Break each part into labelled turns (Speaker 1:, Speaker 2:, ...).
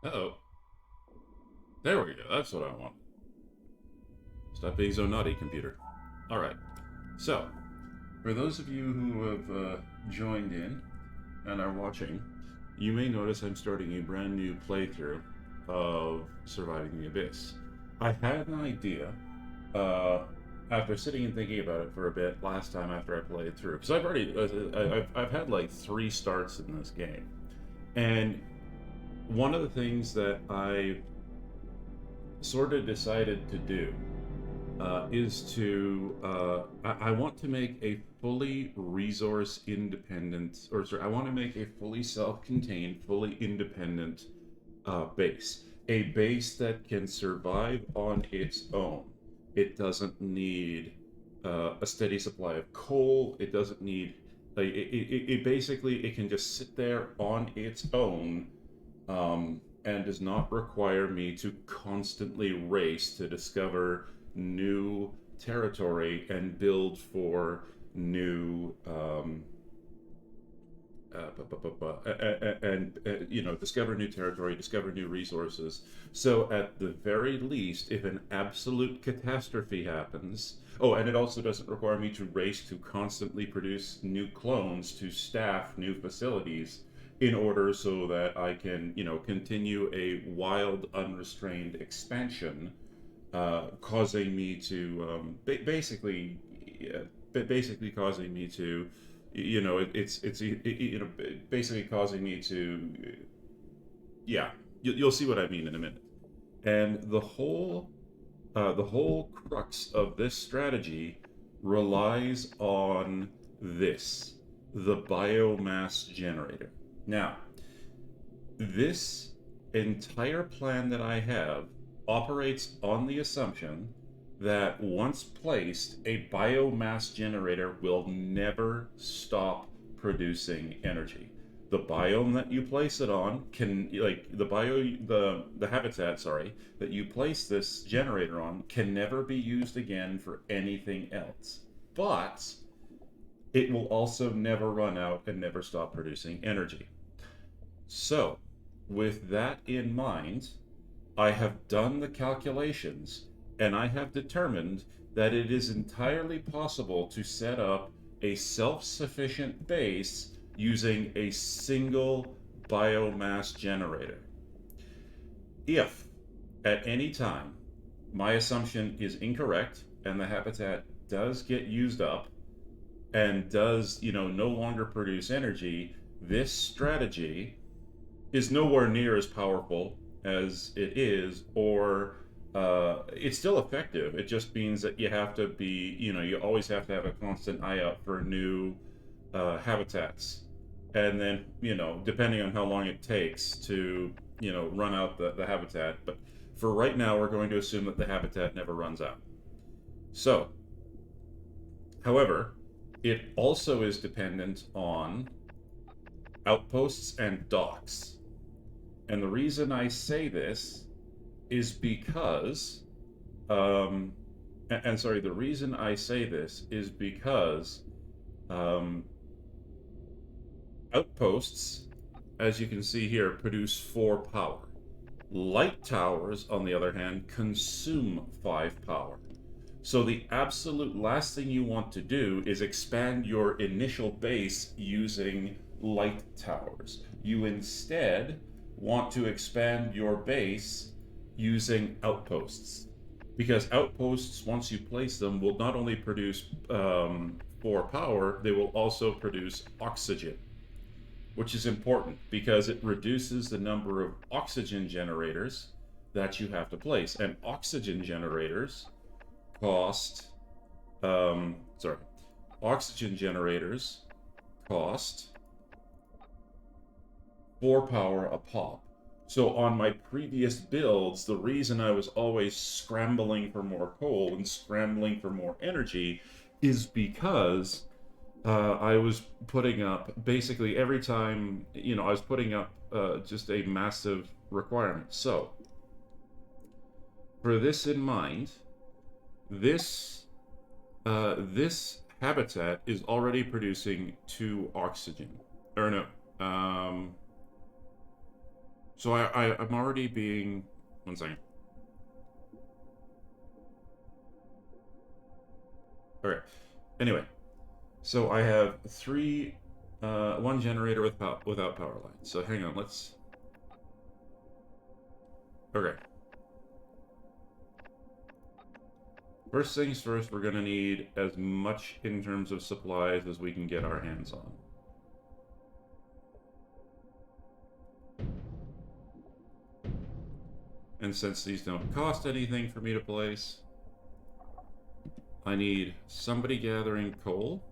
Speaker 1: Uh-oh. There we go. That's what I want. Stop being so naughty, computer. All right. So, for those of you who have joined in and are watching, you may notice I'm starting a brand new playthrough of Surviving the Abyss. I had an idea uh, after sitting and thinking about it for a bit last time after I played through, because I've had like three starts in this game, and one of the things that I sort of decided to do is to I want to make a fully resource independent, or sorry, I want to make a fully self-contained, fully independent base. A base that can survive on its own. It doesn't need a steady supply of coal. It doesn't need it basically it can just sit there on its own, and does not require me to constantly race to discover new territory and build for new discover new territory, discover new resources. So at the very least, if an absolute catastrophe happens, oh, and it also doesn't require me to race to constantly produce new clones to staff new facilities in order so that I can, continue a wild, unrestrained expansion, causing me to basically causing me to, basically causing me to, yeah, you'll see what I mean in a minute. And the whole crux of this strategy relies on this, the biomass generator. Now, this entire plan that I have operates on the assumption that once placed, a biomass generator will never stop producing energy. The biome that you place it on can, like the habitat, sorry, that you place this generator on can never be used again for anything else. But it will also never run out and never stop producing energy. So, with that in mind, I have done the calculations and I have determined that it is entirely possible to set up a self sufficient base using a single biomass generator. If at any time my assumption is incorrect and the habitat does get used up and does, no longer produce energy, this strategy is nowhere near as powerful as it is, or it's still effective. It just means that you have to be, you always have to have a constant eye out for new habitats. And then, depending on how long it takes to, run out the habitat. But for right now, we're going to assume that the habitat never runs out. So, however, it also is dependent on outposts and docks. And the reason I say this is because, um, and sorry, the reason I say this is because um, outposts, as you can see here, produce 4 power. Light towers, on the other hand, consume 5 power. So the absolute last thing you want to do is expand your initial base using light towers. You instead want to expand your base using outposts. Because outposts, once you place them, will not only produce 4 power, they will also produce oxygen, which is important because it reduces the number of oxygen generators that you have to place. And oxygen generators cost, sorry, oxygen generators cost 4 power a pop. So on my previous builds, the reason I was always scrambling for more coal and scrambling for more energy is because I was putting up basically every time, I was putting up just a massive requirement. So for this in mind, this this habitat is already producing 2 oxygen. Or no, So I'm already being... One second. Okay. Anyway, so I have one generator without power lines. So hang on, let's... Okay. First things first, we're gonna need as much in terms of supplies as we can get our hands on. And since these don't cost anything for me to place, I need somebody gathering coal.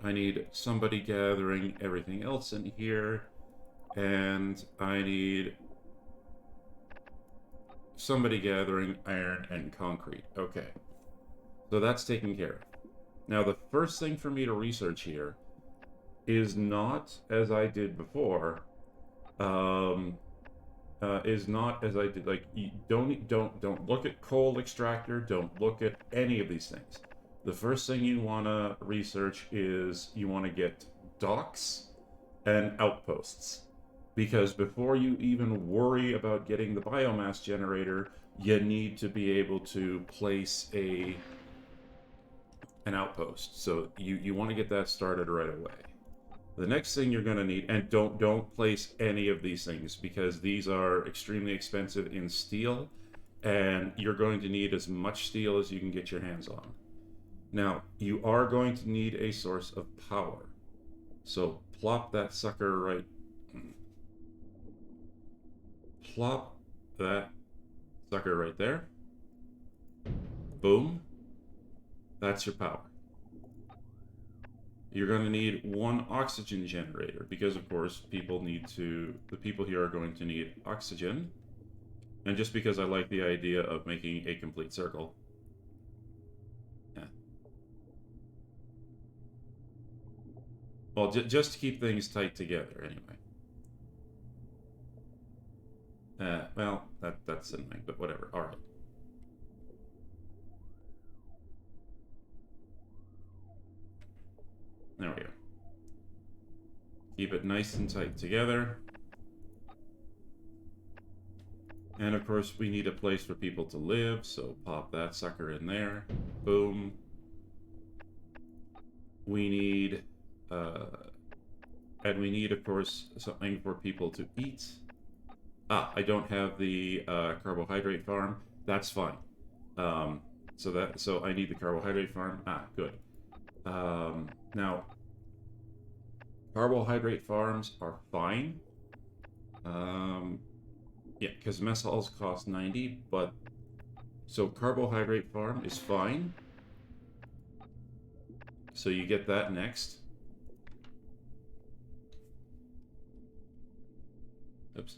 Speaker 1: I need somebody gathering everything else in here. And I need somebody gathering iron and concrete. Okay. So that's taken care of. Now, the first thing for me to research here is not as I did before. Is not as I did. Like, you don't look at coal extractor. Don't look at any of these things. The first thing you want to research is you want to get docks and outposts, because before you even worry about getting the biomass generator, you need to be able to place an outpost. So you want to get that started right away. The next thing you're going to need, and don't place any of these things because these are extremely expensive in steel, and you're going to need as much steel as you can get your hands on. Now, you are going to need a source of power. So plop that sucker right... Plop that sucker right there. Boom. That's your power. You're going to need one oxygen generator because, of course, the people here are going to need oxygen. And just because I like the idea of making a complete circle. Yeah. Well, just to keep things tight together, anyway. Well, that's annoying, but whatever. All right. There we go. Keep it nice and tight together. And of course, we need a place for people to live, so pop that sucker in there. Boom. We need, and we need, of course, something for people to eat. Ah, I don't have the carbohydrate farm. That's fine. So I need the carbohydrate farm. Ah, good. Now, carbohydrate farms are fine. Yeah, because mess halls cost 90, but... So carbohydrate farm is fine. So you get that next. Oops.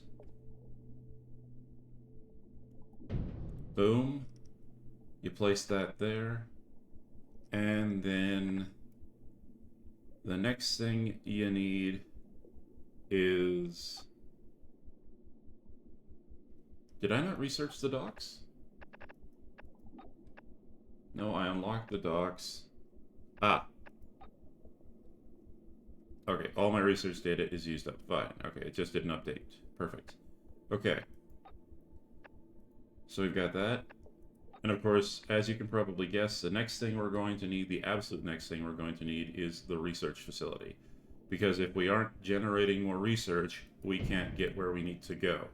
Speaker 1: Boom. You place that there. And then the next thing you need is... Did I not research the docks? No, I unlocked the docks. Ah. Okay, all my research data is used up. Fine. Okay, it just didn't update. Perfect. Okay. So we've got that. And of course, as you can probably guess, the next thing we're going to need, the absolute next thing we're going to need, is the research facility. Because if we aren't generating more research, we can't get where we need to go.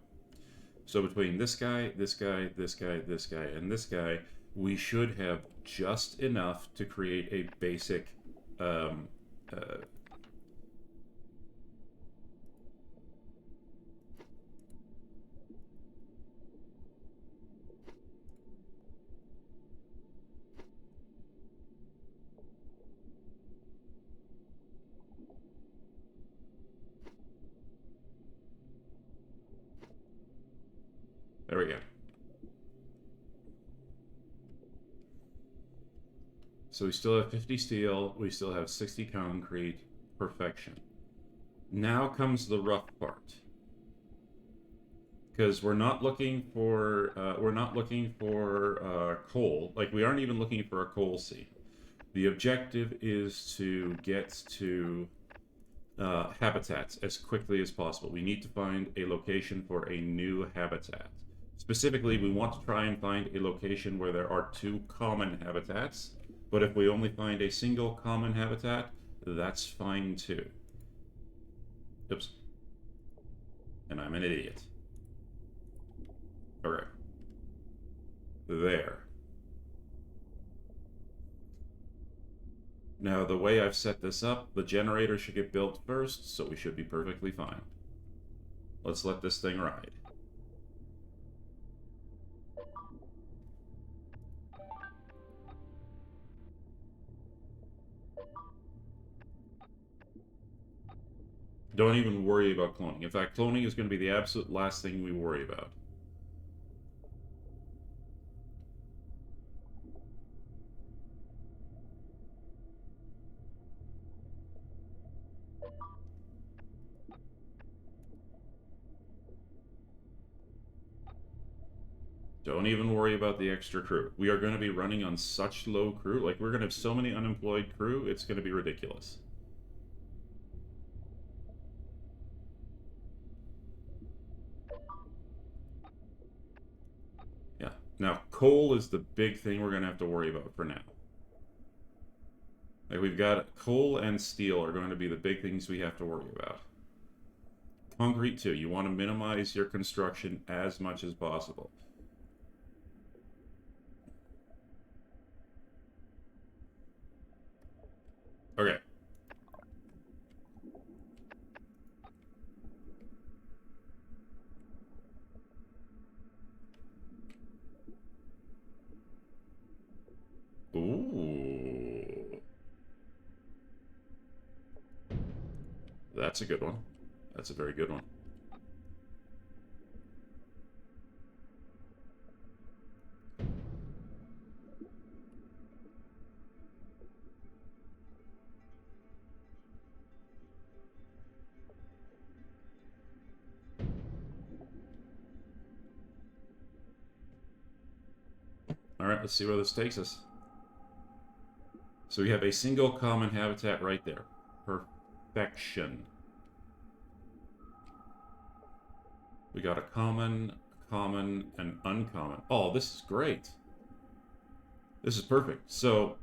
Speaker 1: So between this guy, this guy, this guy, this guy, and this guy, we should have just enough to create a basic there we go. So we still have 50 steel, we still have 60 concrete. Perfection. Now comes the rough part. Because we're not looking for coal. Like, we aren't even looking for a coal seam. The objective is to get to habitats as quickly as possible. We need to find a location for a new habitat. Specifically, we want to try and find a location where there are 2 common habitats, but if we only find a single common habitat, that's fine too. Oops. And I'm an idiot. Okay. There. Now, the way I've set this up, the generator should get built first, so we should be perfectly fine. Let's let this thing ride. Don't even worry about cloning. In fact, cloning is going to be the absolute last thing we worry about. Don't even worry about the extra crew. We are going to be running on such low crew. Like, we're going to have so many unemployed crew, it's going to be ridiculous. Yeah. Now, coal is the big thing we're going to have to worry about for now. Like, we've got coal and steel are going to be the big things we have to worry about. Concrete, too. You want to minimize your construction as much as possible. Okay. Ooh. That's a good one. That's a very good one. Alright, let's see where this takes us. So we have a single common habitat right there. Perfection. We got a common, and uncommon. Oh, this is great. This is perfect. So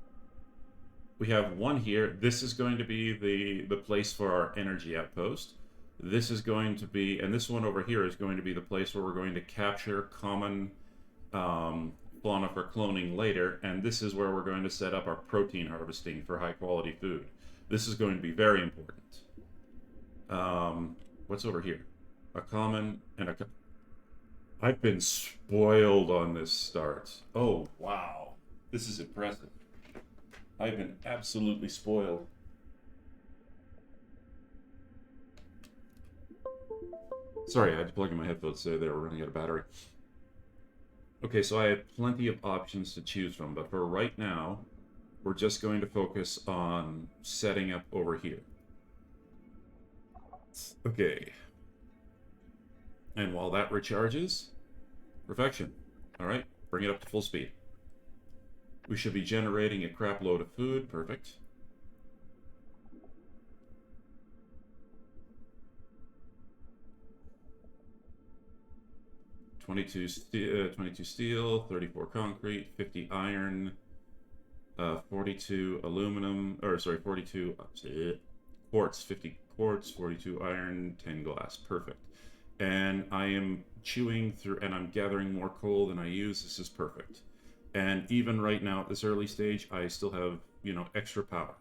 Speaker 1: we have one here. This is going to be the place for our energy outpost. This is going to be, and this one over here is going to be the place where we're going to capture common fauna for cloning later, and this is where we're going to set up our protein harvesting for high quality food. This is going to be very important. What's over here? A common and a... I've been spoiled on this start. Oh, wow. This is impressive. I've been absolutely spoiled. Sorry, I had to plug in my headphones so they were running out of battery. Okay, so I have plenty of options to choose from, but for right now, we're just going to focus on setting up over here. Okay. And while that recharges, perfection. All right, bring it up to full speed. We should be generating a crap load of food. Perfect. $22 steel, 34 concrete, 50 iron, 42 aluminum, or sorry, 42 quartz, 50 quartz, 42 iron, 10 glass. Perfect. And I am chewing through, and I'm gathering more coal than I use. This is perfect. And even right now at this early stage, I still have, extra power.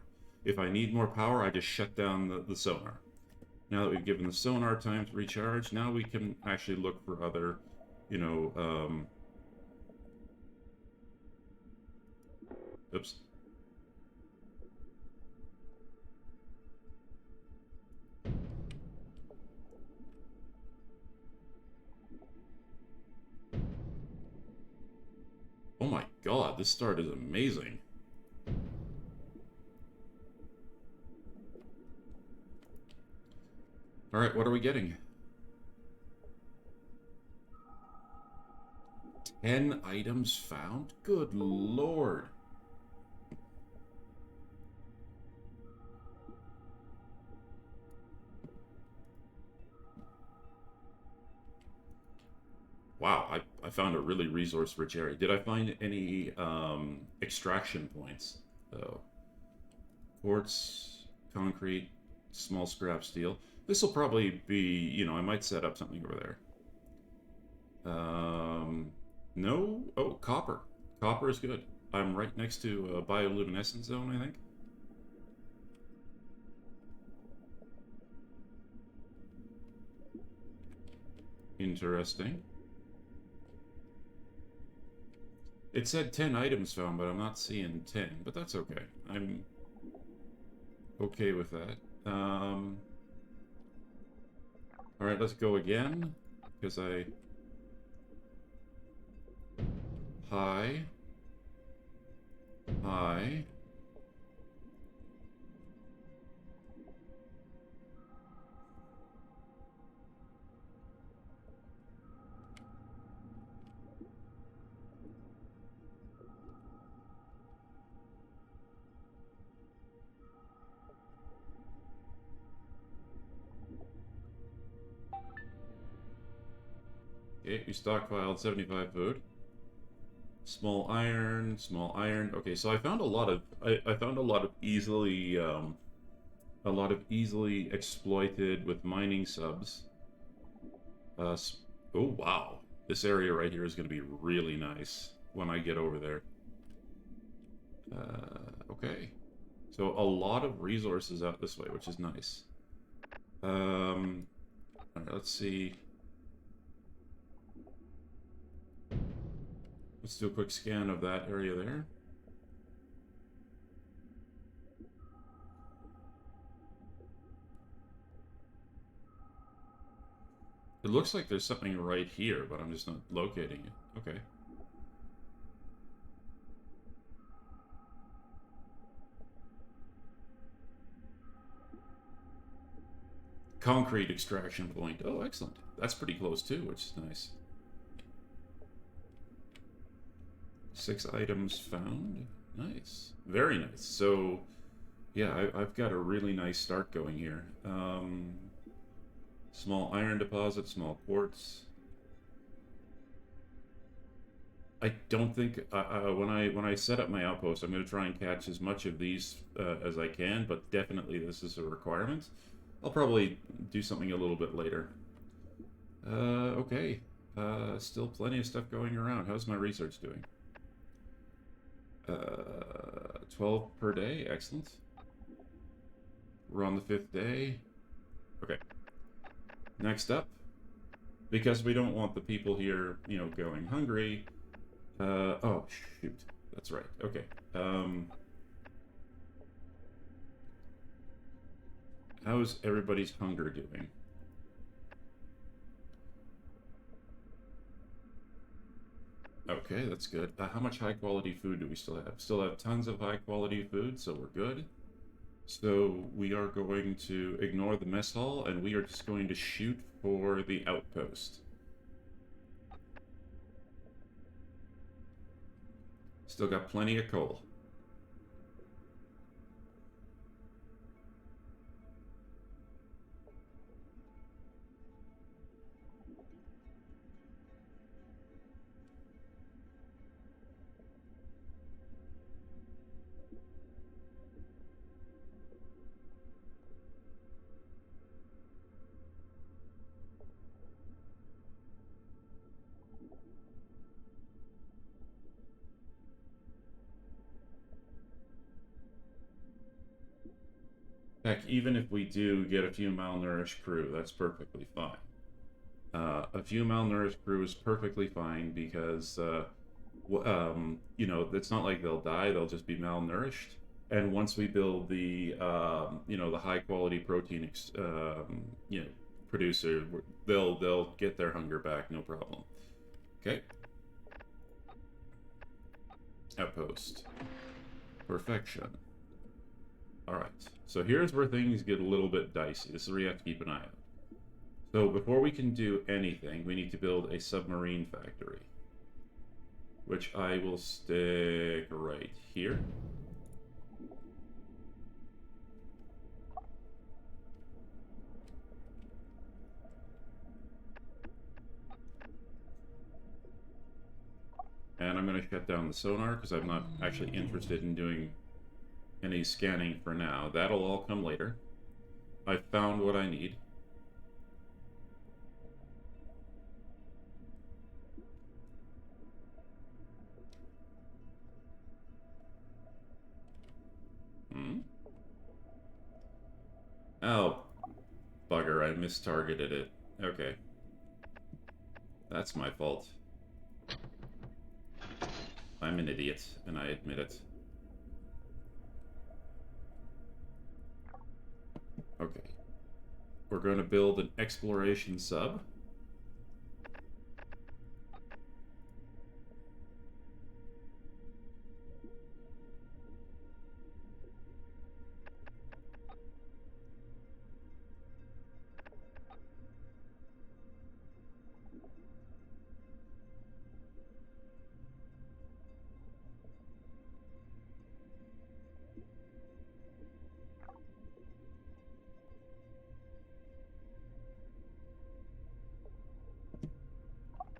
Speaker 1: If I need more power, I just shut down the sonar. Now that we've given the sonar time to recharge, now we can actually look for other, oops. Oh my god, this start is amazing. Alright, what are we getting? 10 items found? Good lord. Wow, I found a really resource-rich area. Did I find any extraction points, though? Quartz, concrete, small scrap steel. This will probably be, I might set up something over there. No? Oh, copper. Copper is good. I'm right next to a bioluminescent zone, I think. Interesting. It said 10 items found, but I'm not seeing 10, but that's okay. I'm okay with that. All right, let's go again, because Hi. Hi. Okay, we stockpiled 75 food. Small iron, small iron. Okay, so I found a lot of I found a lot of easily exploited with mining subs. Uh, oh wow, this area right here is going to be really nice when I get over there. Okay, so a lot of resources out this way, which is nice. All right, let's see. Let's do a quick scan of that area there. It looks like there's something right here, but I'm just not locating it. Okay. Concrete extraction point. Oh, excellent. That's pretty close too, which is nice. 6 items found. Nice. Very nice. So, yeah, I've got a really nice start going here. Small iron deposit, small quartz. I don't think when I set up my outpost, I'm going to try and catch as much of these as I can. But definitely, this is a requirement. I'll probably do something a little bit later. Okay. Still plenty of stuff going around. How's my research doing? 12 per day. Excellent. We're on the 5th day. Okay. Next up, because we don't want the people here, going hungry. Oh, shoot. That's right. Okay. How's everybody's hunger doing? Okay, that's good. How much high quality food do we still have? Still have tons of high quality food, so we're good. So we are going to ignore the mess hall, and we are just going to shoot for the outpost. Still got plenty of coal. Heck, even if we do get a few malnourished crew, that's perfectly fine. A few malnourished crew is perfectly fine because, it's not like they'll die; they'll just be malnourished. And once we build the high quality protein, producer, they'll get their hunger back, no problem. Okay. Outpost. Perfection. Alright, so here's where things get a little bit dicey. This is where you have to keep an eye out. So before we can do anything, we need to build a submarine factory. Which I will stick right here. And I'm going to shut down the sonar because I'm not actually interested in doing any scanning for now. That'll all come later. I found what I need. Oh, bugger, I mistargeted it. Okay. That's my fault. I'm an idiot, and I admit it. Okay. We're going to build an exploration sub.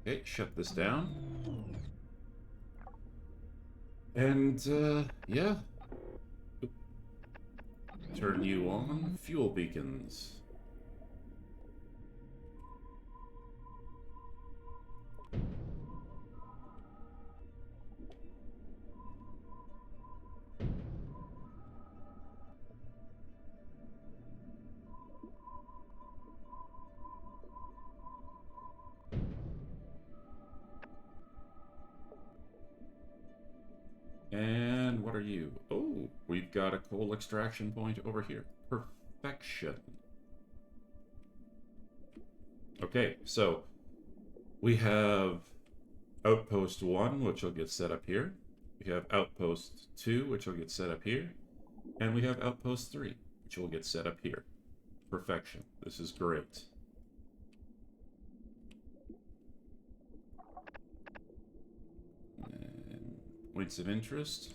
Speaker 1: Okay, shut this down. And, yeah. Turn you on. Fuel beacons. And what are you? Oh, we've got a coal extraction point over here. Perfection. Okay, so we have Outpost 1, which will get set up here. We have Outpost 2, which will get set up here. And we have Outpost 3, which will get set up here. Perfection. This is great. And points of interest.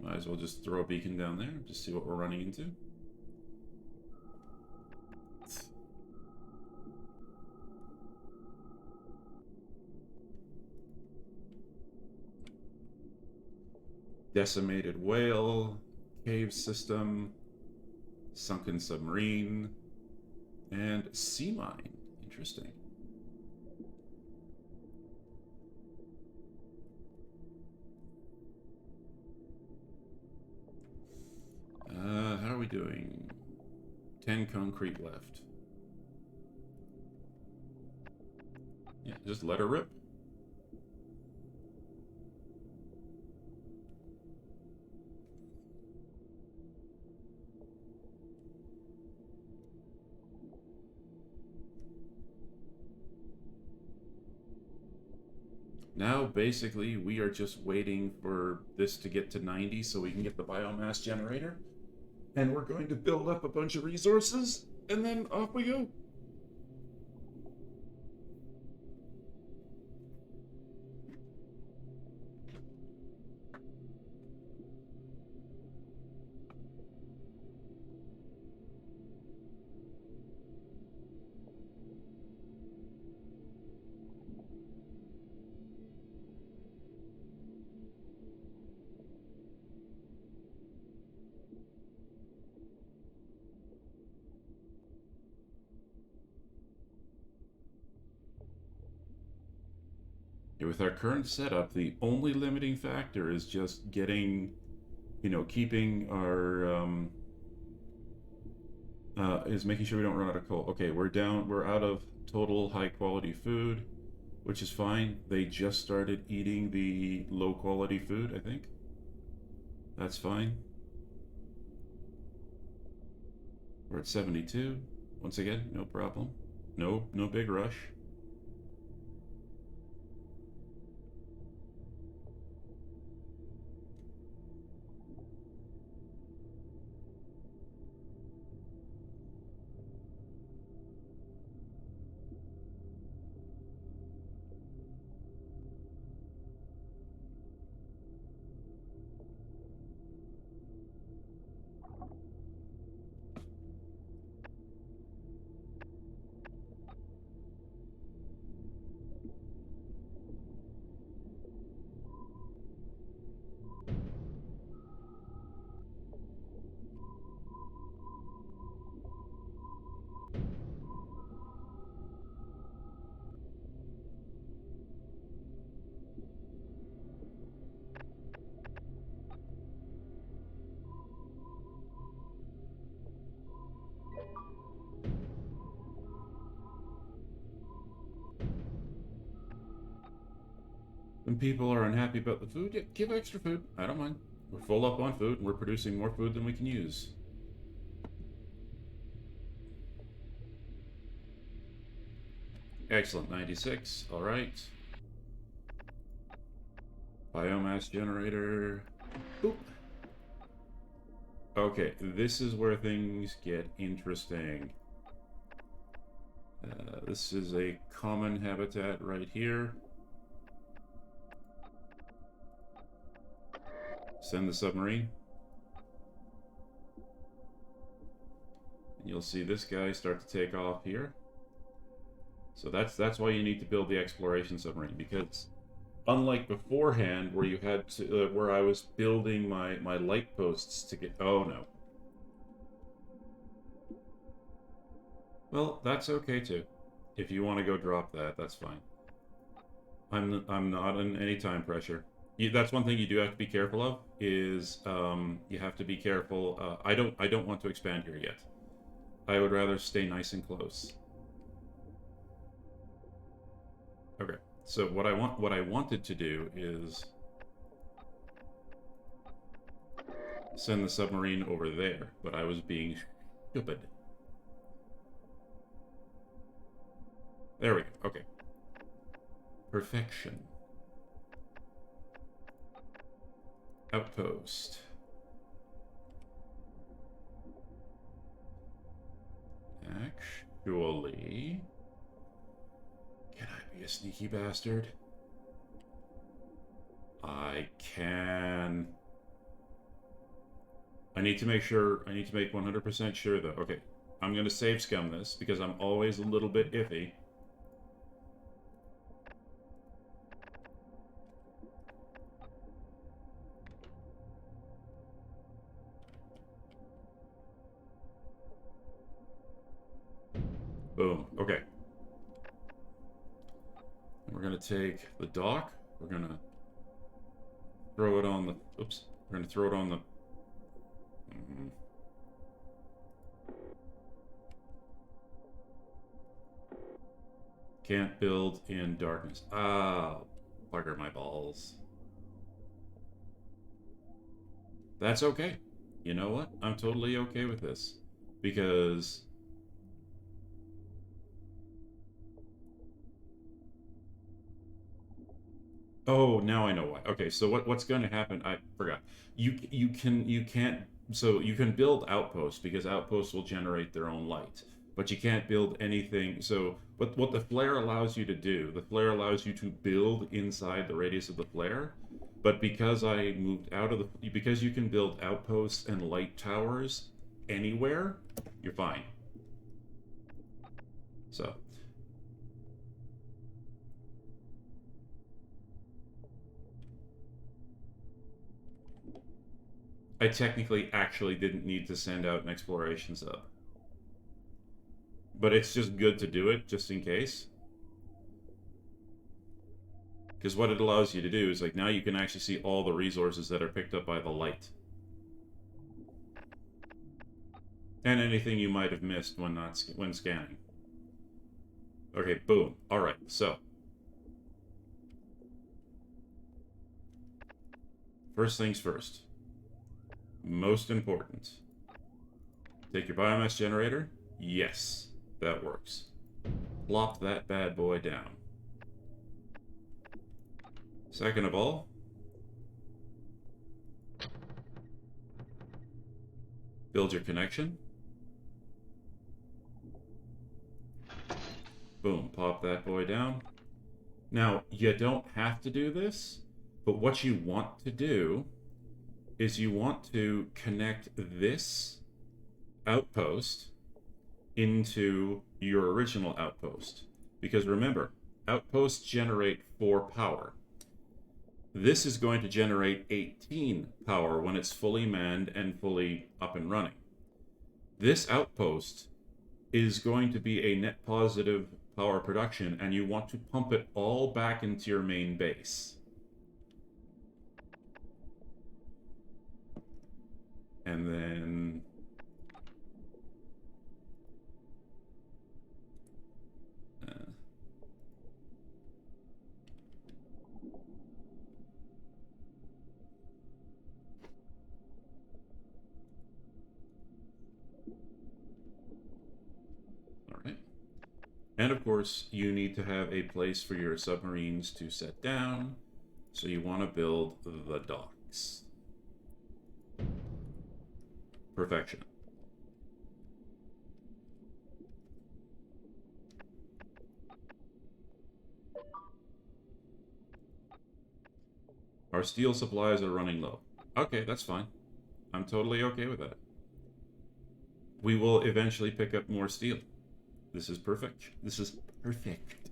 Speaker 1: Might as well just throw a beacon down there, just see what we're running into. Decimated whale, cave system, sunken submarine, and sea mine. Interesting. How are we doing? 10 concrete left. Yeah, just let her rip. Now, basically, we are just waiting for this to get to 90 so we can get the biomass generator. And we're going to build up a bunch of resources, and then off we go. With our current setup, the only limiting factor is just getting, keeping our, is making sure we don't run out of coal. Okay, we're out of total high quality food, which is fine. They just started eating the low quality food, I think. That's fine. We're at 72. Once again, no problem. No big rush. When people are unhappy about the food, yeah, give extra food. I don't mind. We're full up on food, and we're producing more food than we can use. Excellent, 96. All right. Biomass generator. Boop. Okay, this is where things get interesting. This is a common habitat right here. Send the submarine. And you'll see this guy start to take off here. So that's why you need to build the exploration submarine, because unlike beforehand where you had to where I was building my light posts to get, oh no. Well, that's okay too. If you want to go drop that, that's fine. I'm not in any time pressure. That's one thing you do have to be careful of, is you have to be careful. I don't want to expand here yet. I would rather stay nice and close. Okay, so what I wanted to do is send the submarine over there, but I was being stupid. There we go. Okay. Perfection. Outpost. Actually, can I be a sneaky bastard? I can. I need to make 100% sure though. Okay, I'm gonna save scum this because I'm always a little bit iffy. Boom. Okay. We're gonna take the dock. We're gonna throw it on the. Oops. We're gonna throw it on the. Can't build in darkness. Ah, bugger my balls. That's okay. You know what? I'm totally okay with this. Because... Oh, now I know why. Okay, so what's going to happen? I forgot. You can't, so you can build outposts because outposts will generate their own light, but you can't build anything. So what the flare allows you to do, the flare allows you to build inside the radius of the flare. But because I moved out of the, because you can build outposts and light towers anywhere, you're fine. So. I technically actually didn't need to send out an exploration sub. But it's just good to do it, just in case. Because what it allows you to do is, like, now you can actually see all the resources that are picked up by the light. And anything you might have missed when scanning. Okay, boom. Alright, so. First things first. Most important. Take your biomass generator. Yes, that works. Plop that bad boy down. Second of all, build your connection. Boom, pop that boy down. Now, you don't have to do this, but what you want to do is you want to connect this outpost into your original outpost. Because remember, outposts generate 4 power. This is going to generate 18 power when it's fully manned and fully up and running. This outpost is going to be a net positive power production, and you want to pump it all back into your main base. And then... And of course, you need to have a place for your submarines to set down. So you want to build the docks. Perfection. Our steel supplies are running low. Okay, that's fine. I'm totally okay with that. We will eventually pick up more steel. This is perfect. This is perfect.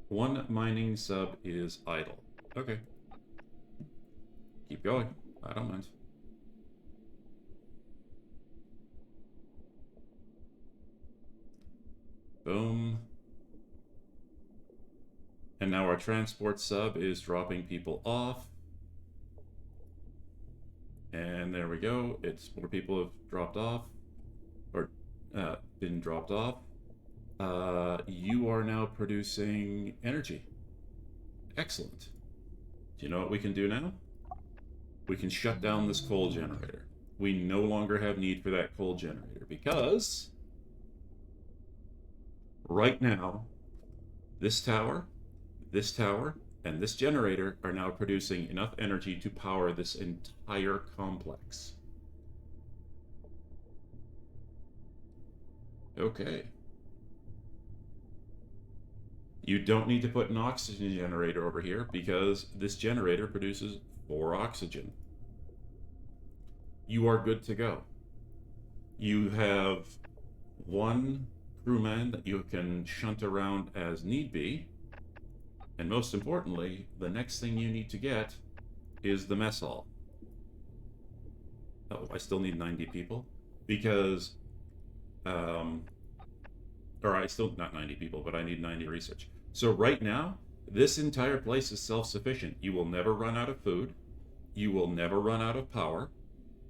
Speaker 1: One mining sub is idle. Okay. Keep going. I don't mind. Boom. And now our transport sub is dropping people off. And there we go. It's more people have dropped off. Or been dropped off. You are now producing energy. Excellent. Do you know what we can do now? We can shut down this coal generator. We no longer have need for that coal generator because right now, this tower, and this generator are now producing enough energy to power this entire complex. Okay. You don't need to put an oxygen generator over here because this generator produces 4 oxygen. You are good to go. You have 1 crewman that you can shunt around as need be. And most importantly, the next thing you need to get is the mess hall. Oh, I still need 90 people because, or I still, not 90 people, but I need 90 research. So right now, this entire place is self-sufficient. You will never run out of food. You will never run out of power.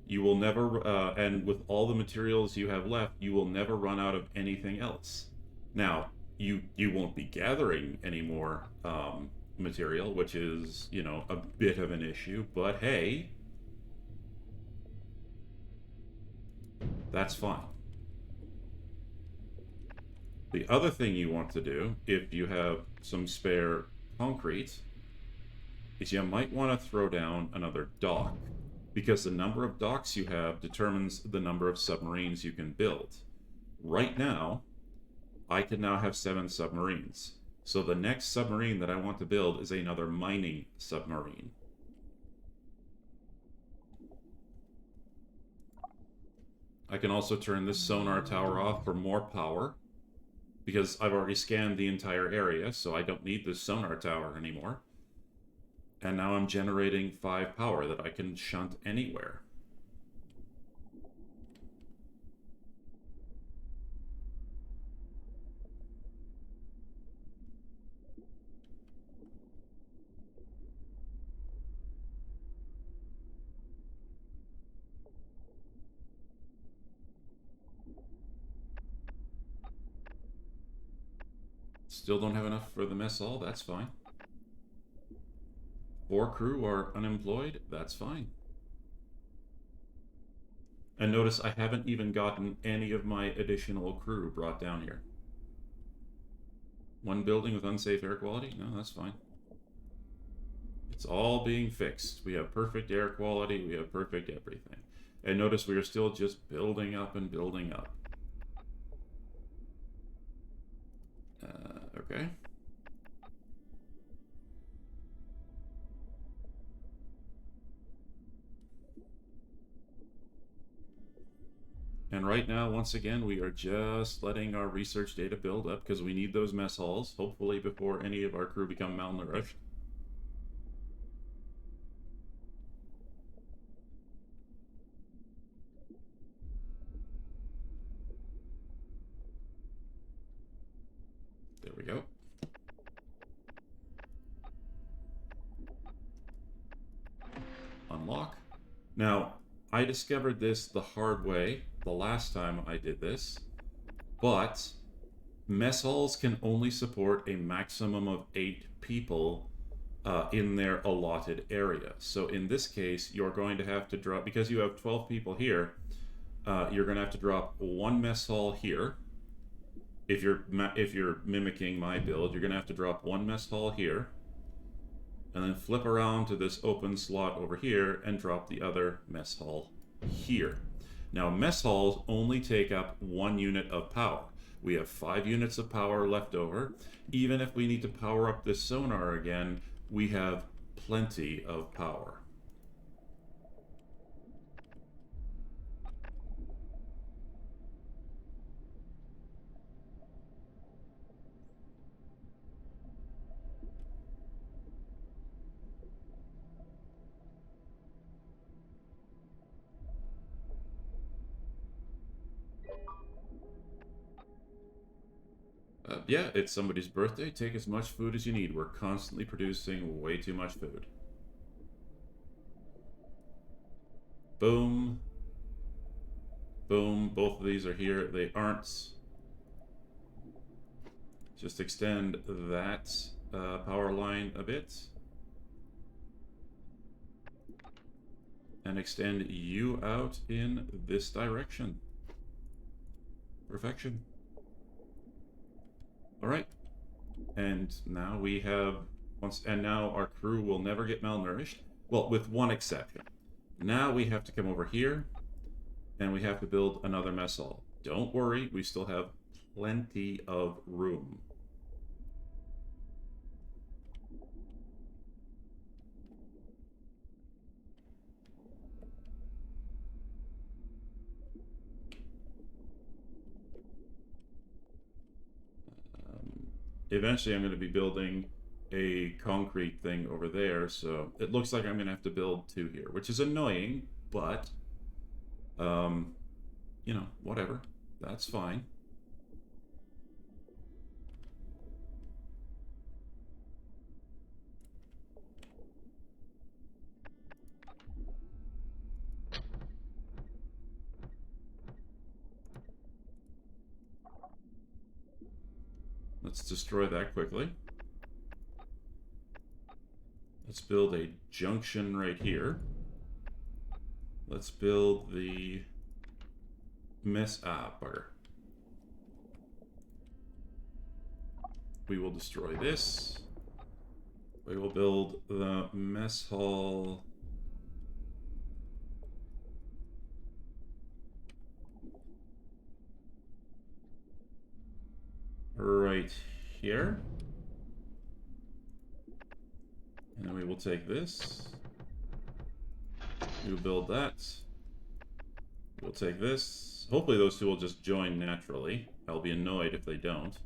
Speaker 1: You will never, and with all the materials you have left, you will never run out of anything else. Now, you won't be gathering any more material, which is, you know, a bit of an issue, but hey, that's fine. The other thing you want to do, if you have some spare concrete, is you might want to throw down another dock, because the number of docks you have determines the number of submarines you can build. Right now, I can now have 7 submarines. So the next submarine that I want to build is another mining submarine. I can also turn this sonar tower off for more power, because I've already scanned the entire area, so I don't need this sonar tower anymore. And now I'm generating 5 power that I can shunt anywhere. Still don't have enough for the mess hall, that's fine. 4 crew are unemployed, that's fine. And notice I haven't even gotten any of my additional crew brought down here. 1 building with unsafe air quality? No, that's fine. It's all being fixed. We have perfect air quality, we have perfect everything. And notice we are still just building up and building up. Okay. And right now, once again, we are just letting our research data build up because we need those mess halls, hopefully before any of our crew become malnourished. There we go. Unlock. Now, I discovered this the hard way the last time I did this, but mess halls can only support a maximum of 8 people in their allotted area. So in this case, you're going to have to drop, because you have 12 people here, you're going to have to drop one mess hall here. If you're mimicking my build, you're going to have to drop one mess hall here, and then flip around to this open slot over here and drop the other mess hall here. Now, mess halls only take up 1 unit of power. We have 5 units of power left over. Even if we need to power up this sonar again, we have plenty of power. Yeah, it's somebody's birthday. Take as much food as you need. We're constantly producing way too much food. Boom. Boom. Both of these are here. They aren't. Just extend that power line a bit. And extend you out in this direction. Perfection. All right, and now we have and now our crew will never get malnourished. Well, with one exception. Now we have to come over here, and we have to build another mess hall. Don't worry, we still have plenty of room. Eventually I'm going to be building a concrete thing over there, so it looks like I'm going to have to build 2 here, which is annoying, but, you know, whatever. That's fine. Let's destroy that quickly. Let's build a junction right here. Let's build the bugger. We will destroy this. We will build the mess hall. Right here. And then we will take this. We will build that. We'll take this. Hopefully those two will just join naturally. I'll be annoyed if they don't.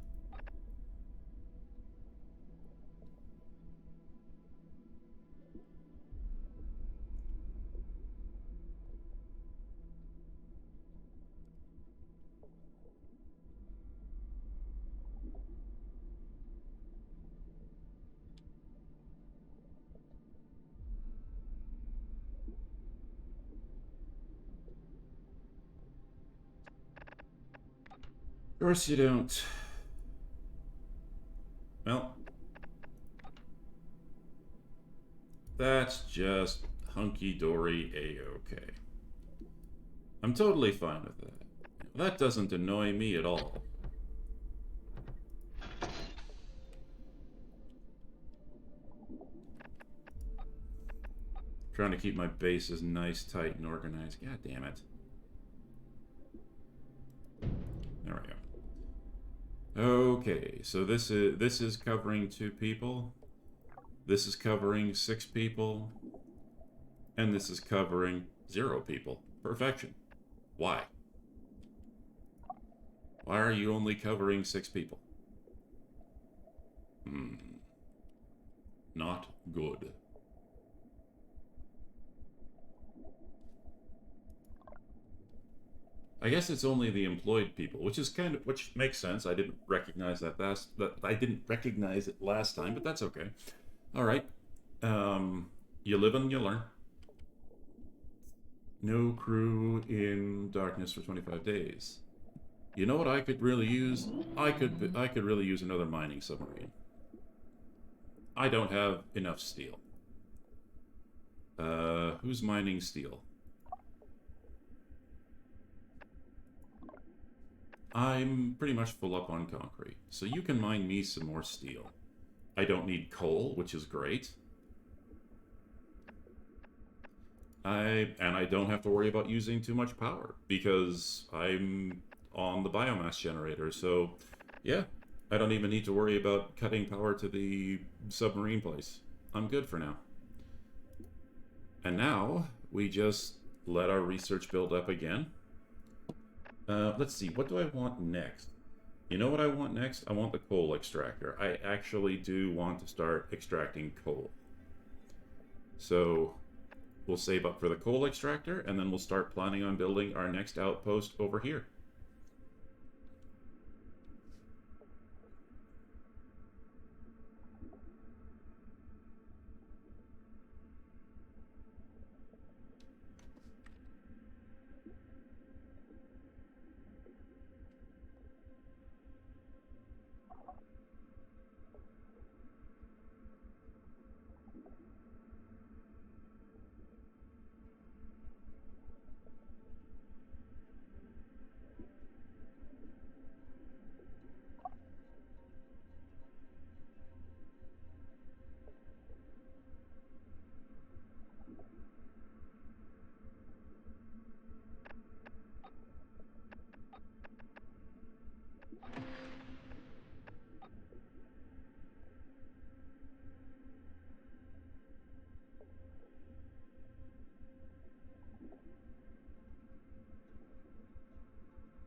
Speaker 1: Of course you don't. Well, that's just hunky-dory A-okay. I'm totally fine with that. That doesn't annoy me at all. Trying to keep my bases nice, tight, and organized. God damn it. There we go. Okay, so this is covering 2 people. This is covering 6 people. And this is covering 0 people. Perfection. Why? Why are you only covering 6 people? Not good. I guess it's only the employed people, which makes sense. I didn't recognize that I didn't recognize it last time, but that's okay. All right. You live and you learn. No crew in darkness for 25 days. You know what I could really use? I could really use another mining submarine. I don't have enough steel. Who's mining steel? I'm pretty much full up on concrete, so you can mine me some more steel. I don't need coal, which is great. I don't have to worry about using too much power because I'm on the biomass generator. So, yeah, I don't even need to worry about cutting power to the submarine place. I'm good for now. And now we just let our research build up again. Let's see, what do I want next? You know what I want next? I want the coal extractor. I actually do want to start extracting coal. So we'll save up for the coal extractor, and then we'll start planning on building our next outpost over here.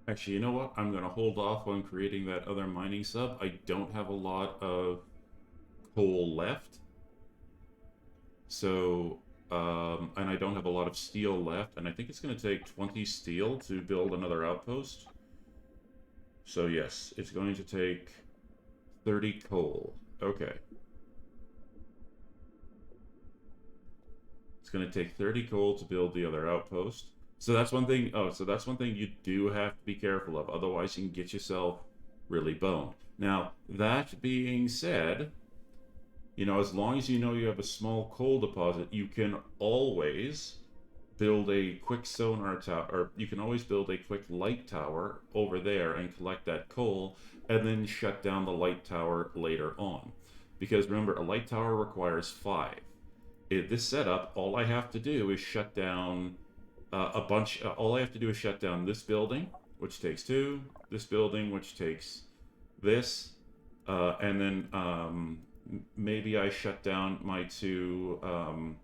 Speaker 1: Actually, you know what? I'm going to hold off on creating that other mining sub. I don't have a lot of coal left. So, and I don't have a lot of steel left. And I think it's going to take 20 steel to build another outpost. So, yes, it's going to take 30 coal. Okay. It's going to take 30 coal to build the other outpost. So that's one thing. Oh, so that's one thing you do have to be careful of. Otherwise, you can get yourself really boned. Now, that being said, you know, as long as you know you have a small coal deposit, you can always build a quick sonar tower, or you can always build a quick light tower over there and collect that coal, and then shut down the light tower later on. Because remember, a light tower requires 5. This setup, all I have to do is shut down all I have to do is shut down this building, which takes 2, this building, which takes this, and then maybe I shut down my 2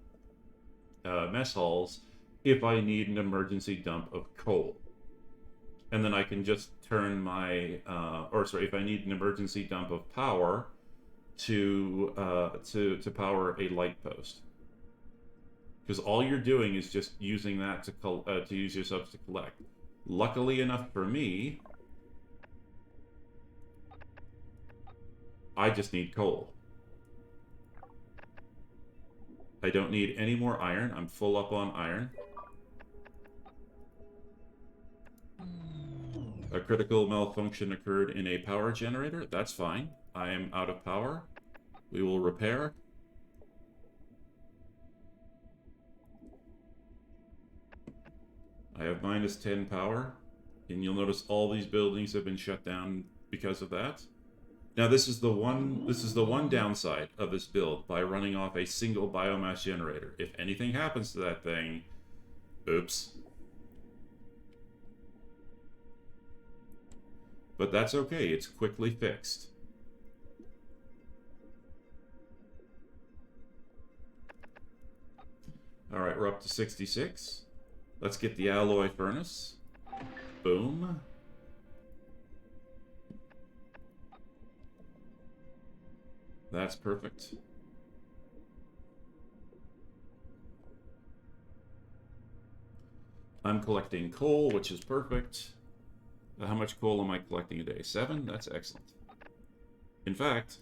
Speaker 1: mess halls if I need an emergency dump of coal. And then I can just turn my, or sorry, if I need an emergency dump of power to power a light post. Because all you're doing is just using that to use your subs to collect. Luckily enough for me, I just need coal. I don't need any more iron. I'm full up on iron. A critical malfunction occurred in a power generator. That's fine. I am out of power. We will repair. I have -10 power, and you'll notice all these buildings have been shut down because of that. Now this is the one downside of this build by running off a single biomass generator. If anything happens to that thing, oops. But that's okay, it's quickly fixed. Alright, we're up to 66. Let's get the alloy furnace. Boom. That's perfect. I'm collecting coal, which is perfect. How much coal am I collecting a day? 7? That's excellent. In fact,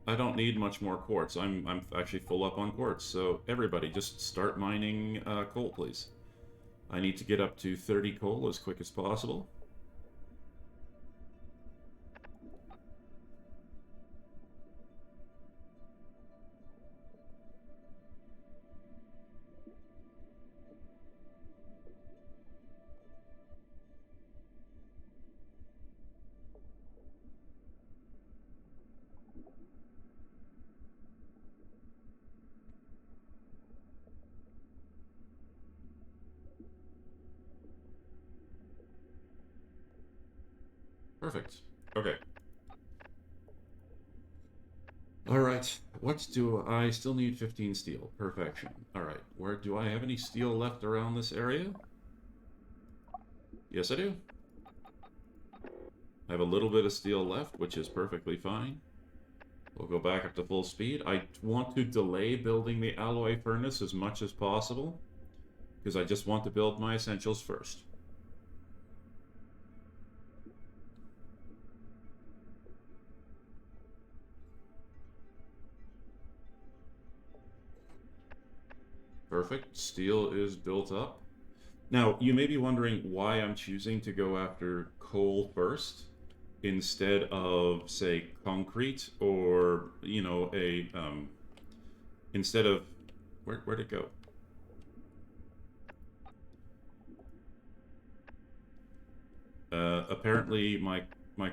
Speaker 1: I don't need much more quartz. I'm actually full up on quartz. So everybody, just start mining coal, please. I need to get up to 30 coal as quick as possible. Perfect. Okay. Alright, what do I still need? 15 steel. Perfection. Alright, where do I have any steel left around this area? Yes, I do. I have a little bit of steel left, which is perfectly fine. We'll go back up to full speed. I want to delay building the alloy furnace as much as possible, because I just want to build my essentials first. Perfect. Steel is built up. Now, you may be wondering why I'm choosing to go after coal first instead of, say, concrete or, you know, instead of, where'd it go? Apparently my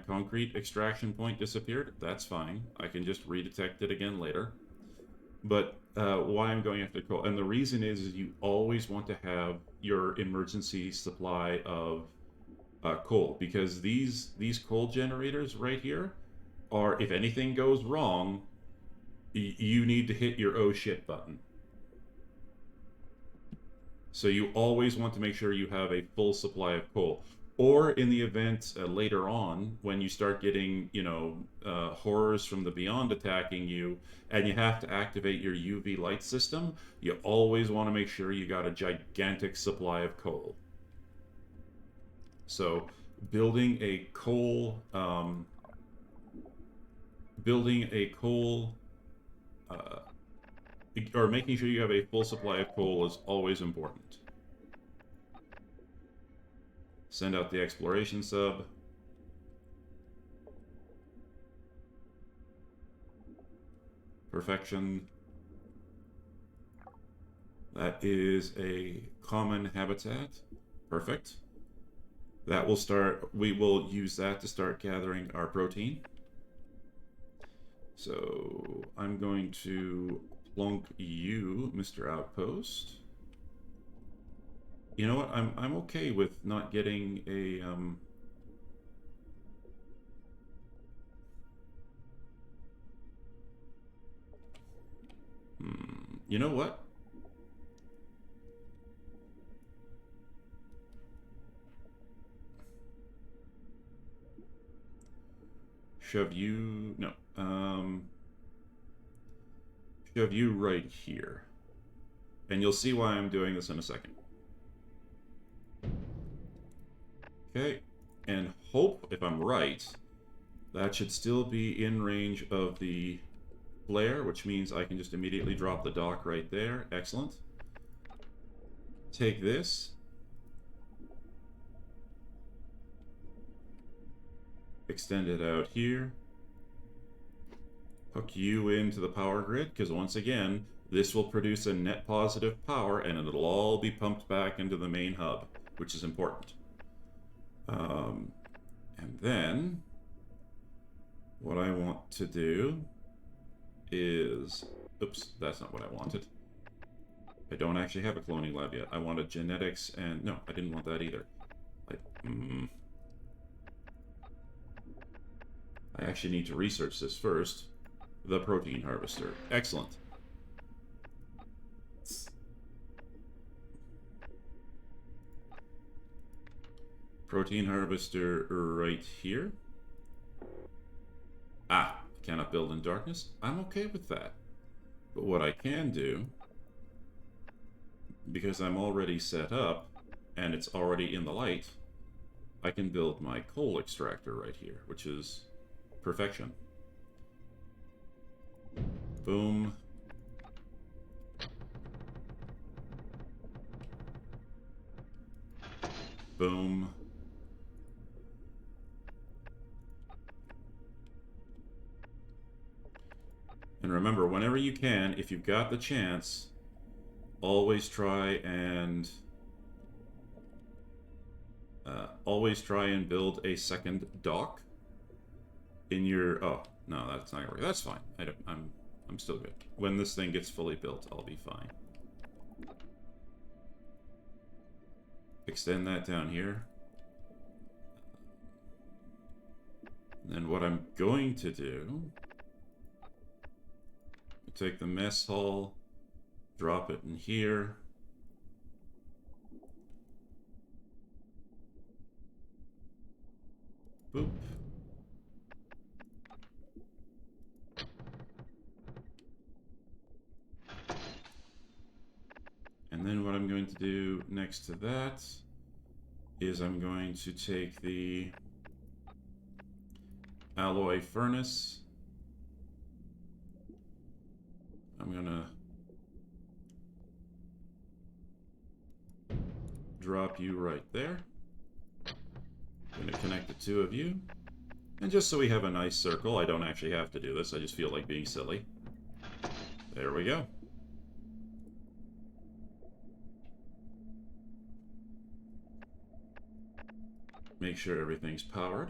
Speaker 1: concrete extraction point disappeared. That's fine. I can just redetect it again later. But why I'm going after coal, and the reason is you always want to have your emergency supply of coal, because these coal generators right here are, if anything goes wrong, you need to hit your oh shit button. So you always want to make sure you have a full supply of coal. Or in the event later on, when you start getting, you know, horrors from the beyond attacking you, and you have to activate your UV light system, you always want to make sure you got a gigantic supply of coal. So building a coal, uh, or making sure you have a full supply of coal is always important. Send out the exploration sub. Perfection. That is a common habitat. Perfect. That will start, we will use that to start gathering our protein. So I'm going to plonk you, Mr. Outpost. You know what? I'm okay with not getting a you know what? Shove you no. Shove you right here. And you'll see why I'm doing this in a second. Okay, and hope, if I'm right, that should still be in range of the flare, which means I can just immediately drop the dock right there. Excellent. Take this. Extend it out here. Hook you into the power grid, because once again, this will produce a net positive power, and it'll all be pumped back into the main hub, which is important. And then what I want to do is, oops, that's not what I wanted. I don't actually have a cloning lab yet. I wanted genetics, and no, I didn't want that either. I actually need to research this first. The protein harvester. Excellent. Protein harvester right here. Ah, cannot build in darkness. I'm okay with that. But what I can do, because I'm already set up and it's already in the light, I can build my coal extractor right here, which is perfection. Boom. Boom. And remember, whenever you can, if you've got the chance, always try and build a second dock in your. Oh no, that's not gonna work. That's fine. I'm still good. When this thing gets fully built, I'll be fine. Extend that down here. And what I'm going to do, take the mess hall, drop it in here. Boop. And then what I'm going to do next to that is I'm going to take the alloy furnace. I'm gonna drop you right there. I'm gonna connect the two of you. And just so we have a nice circle, I don't actually have to do this, I just feel like being silly. There we go. Make sure everything's powered.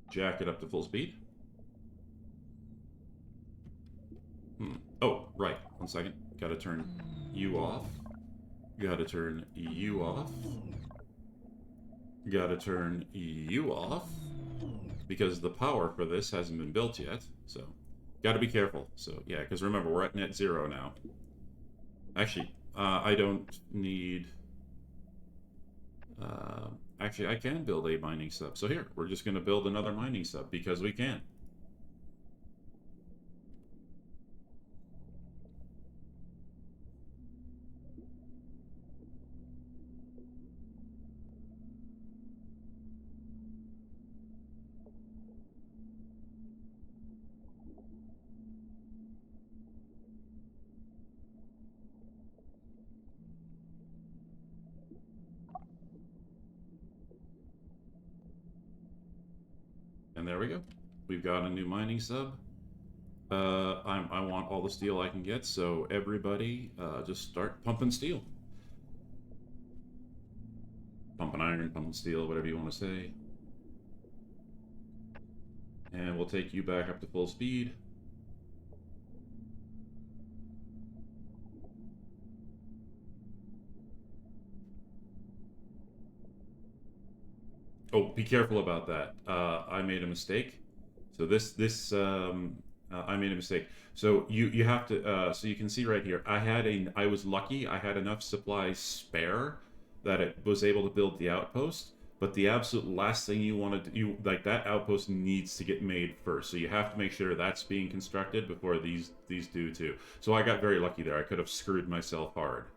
Speaker 1: Jack it up to full speed. Oh, right. 1 second. Gotta turn you off. Gotta turn you off. Gotta turn you off. Because the power for this hasn't been built yet. So, gotta be careful. So, yeah, because remember, we're at net zero now. Actually, I don't need... actually, I can build a mining sub. So here, we're just going to build another mining sub because we can. And there we go. We've got a new mining sub. I want all the steel I can get, so everybody just start pumping steel. Pumping iron, pumping steel, whatever you want to say. And we'll take you back up to full speed. Oh, be careful about that. I made a mistake. So I made a mistake. So you have to so you can see right here. I was lucky. I had enough supplies spare that it was able to build the outpost. But the absolute last thing you want to do, like that outpost needs to get made first. So you have to make sure that's being constructed before these do too. So I got very lucky there. I could have screwed myself hard.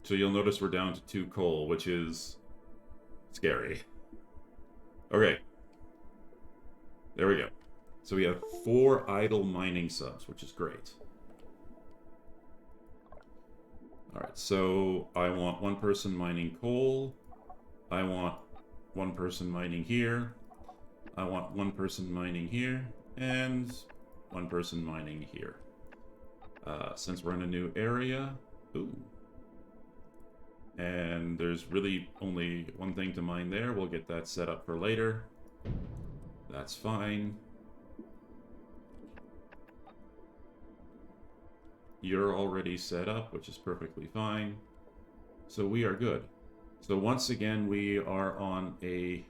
Speaker 1: So you'll notice we're down to 2 coal, which is scary. Okay. There we go. So we have 4 idle mining subs, which is great. Alright, so I want 1 person mining coal. I want 1 person mining here. I want 1 person mining here. And 1 person mining here. Since we're in a new area... Ooh. And there's really only 1 thing to mine there. We'll get that set up for later. That's fine. You're already set up, which is perfectly fine. So we are good. So once again, we are on a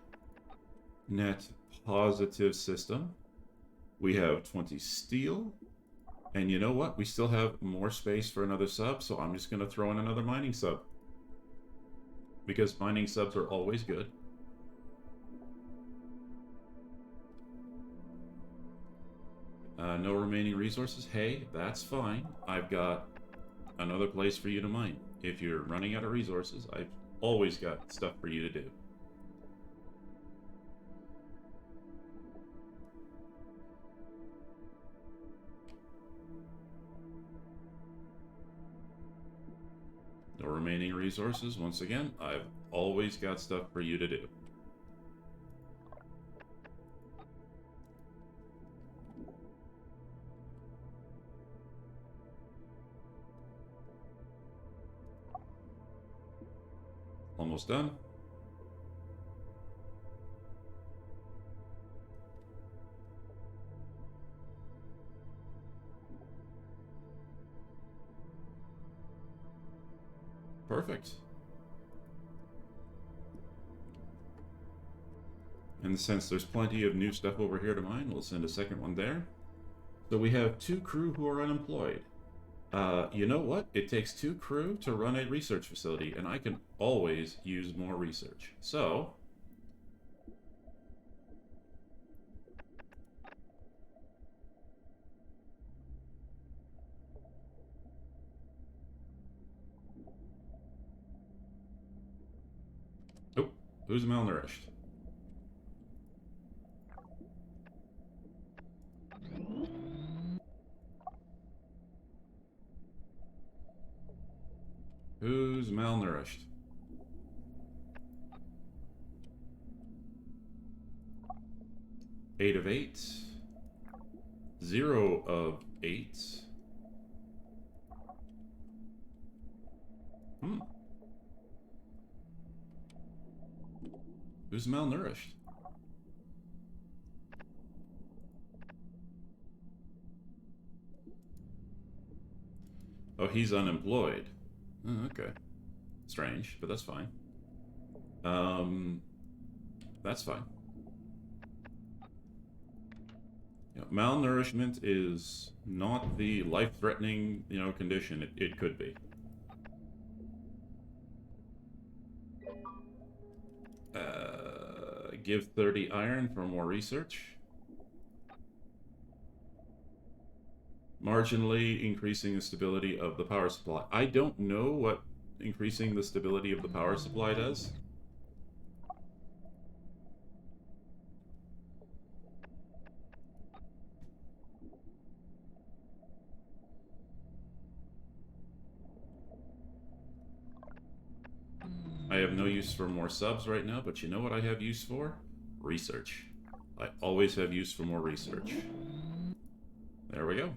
Speaker 1: net positive system. We have 20 steel. And you know what? We still have more space for another sub, so I'm just going to throw in another mining sub. Because mining subs are always good. No remaining resources. Hey, that's fine. I've got another place for you to mine. If you're running out of resources, I've always got stuff for you to do. No remaining resources. Once again, I've always got stuff for you to do. almost done. Perfect. And since there's plenty of new stuff over here to mine, we'll send a second one there. So we have 2 crew who are unemployed. You know what? It takes 2 crew to run a research facility, and I can always use more research. So... oh, who's malnourished? Who's malnourished? Eight of 8. 0 of 8. Who's malnourished? Oh, he's unemployed. Oh, okay. Strange, but that's fine. That's fine. You know, malnourishment is not the life-threatening, condition it could be. Give 30 iron for more research. Marginally increasing the stability of the power supply. I don't know what increasing the stability of the power supply does. I have no use for more subs right now, but you know what I have use for? Research. I always have use for more research. There we go.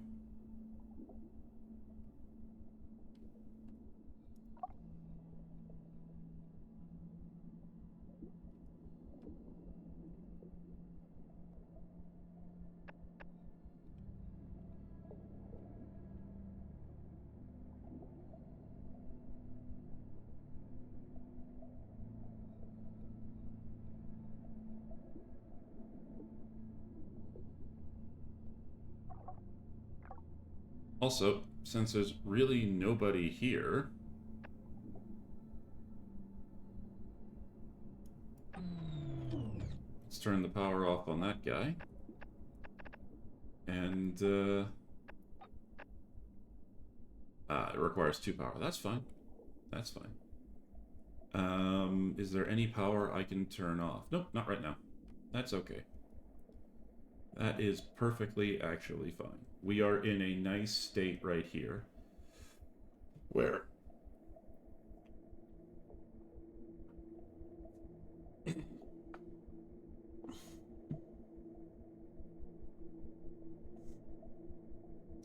Speaker 1: Also, since there's really nobody here, let's turn the power off on that guy. And, it requires 2 power. That's fine. That's fine. Is there any power I can turn off? Nope, not right now. That's okay. That is perfectly actually fine. We are in a nice state right here where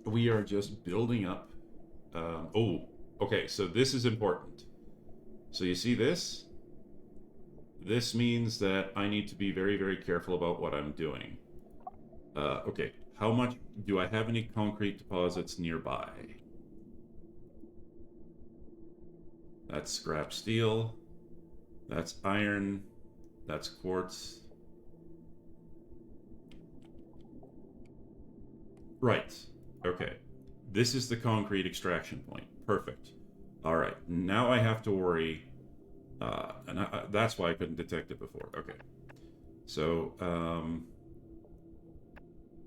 Speaker 1: we are just building up. Oh, okay, so this is important. So you see this? This means that I need to be very, very careful about what I'm doing. Okay, how much do I have any concrete deposits nearby? That's scrap steel. That's iron. That's quartz. Right. Okay. This is the concrete extraction point. Perfect. All right. Now I have to worry. And that's why I couldn't detect it before. Okay. So,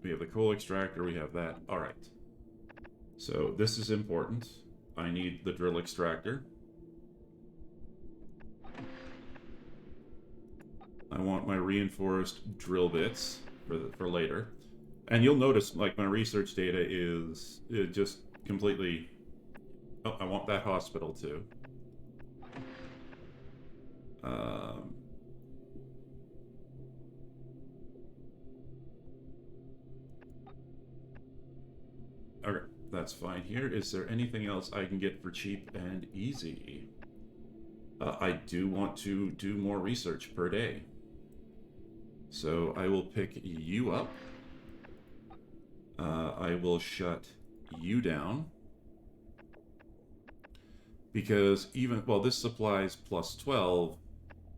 Speaker 1: we have the coal extractor, we have that. All right. So this is important. I need the drill extractor. I want my reinforced drill bits for later. And you'll notice, like, my research data is just completely... Oh, I want that hospital, too. Okay, that's fine here. Is there anything else I can get for cheap and easy? I do want to do more research per day. So I will pick you up. I will shut you down. Because even, well, this supplies plus 12,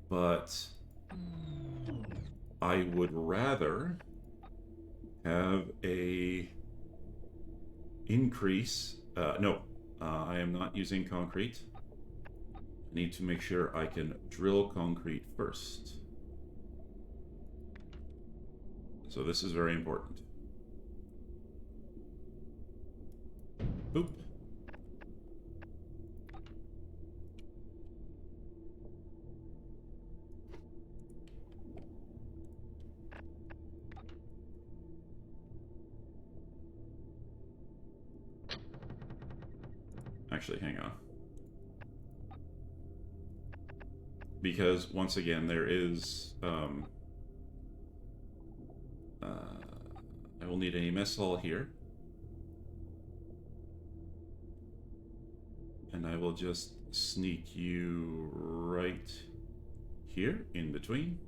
Speaker 1: but I would rather have a increase. No, I am not using concrete. I need to make sure I can drill concrete first. So this is very important. Boop. Actually, hang on. Because, once again, there is... I will need a mess hall here. And I will just sneak you right here, in between.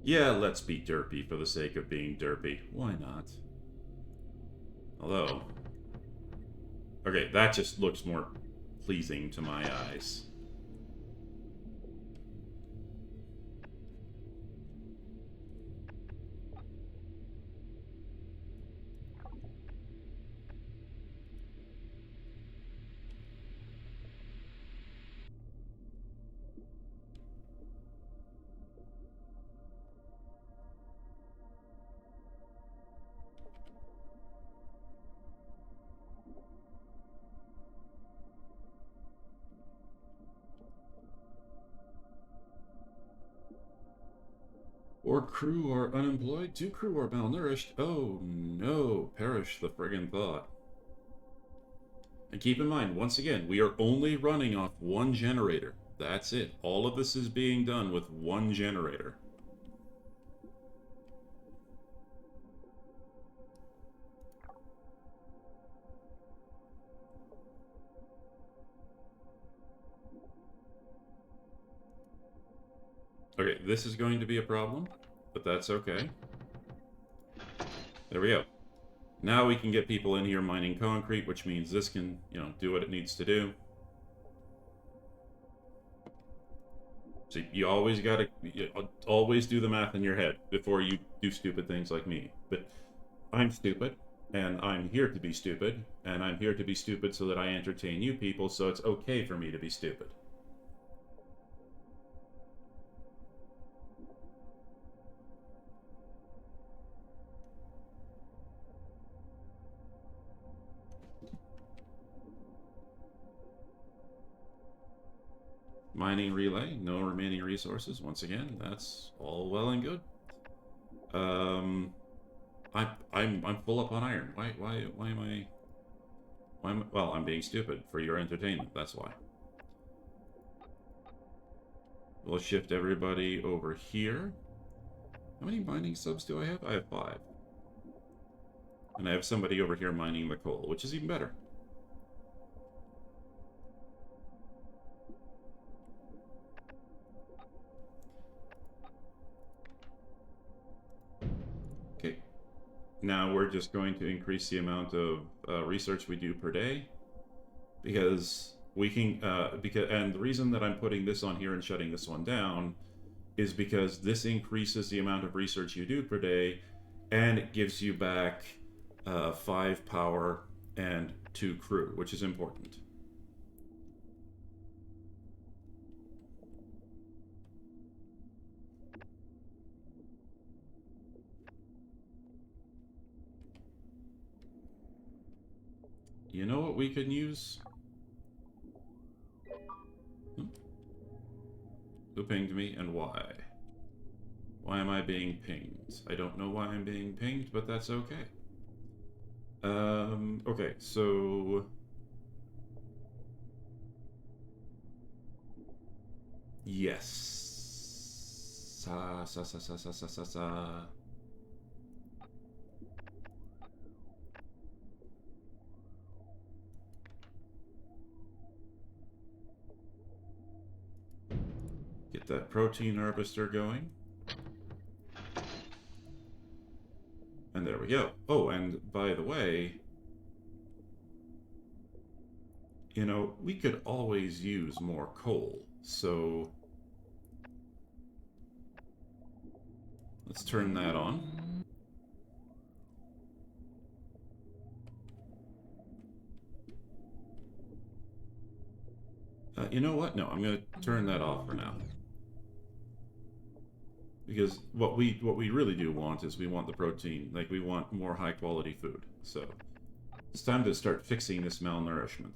Speaker 1: Yeah, let's be derpy for the sake of being derpy. Why not? Although... Okay, that just looks more pleasing to my eyes. Or crew are unemployed, 2 crew are malnourished. Oh no, perish the friggin' thought. And keep in mind, once again, we are only running off 1 generator. That's it. All of this is being done with 1 generator. Okay, this is going to be a problem, but that's okay. There we go. Now we can get people in here mining concrete, which means this can, you know, do what it needs to do. So you always gotta, always do the math in your head before you do stupid things like me. But I'm stupid, and I'm here to be stupid, and I'm here to be stupid so that I entertain you people, so it's okay for me to be stupid. Mining relay, no remaining resources. Once again, that's all well and good. I'm full up on iron. Why am I? Well, I'm being stupid for your entertainment. That's why. We'll shift everybody over here. How many mining subs do I have? I have 5. And I have somebody over here mining the coal, which is even better. Now we're just going to increase the amount of research we do per day, because we can, and the reason that I'm putting this on here and shutting this one down is because this increases the amount of research you do per day, and it gives you back 5 power and 2 crew, which is important. You know what we can use? Who pinged me and why? Why am I being pinged? I don't know why I'm being pinged, but that's okay. Okay, so... Yes. Sa, sa, sa, sa, sa, sa, sa, sa. Get that protein harvester going. And there we go. Oh, and by the way, you know, we could always use more coal. So let's turn that on. You know what? No, I'm going to turn that off for now. Because what we really do want is we want the protein, like we want more high quality food. So it's time to start fixing this malnourishment.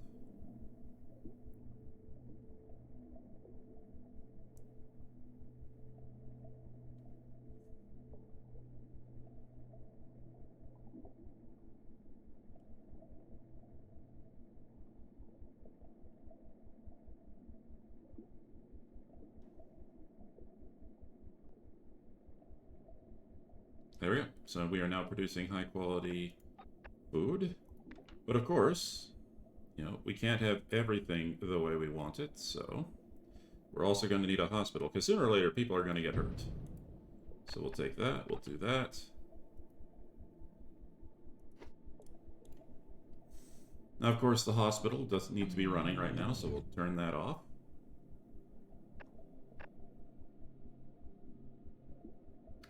Speaker 1: There we go. So we are now producing high quality food. But of course, you know, we can't have everything the way we want it, so we're also going to need a hospital, because sooner or later people are going to get hurt. So we'll take that, we'll do that. Now, of course, the hospital doesn't need to be running right now, so we'll turn that off.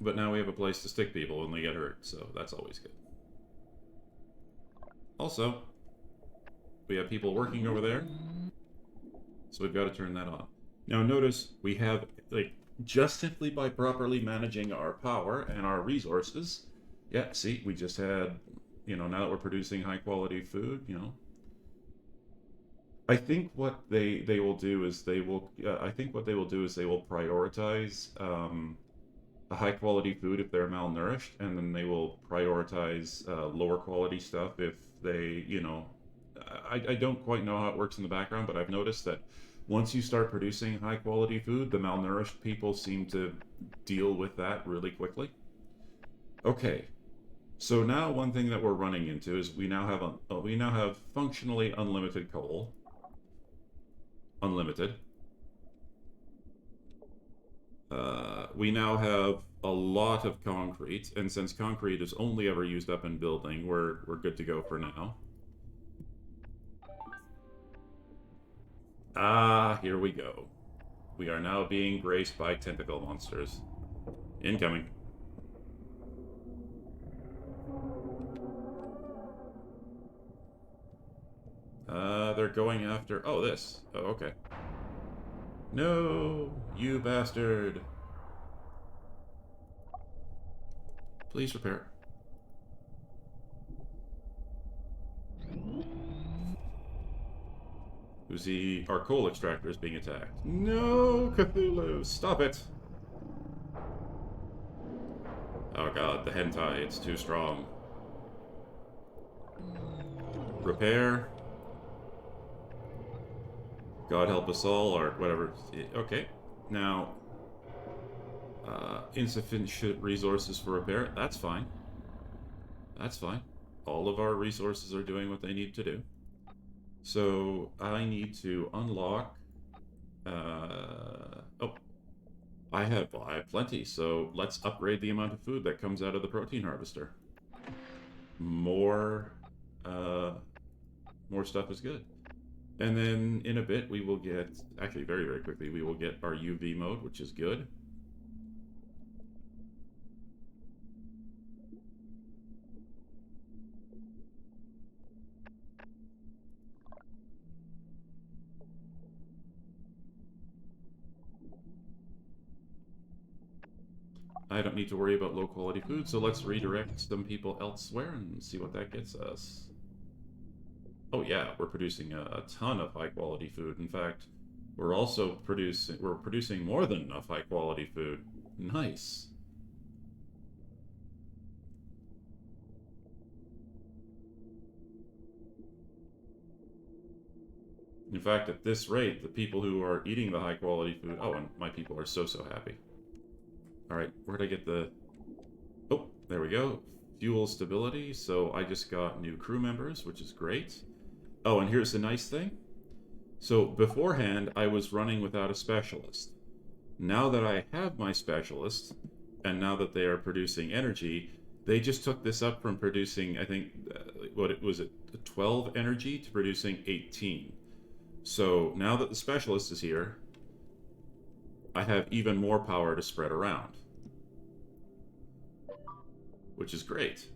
Speaker 1: But now we have a place to stick people when they get hurt, so that's always good. Also, we have people working over there, so we've got to turn that on. Now notice we have, like, just simply by properly managing our power and our resources, yeah, see, we just had, you know, now that we're producing high quality food, you know, I think what they will do is they will I think what they will do is they will prioritize a high quality food if they're malnourished, and then they will prioritize lower quality stuff if they, you know, I don't quite know how it works in the background, but I've noticed that once you start producing high quality food, the malnourished people seem to deal with that really quickly. Okay, so now one thing that we're running into is we now have functionally unlimited coal, unlimited. We now have a lot of concrete, and since concrete is only ever used up in building, we're good to go for now. Ah, here we go. We are now being graced by tentacle monsters. Incoming. They're going after... Oh, this. Oh, okay. No, you bastard. Please repair. Uzi, our coal extractor is being attacked. No, Cthulhu, stop it. Oh god, the hentai, it's too strong. Repair. God help us all, or whatever. Okay. Now, insufficient resources for repair. That's fine. That's fine. All of our resources are doing what they need to do. So, I need to unlock... oh. Well, I have plenty, so let's upgrade the amount of food that comes out of the protein harvester. More, more stuff is good. And then in a bit we will get, actually very, very quickly, we will get our UV mode, which is good. I don't need to worry about low quality food, so let's redirect some people elsewhere and see what that gets us. Oh yeah, we're producing a ton of high quality food. In fact, we're producing more than enough high quality food. Nice. In fact, at this rate, the people who are eating the high quality food... Oh, and my people are so happy. Alright, where'd I get the... Oh, there we go. Fuel stability. So I just got new crew members, which is great. Oh, and here's the nice thing. So beforehand, I was running without a specialist. Now that I have my specialist, and now that they are producing energy, they just took this up from producing, I think, what it was, 12 energy to producing 18. So now that the specialist is here, I have even more power to spread around, which is great.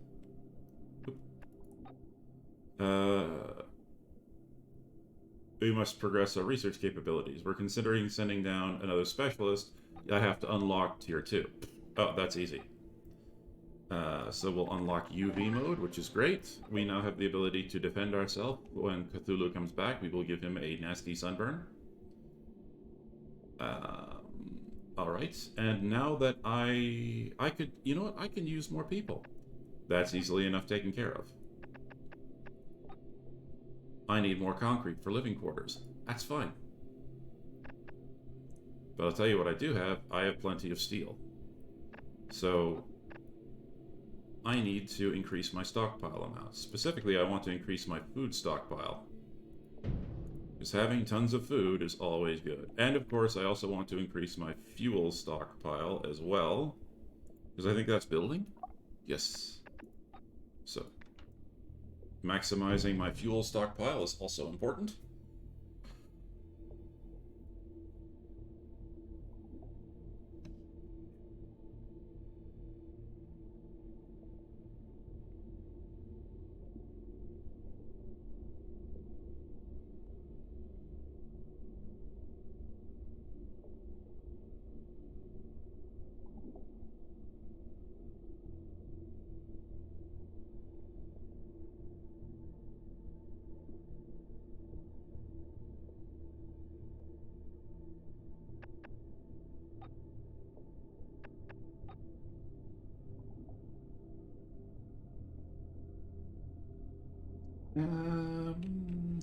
Speaker 1: We must progress our research capabilities. We're considering sending down another specialist. I have to unlock tier 2. Oh, that's easy. So we'll unlock UV mode, which is great. We now have the ability to defend ourselves. When Cthulhu comes back, we will give him a nasty sunburn. Alright, and now that I could... You know what? I can use more people. That's easily enough taken care of. I need more concrete for living quarters. That's fine. But I'll tell you what I do have. I have plenty of steel. So I need to increase my stockpile amount. Specifically, I want to increase my food stockpile. Because having tons of food is always good. And of course, I also want to increase my fuel stockpile as well. Because I think that's building? Yes. So maximizing my fuel stockpile is also important.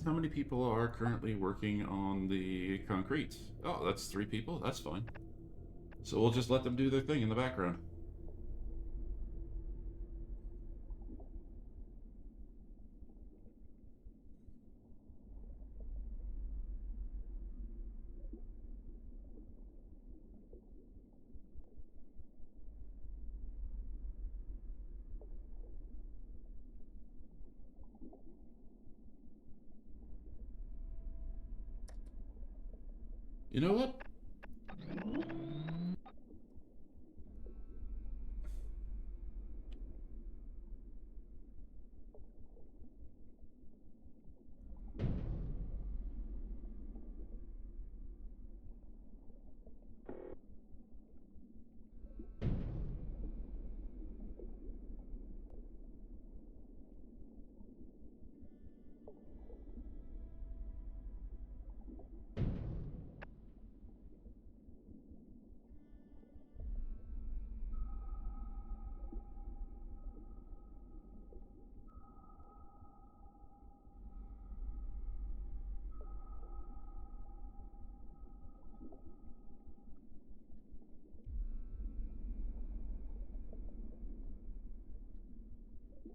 Speaker 1: How many people are currently working on the concrete? Oh, that's 3 people. That's fine. So we'll just let them do their thing in the background. You know what?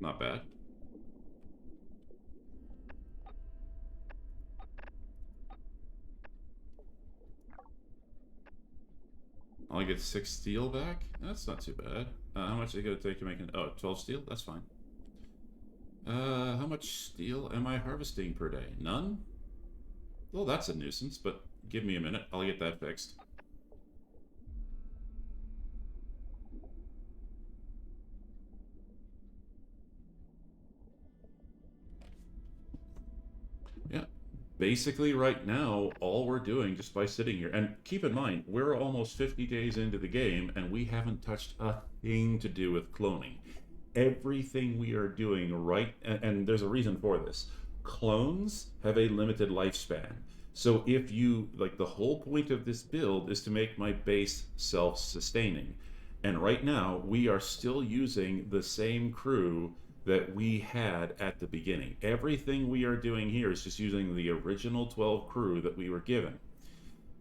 Speaker 1: Not bad. I'll get 6 steel back? That's not too bad. How much is it going to take to make an... Oh, 12 steel? That's fine. How much steel am I harvesting per day? None? Well, that's a nuisance, but give me a minute. I'll get that fixed. Yeah. Basically, right now, all we're doing just by sitting here... And keep in mind, we're almost 50 days into the game, and we haven't touched a thing to do with cloning. Everything we are doing right... And there's a reason for this. Clones have a limited lifespan. So if you... Like, the whole point of this build is to make my base self-sustaining. And right now, we are still using the same crew that we had at the beginning. Everything we are doing here is just using the original 12 crew that we were given.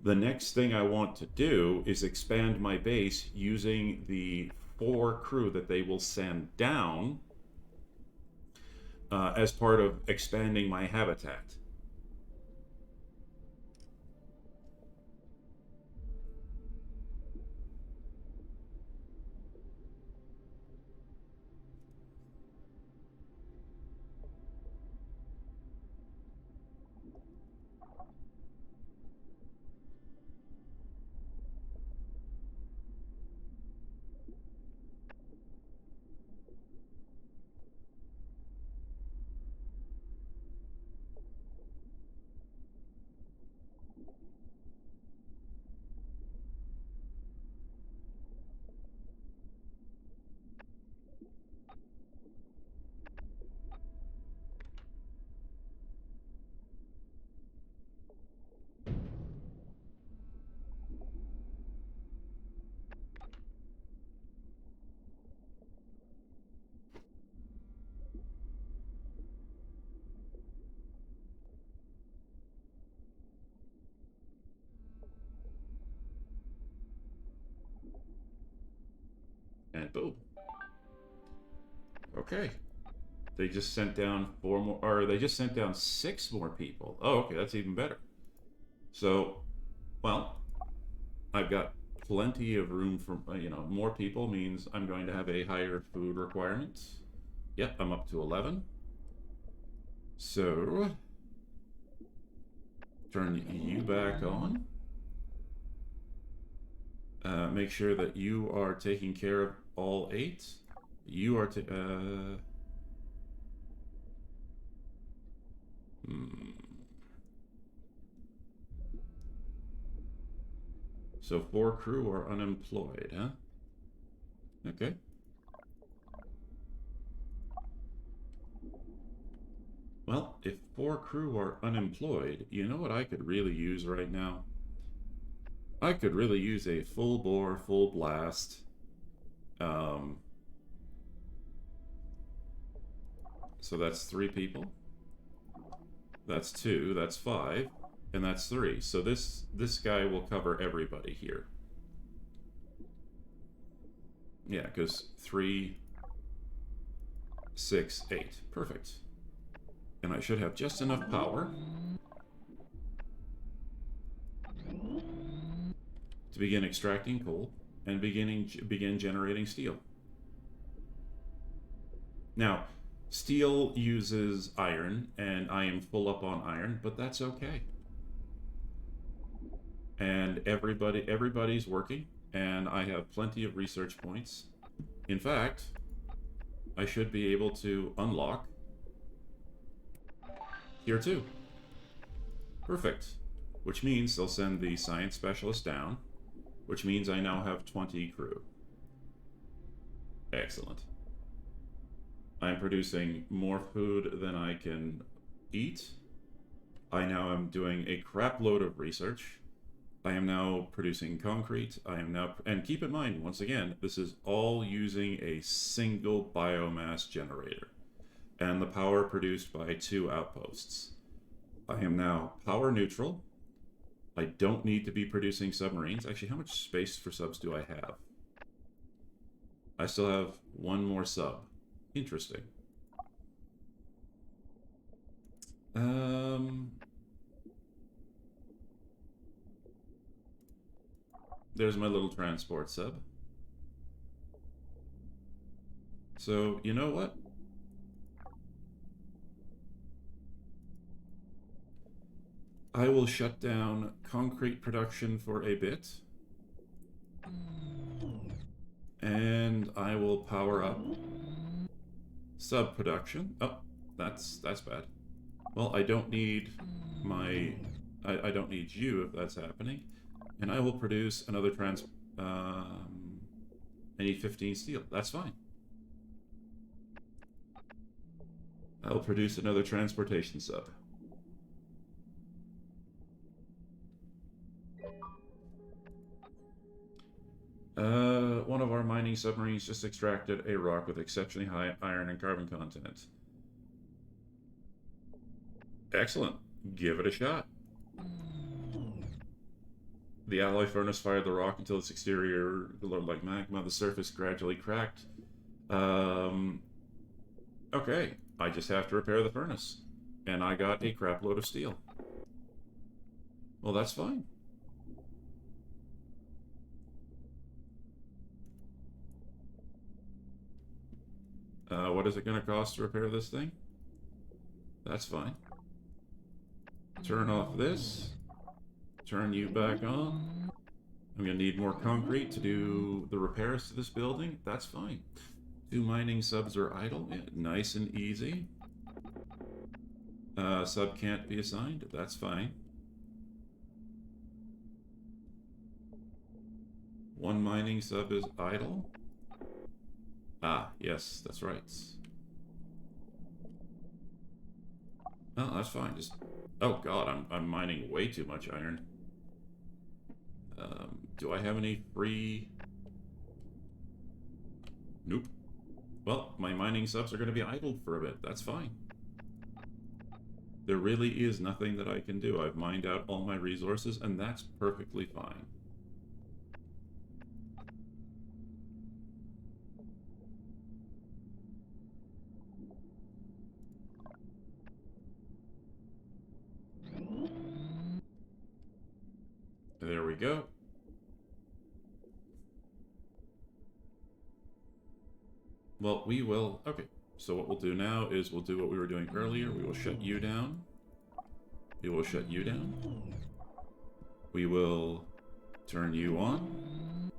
Speaker 1: The next thing I want to do is expand my base using the 4 crew that they will send down as part of expanding my habitat. And boom. Okay. They just sent down 4 more, or they just sent down 6 more people. Oh, okay, that's even better. So, well, I've got plenty of room for, more people means I'm going to have a higher food requirement. Yep, I'm up to 11. So, turn you back on. Make sure that you are taking care of all 8. You are So 4 crew are unemployed, huh? Okay. Well, if 4 crew are unemployed, you know what I could really use right now? I could really use a full bore, full blast. So that's 3 people. That's 2. That's 5. And that's 3. So this guy will cover everybody here. Yeah, because 3, 6, 8. Perfect. And I should have just enough power to begin extracting coal and begin generating steel. Now, steel uses iron, and I am full up on iron, but that's okay. And everybody's working, and I have plenty of research points. In fact, I should be able to unlock here too. Perfect. Which means they'll send the science specialist down, which means I now have 20 crew. Excellent. I'm producing more food than I can eat. I now am doing a crap load of research. I am now producing concrete. And keep in mind, once again, this is all using a single biomass generator and the power produced by 2 outposts. I am now power neutral. I don't need to be producing submarines. Actually, how much space for subs do I have? I still have 1 more sub. Interesting. There's my little transport sub. So, you know what? I will shut down concrete production for a bit. And I will power up sub production. Oh, that's bad. Well, I don't need I don't need you if that's happening. And I will produce another I need 15 steel. That's fine. I'll produce another transportation sub. One of our mining mining submarines just extracted a rock with exceptionally high iron and carbon content. Excellent. Give it a shot. The alloy furnace fired the rock until its exterior glowed like magma. The surface gradually cracked. Okay, I just have to repair the furnace. And I got a crap load of steel. Well, that's fine. What is it going to cost to repair this thing? That's fine. Turn off this. Turn you back on. I'm going to need more concrete to do the repairs to this building. That's fine. 2 mining subs are idle. Yeah, nice and easy. Sub can't be assigned. That's fine. 1 mining sub is idle. Ah, yes, that's right. Oh, that's fine. Just, oh god, I'm mining way too much iron. Do I have any free? Nope. Well, my mining subs are going to be idled for a bit. That's fine. There really is nothing that I can do. I've mined out all my resources, and that's perfectly fine. There we go. Well, we will... Okay, so what we'll do now is we'll do what we were doing earlier. We will shut you down. We will shut you down. We will turn you on.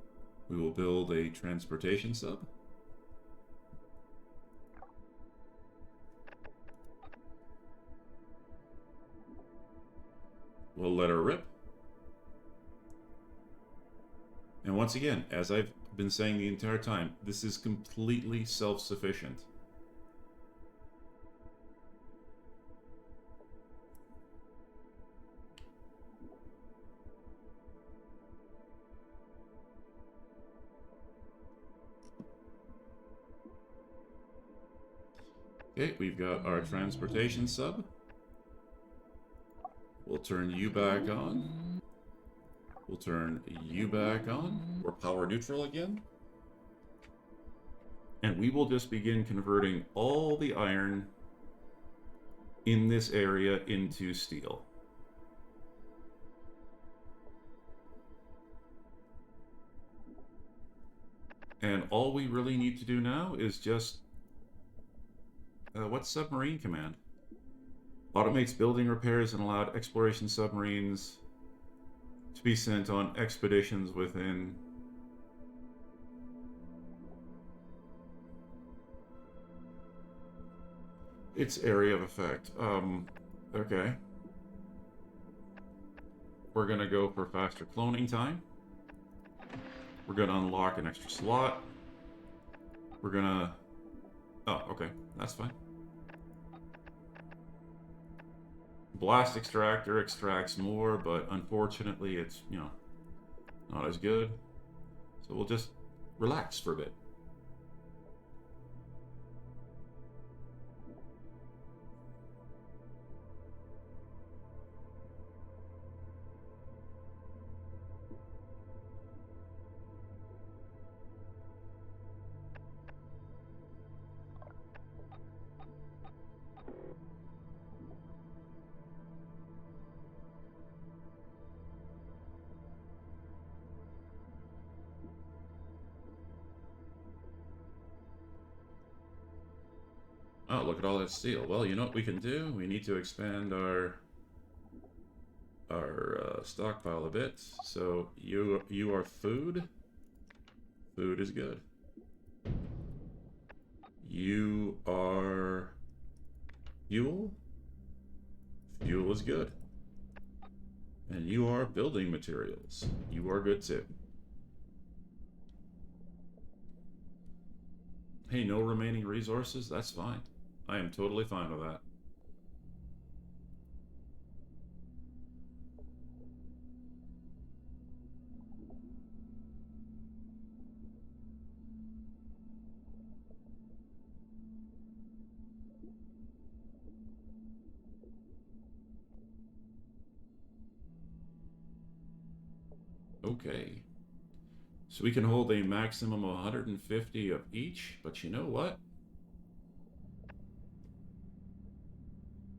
Speaker 1: We will build a transportation sub. We'll let her rip. And once again, as I've been saying the entire time, this is completely self-sufficient. Okay, we've got our transportation sub. We'll turn you back on. We'll turn you back on. We're power neutral again. And we will just begin converting all the iron in this area into steel. And all we really need to do now is just... what's submarine command? Automates building repairs and allowed exploration submarines to be sent on expeditions within... its area of effect. Okay. We're gonna go for faster cloning time. We're gonna unlock an extra slot. We're gonna... Oh, okay. That's fine. Blast extractor extracts more, but unfortunately it's, you know, not as good. So we'll just relax for a bit. Oh, look at all that steel. Well, you know what we can do? We need to expand our stockpile a bit. So you are food. Food is good. You are fuel. Fuel is good. And you are building materials. You are good too. Hey, no remaining resources? That's fine. I am totally fine with that. Okay. So we can hold a maximum of 150 of each, but you know what?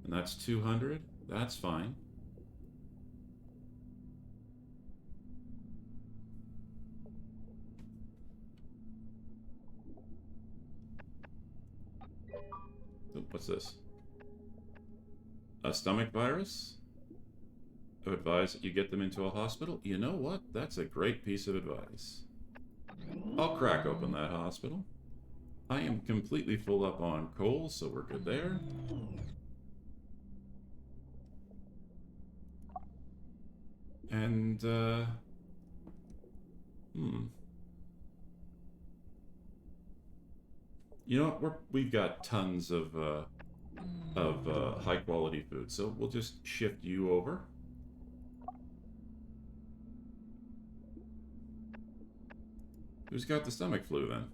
Speaker 1: And that's 200. That's fine. Ooh, what's this? A stomach virus? I would advise that you get them into a hospital. You know what? That's a great piece of advice. I'll crack open that hospital. I am completely full up on coal, so we're good there. And, You know what? We've got tons of high quality food, so we'll just shift you over. Who's got the stomach flu then?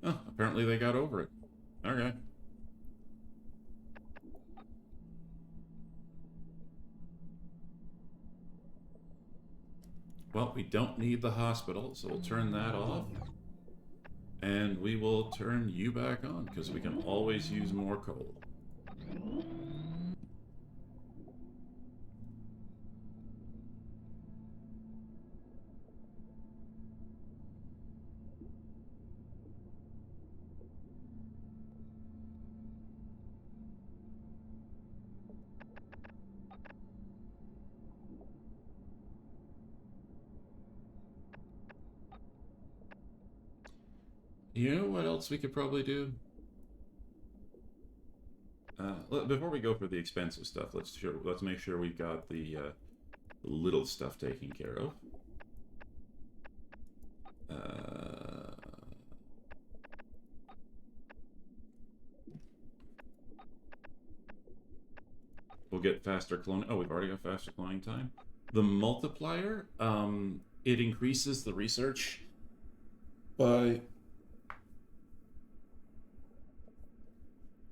Speaker 1: Oh, apparently they got over it. Okay. Well, we don't need the hospital, so we'll turn that off. And we will turn you back on, because we can always use more coal. You know what else we could probably do? Before we go for the expensive stuff, let's make sure we've got the little stuff taken care of. We'll get faster cloning. Oh, we've already got faster cloning time. The multiplier, it increases the research by...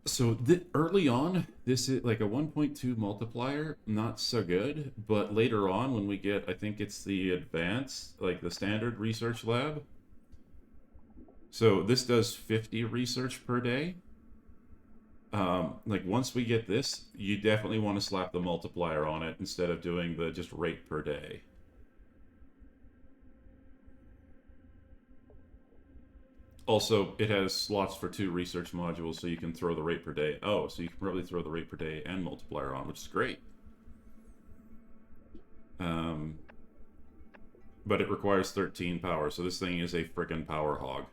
Speaker 1: So early on, this is like a 1.2 multiplier, not so good. But later on, when we get, I think it's the advanced, like the standard research lab. So this does 50 research per day. Like once we get this, you definitely want to slap the multiplier on it instead of doing the just rate per day. Also, it has slots for 2 research modules, so you can throw the rate per day. Oh, so you can probably throw the rate per day and multiplier on, which is great. But it requires 13 power, so this thing is a frickin' power hog.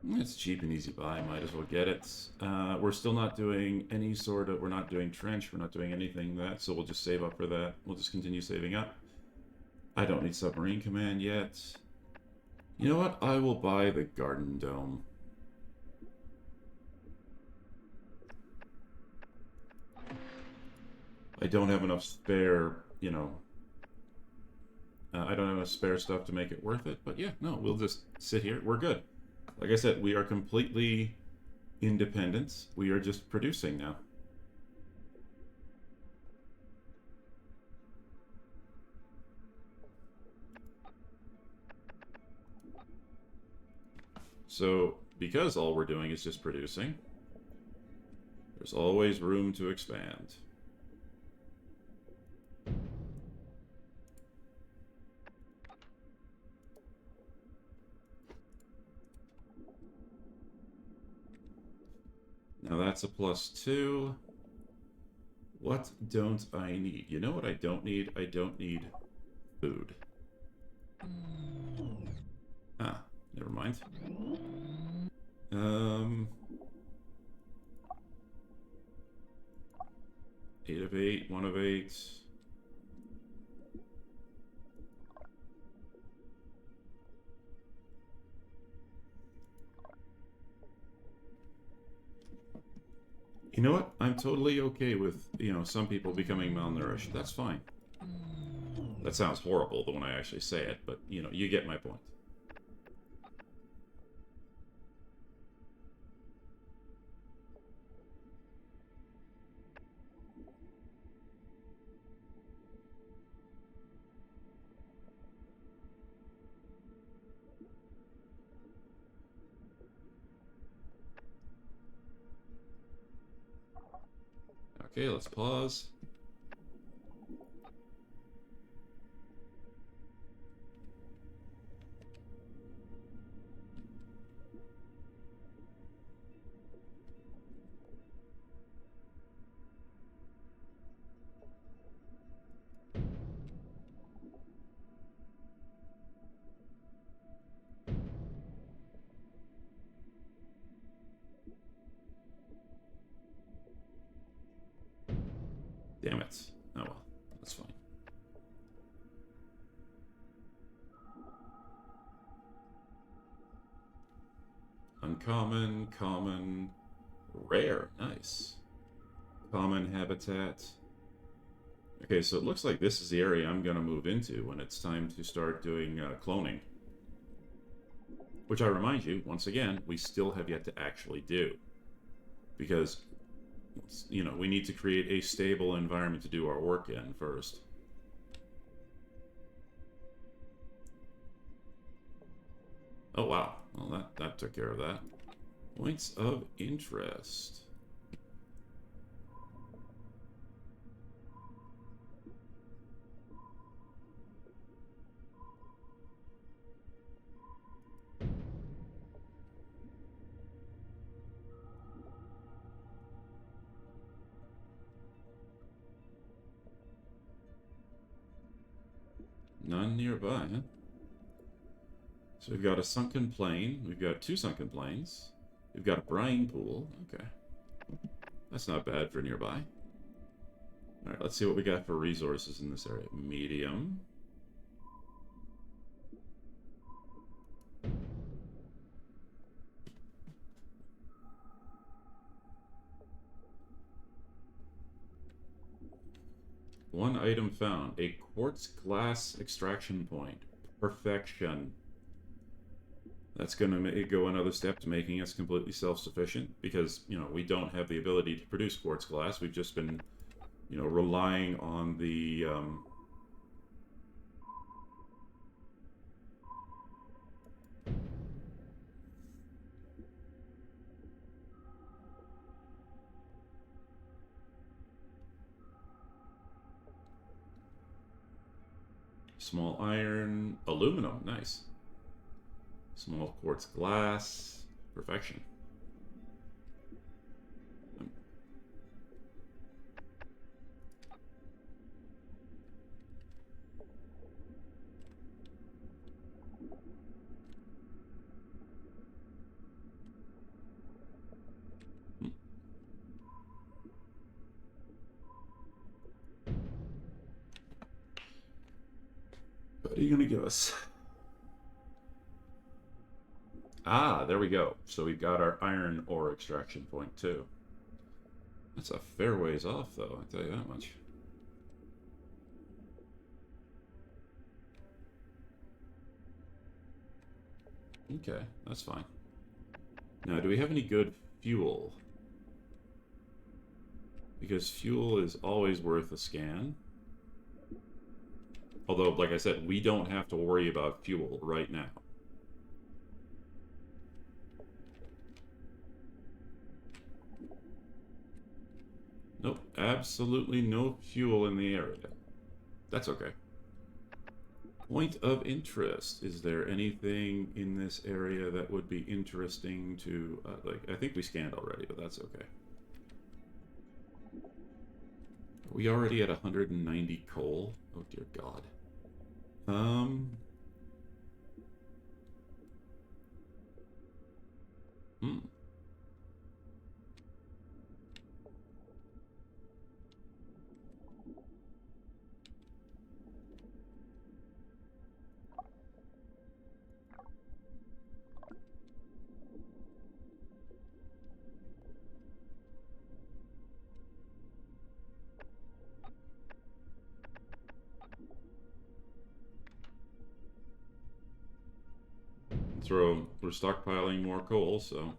Speaker 1: It's cheap and easy buy, might as well get it. We're still not doing any sort of, we're not doing trench, we're not doing anything that, so we'll just save up for that. We'll just continue saving up. I don't need submarine command yet. You know what? I will buy the garden dome. I don't have enough spare, you know, I don't have enough spare stuff to make it worth it, but yeah, no, we'll just sit here. We're good. Like I said, we are completely independent. We are just producing now. So, because all we're doing is just producing, there's always room to expand. Now that's a +2. What don't I need? You know what I don't need? I don't need food. Ah, never mind. 8 of 8, 1 of 8. know what? I'm totally okay with, some people becoming malnourished. That's fine. That sounds horrible when I actually say it, but, you get my point. Okay, let's pause. Damn it. Oh well, that's fine. Uncommon, common, rare. Nice. Common habitat. Okay, so it looks like this is the area I'm going to move into when it's time to start doing cloning. Which I remind you, once again, we still have yet to actually do. Because, we need to create a stable environment to do our work in first. Oh, wow. Well, that took care of that. Points of interest. None nearby, huh? So we've got a sunken plain. We've got 2 sunken plains. We've got a brine pool. Okay. That's not bad for nearby. Alright, let's see what we got for resources in this area. Medium. One item found. A quartz glass extraction point. Perfection. That's going to go another step to making us completely self-sufficient because, we don't have the ability to produce quartz glass. We've just been, relying on the small iron, aluminum. Nice. Small quartz glass. Perfection. What are you going to give us? Ah, there we go. So we've got our iron ore extraction point too. That's a fair ways off, though, I tell you that much. Okay, that's fine. Now, do we have any good fuel? Because fuel is always worth a scan. Although, like I said, we don't have to worry about fuel right now. Nope, absolutely no fuel in the area. That's okay. Point of interest. Is there anything in this area that would be interesting to... I think we scanned already, but that's okay. Are we already at 190 coal? Oh, dear God. Hmm. We're stockpiling more coal, so.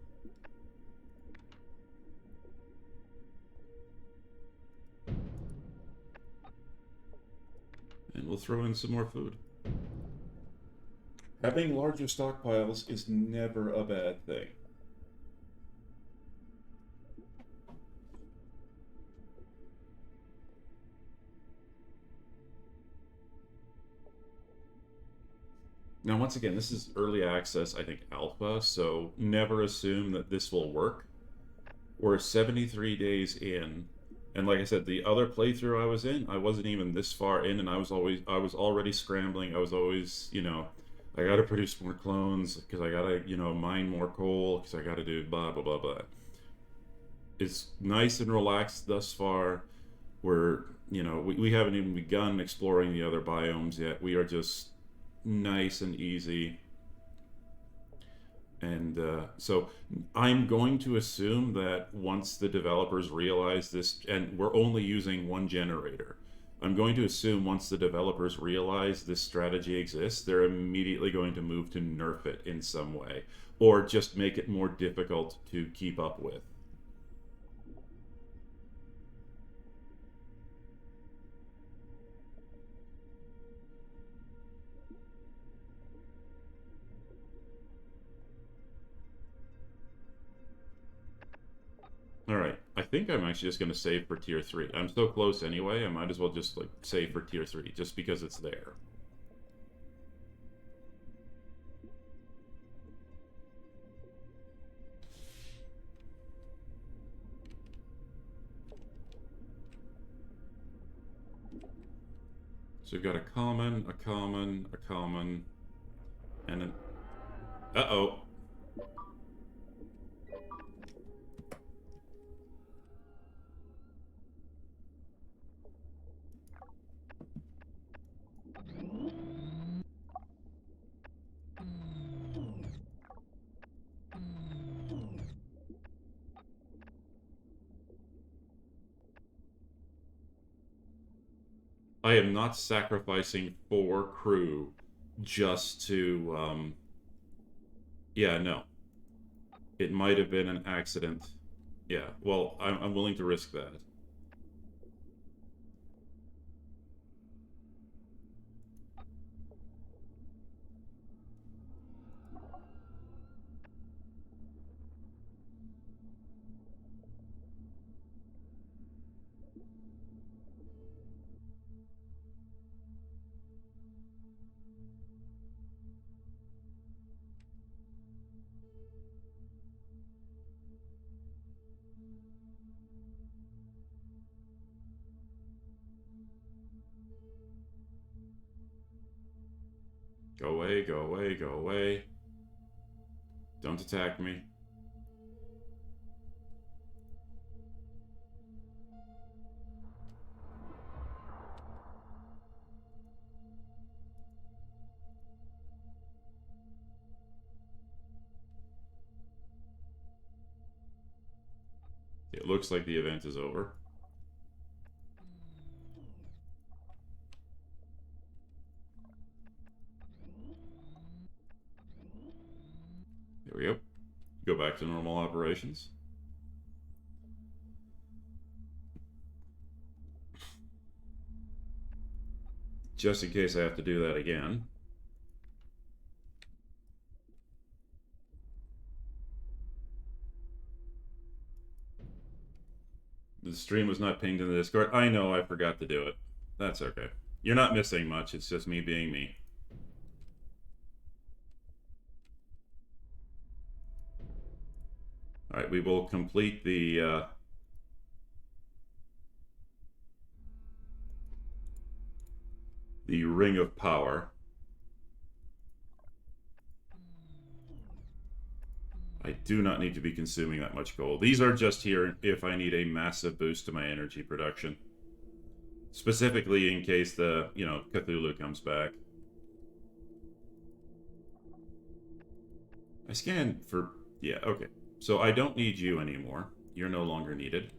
Speaker 1: And we'll throw in some more food. Having larger stockpiles is never a bad thing. Now, once again, this is early access, I think alpha, so never assume that this will work. We're 73 days in, and like I said, the other playthrough I was in, I wasn't even this far in, and I was already scrambling. I was always, I gotta produce more clones, because I gotta, mine more coal, because I gotta do blah, blah, blah, blah. It's nice and relaxed thus far. We haven't even begun exploring the other biomes yet. We are just nice and easy. And so I'm going to assume that once the developers realize this, and we're only using one generator, I'm going to assume once the developers realize this strategy exists, they're immediately going to move to nerf it in some way, or just make it more difficult to keep up with. Alright, I think I'm actually just going to save for tier 3. I'm so close anyway, I might as well just save for tier 3, just because it's there. So we've got a common, and an... Uh-oh. I am not sacrificing 4 crew just to, yeah, no. It might have been an accident. Yeah, well, I'm willing to risk that. Go away, go away, go away. Don't attack me. It looks like the event is over. There we go. Go back to normal operations. Just in case I have to do that again. The stream was not pinged in the Discord. I know, I forgot to do it. That's okay. You're not missing much, it's just me being me. Alright, we will complete the Ring of Power. I do not need to be consuming that much gold. These are just here if I need a massive boost to my energy production. Specifically in case the, Cthulhu comes back. I scanned for... Yeah, okay. So I don't need you anymore. You're no longer needed.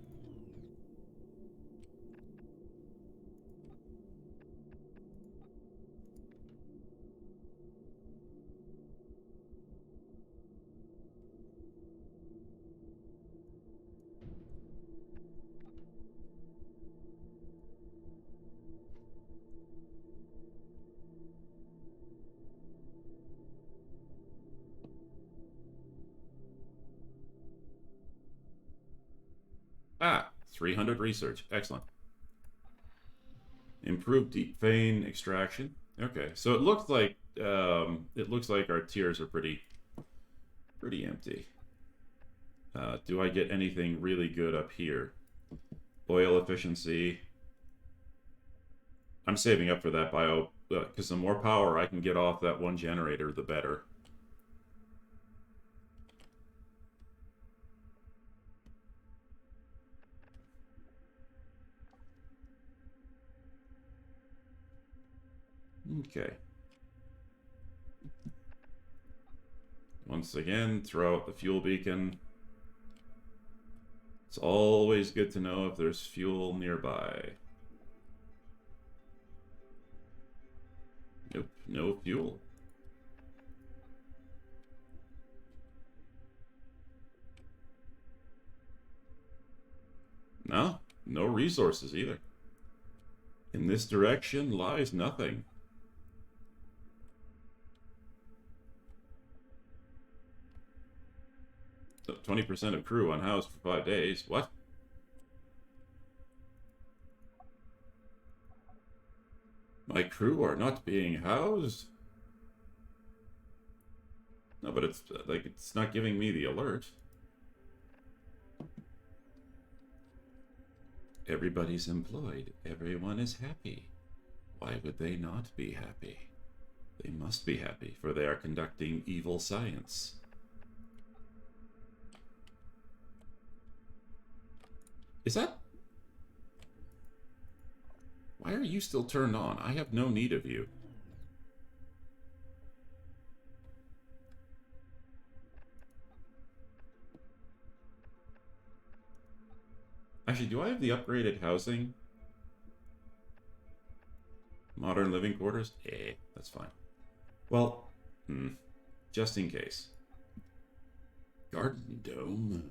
Speaker 1: Ah, 300 research. Excellent. Improved deep vein extraction. Okay, so it looks like our tiers are pretty empty. Do I get anything really good up here? Oil efficiency. I'm saving up for that bio because the more power I can get off that one generator, the better. Okay. Once again, throw out the fuel beacon. It's always good to know if there's fuel nearby. Nope, no fuel. No, no resources either. In this direction lies nothing. So 20% of crew unhoused for 5 days. What? My crew are not being housed? No, but it's like it's not giving me the alert. Everybody's employed. Everyone is happy. Why would they not be happy? They must be happy, for they are conducting evil science. Is that... Why are you still turned on? I have no need of you. Actually, do I have the upgraded housing? Modern living quarters? That's fine. Well, just in case. Garden dome?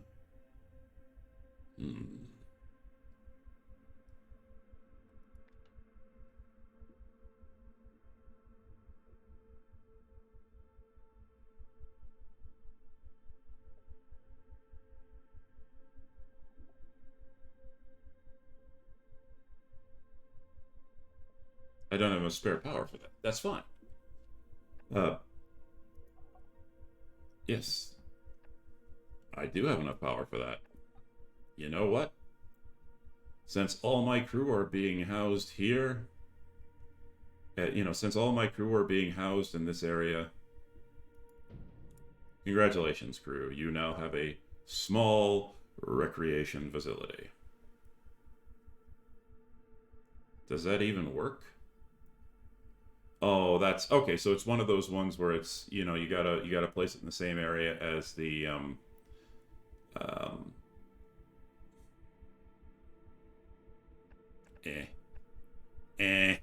Speaker 1: I don't have a spare power for that. That's fine. Yes. I do have enough power for that. You know what? Since all my crew are being housed here, since all my crew are being housed in this area, congratulations, crew. You now have a small recreation facility. Does that even work? Oh, that's okay. So it's one of those ones where it's you gotta place it in the same area as the um eh eh.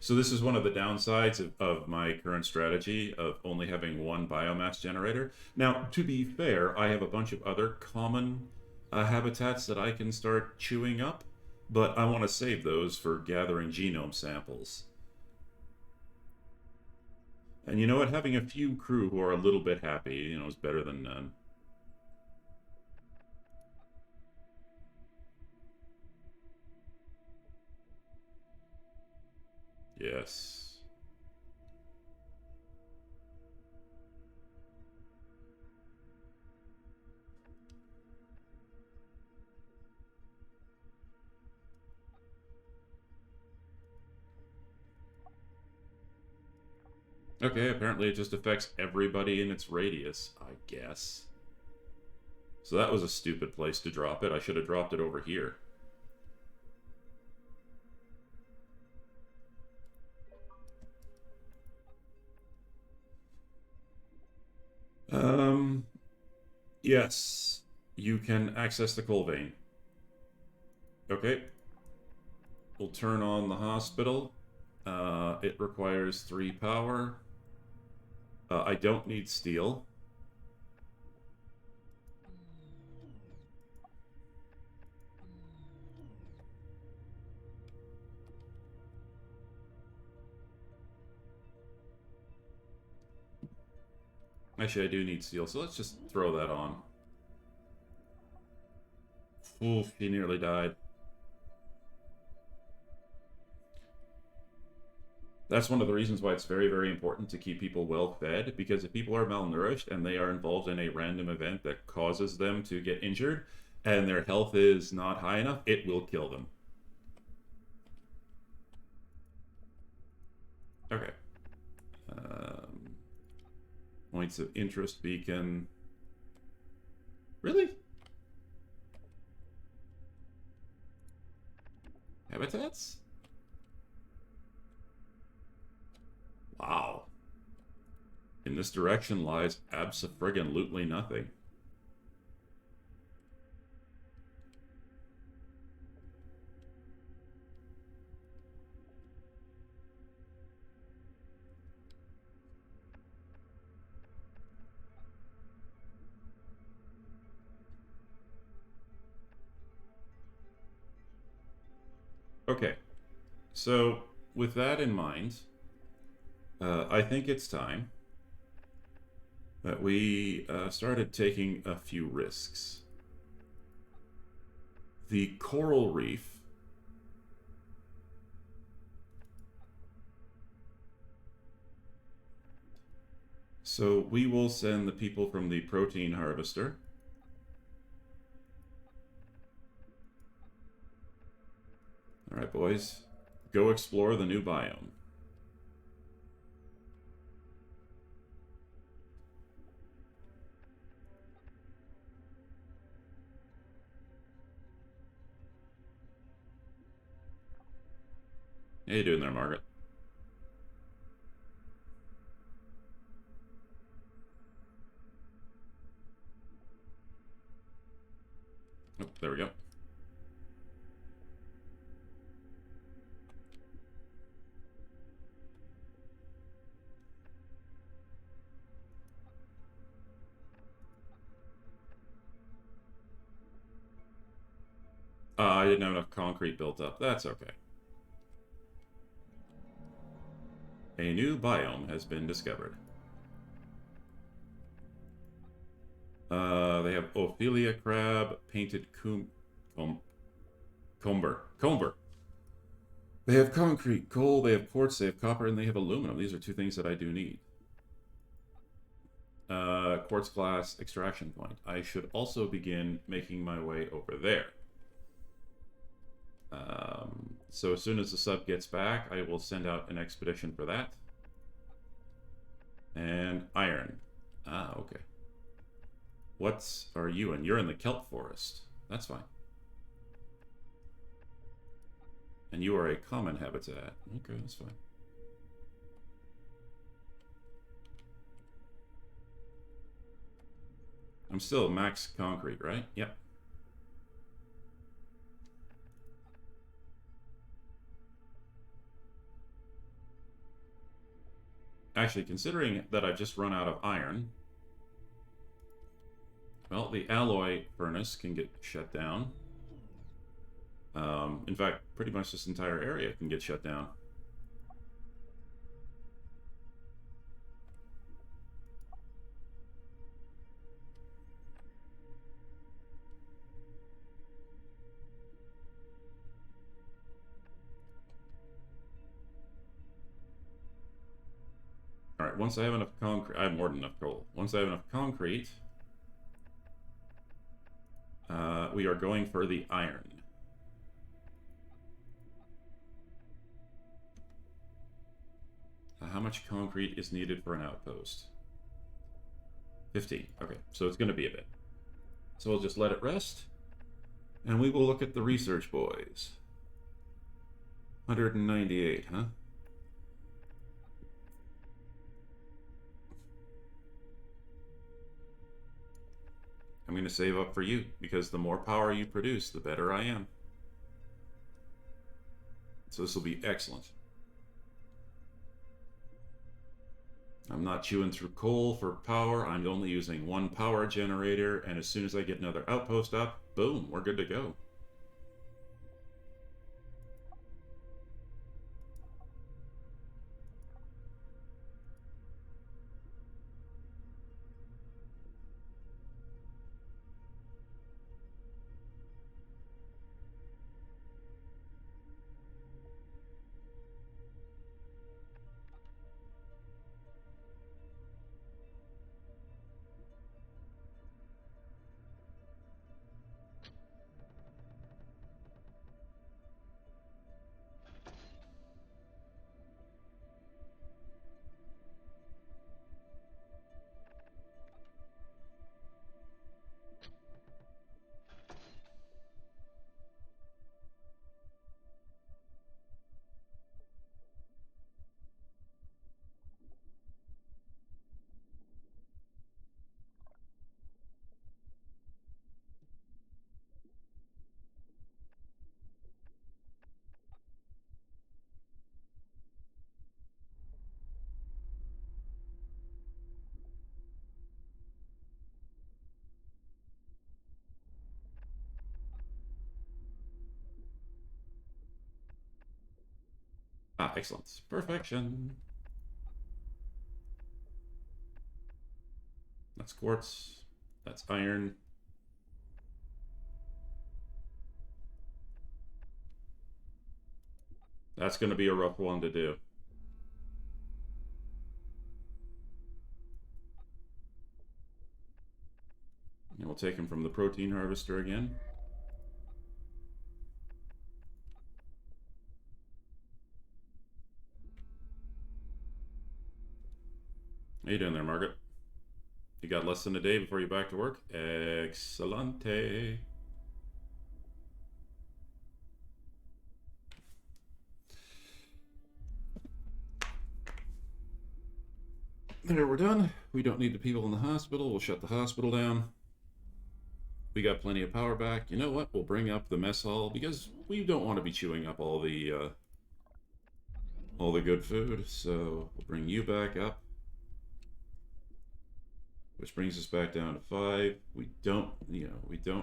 Speaker 1: So this is one of the downsides of my current strategy of only having one biomass generator. Now, to be fair, I have a bunch of other common habitats that I can start chewing up, but I want to save those for gathering genome samples. And you know what? Having a few crew who are a little bit happy, is better than none. Yes. Okay, apparently it just affects everybody in its radius, I guess. So that was a stupid place to drop it. I should have dropped it over here. Yes. You can access the coal vein. Okay. We'll turn on the hospital. It requires 3 power. I don't need steel. Actually, I do need steel, so let's just throw that on. Oof, he nearly died. That's one of the reasons why it's very, very important to keep people well fed, because if people are malnourished and they are involved in a random event that causes them to get injured and their health is not high enough, it will kill them. Okay. Points of interest beacon. Really? Habitats? Wow. In this direction lies abso-friggin-lutely nothing. Okay, so with that in mind, I think it's time that we started taking a few risks. The coral reef so we will send the people from the protein harvester. All right, boys, go explore the new biome. How you doing there, Margaret? Oh, there we go. I didn't have enough concrete built up. That's okay. A new biome has been discovered. They have Ophelia crab, painted comber. They have concrete, coal, they have quartz, they have copper, and they have aluminum. These are two things that I do need. Quartz glass extraction point. I should also begin making my way over there. So as soon as the sub gets back, I will send out an expedition for that. And iron. Ah, okay. What are you in? You're in the kelp forest. That's fine. And you are a common habitat. Okay, that's fine. I'm still max concrete, right? Yep. Actually, considering that I've just run out of iron, well, the alloy furnace can get shut down. In fact, pretty much this entire area can get shut down. All right, once I have enough concrete, I have more than enough coal. Once I have enough concrete, we are going for the iron. How much concrete is needed for an outpost? 15. Okay, so it's going to be a bit. So we'll just let it rest, and we will look at the research boys. 198, huh? I'm going to save up for you, because the more power you produce, the better I am. So this will be excellent. I'm not chewing through coal for power. I'm only using one power generator, and as soon as I get another outpost up, boom, we're good to go. Ah, excellent. Perfection. That's quartz. That's iron. That's going to be a rough one to do. And we'll take him from the protein harvester again. How you doing there, Margaret? You got less than a day before you're back to work? Excellente. There, we're done. We don't need the people in the hospital. We'll shut the hospital down. We got plenty of power back. You know what? We'll bring up the mess hall because we don't want to be chewing up all the good food. So we'll bring you back up, which brings us back down to 5. We don't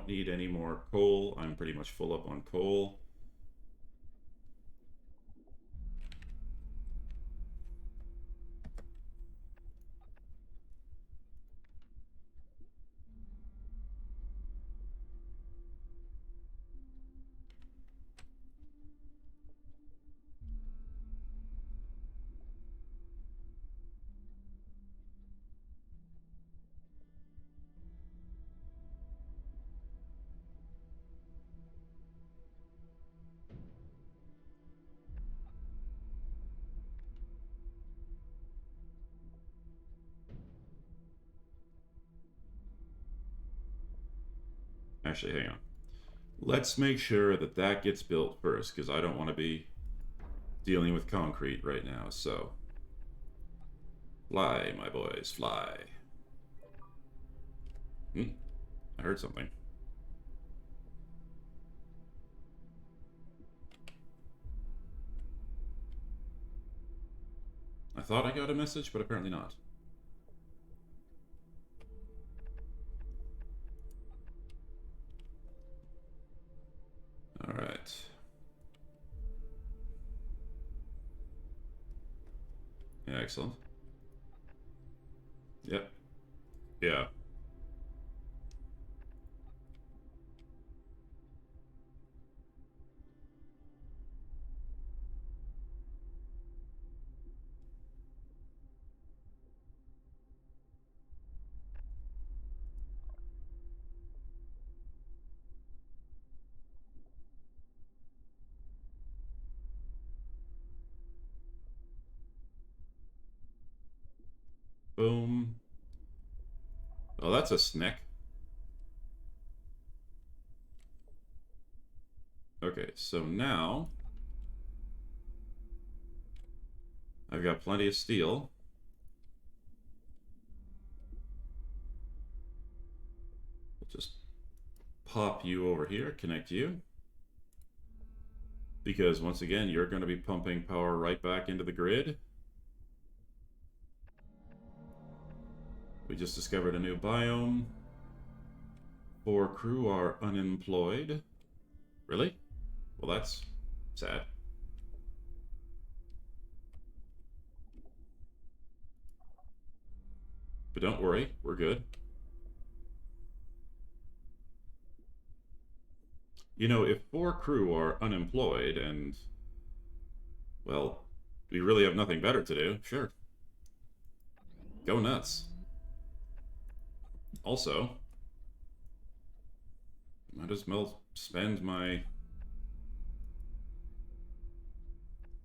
Speaker 1: need any more coal. I'm pretty much full up on coal. Actually, hang on. Let's make sure that that gets built first because I don't want to be dealing with concrete right now. So fly, my boys, fly. I heard something. I thought I got a message, but apparently not. All right. Yeah, excellent. Yep. Yeah. Boom. Oh, that's a snick. Okay, so now I've got plenty of steel. We'll just pop you over here, connect you. Because once again, you're going to be pumping power right back into the grid. We just discovered a new biome. 4 crew are unemployed. Really? Well, that's sad. But don't worry, we're good. You know, if 4 crew are unemployed and, well, we really have nothing better to do, sure. Go nuts. Also, might as well spend my...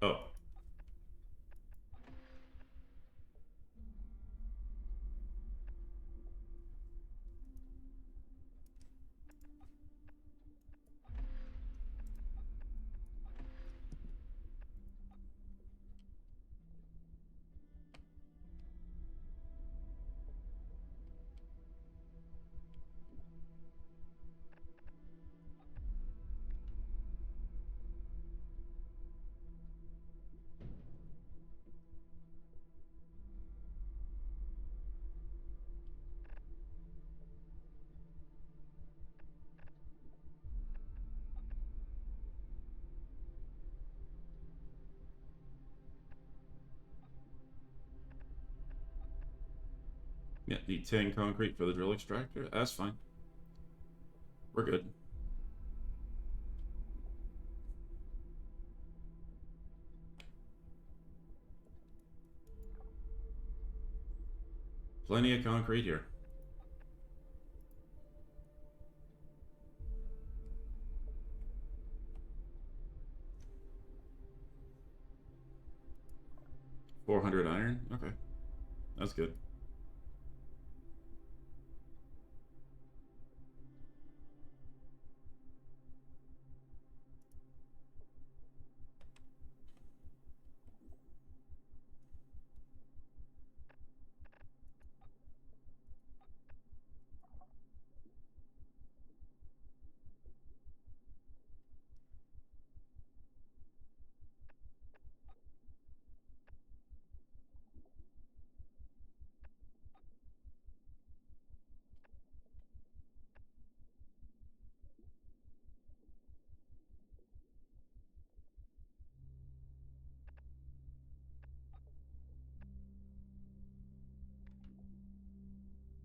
Speaker 1: Oh. Yeah, need 10 concrete for the drill extractor. That's fine. We're good. Plenty of concrete here. $400 iron. Okay, that's good.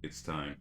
Speaker 1: It's time.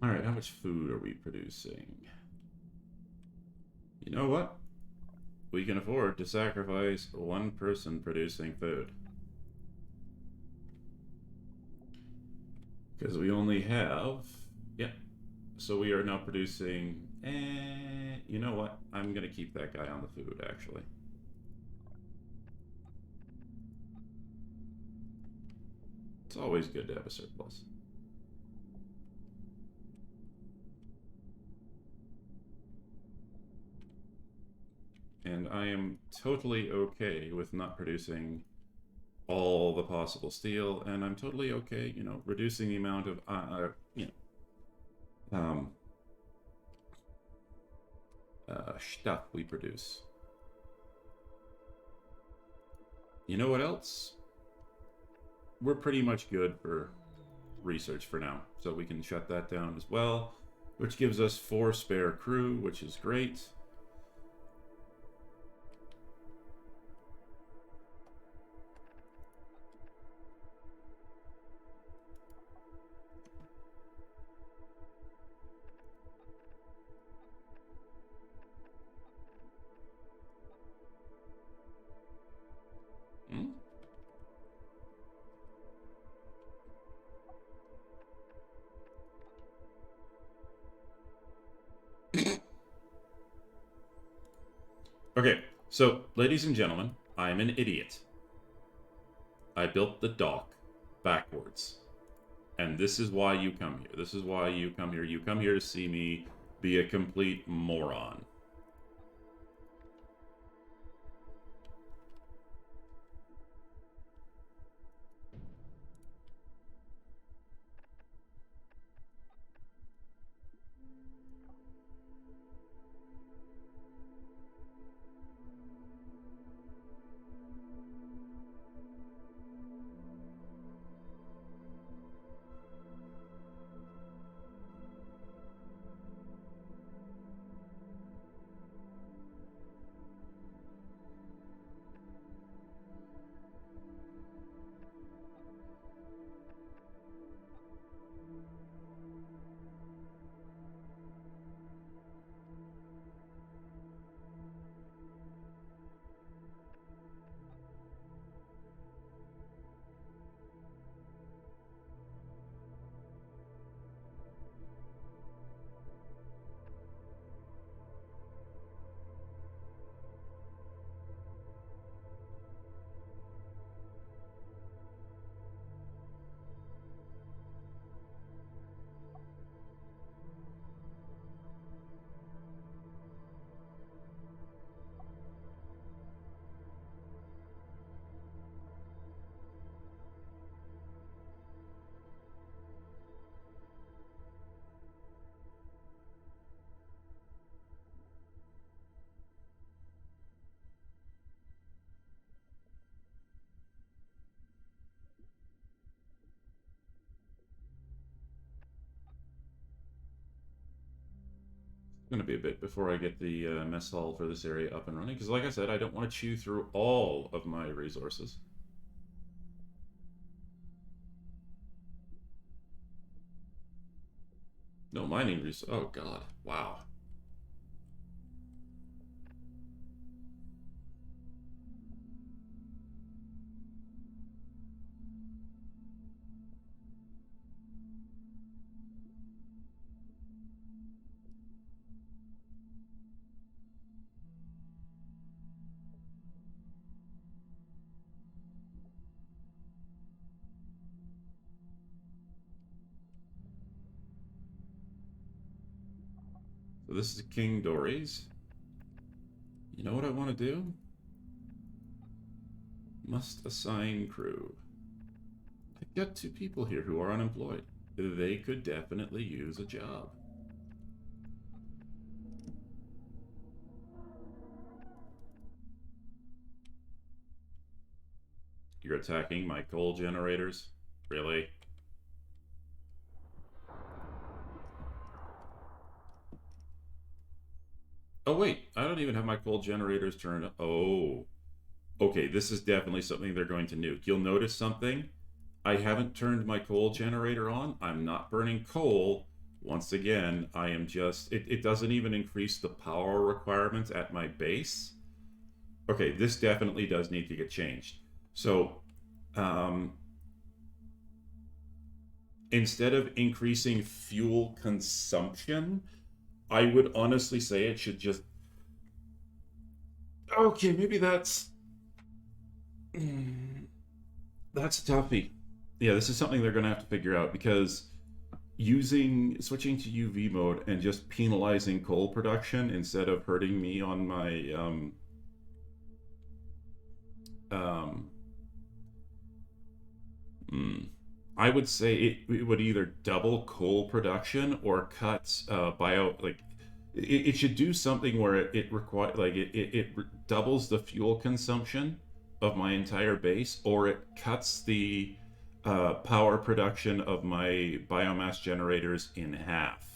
Speaker 1: All right, how much food are we producing? You know what? We can afford to sacrifice one person producing food. Because we only have... Yeah. So we are now producing... you know what? I'm going to keep that guy on the food, actually. It's always good to have a surplus. And I am totally okay with not producing all the possible steel, and I'm totally okay, you know, reducing the amount of, stuff we produce. You know what else? We're pretty much good for research for now, so we can shut that down as well, which gives us 4 spare crew, which is great. Hmm? Okay, so, ladies and gentlemen, I'm an idiot. I built the dock backwards. And this is why you come here. This is why you come here. You come here to see me be a complete moron. Gonna be a bit before I get the mess hall for this area up and running, because like I said, I don't want to chew through all of my resources. No mining resources. Oh god, wow. So this is King Dory's. You know what I want to do? Must assign crew. I've got 2 people here who are unemployed. They could definitely use a job. You're attacking my coal generators? Really? Oh wait, I don't even have my coal generators turned. Oh. Okay, this is definitely something they're going to nuke. You'll notice something. I haven't turned my coal generator on. I'm not burning coal. Once again, I am just... It doesn't even increase the power requirements at my base. Okay, this definitely does need to get changed. So, instead of increasing fuel consumption, I would honestly say it should just... Okay, maybe that's... That's toughy. Yeah, this is something they're going to have to figure out, because switching to UV mode and just penalizing coal production instead of hurting me on my I would say it would either double coal production or cut it should do something where it doubles the fuel consumption of my entire base, or it cuts the power production of my biomass generators in half.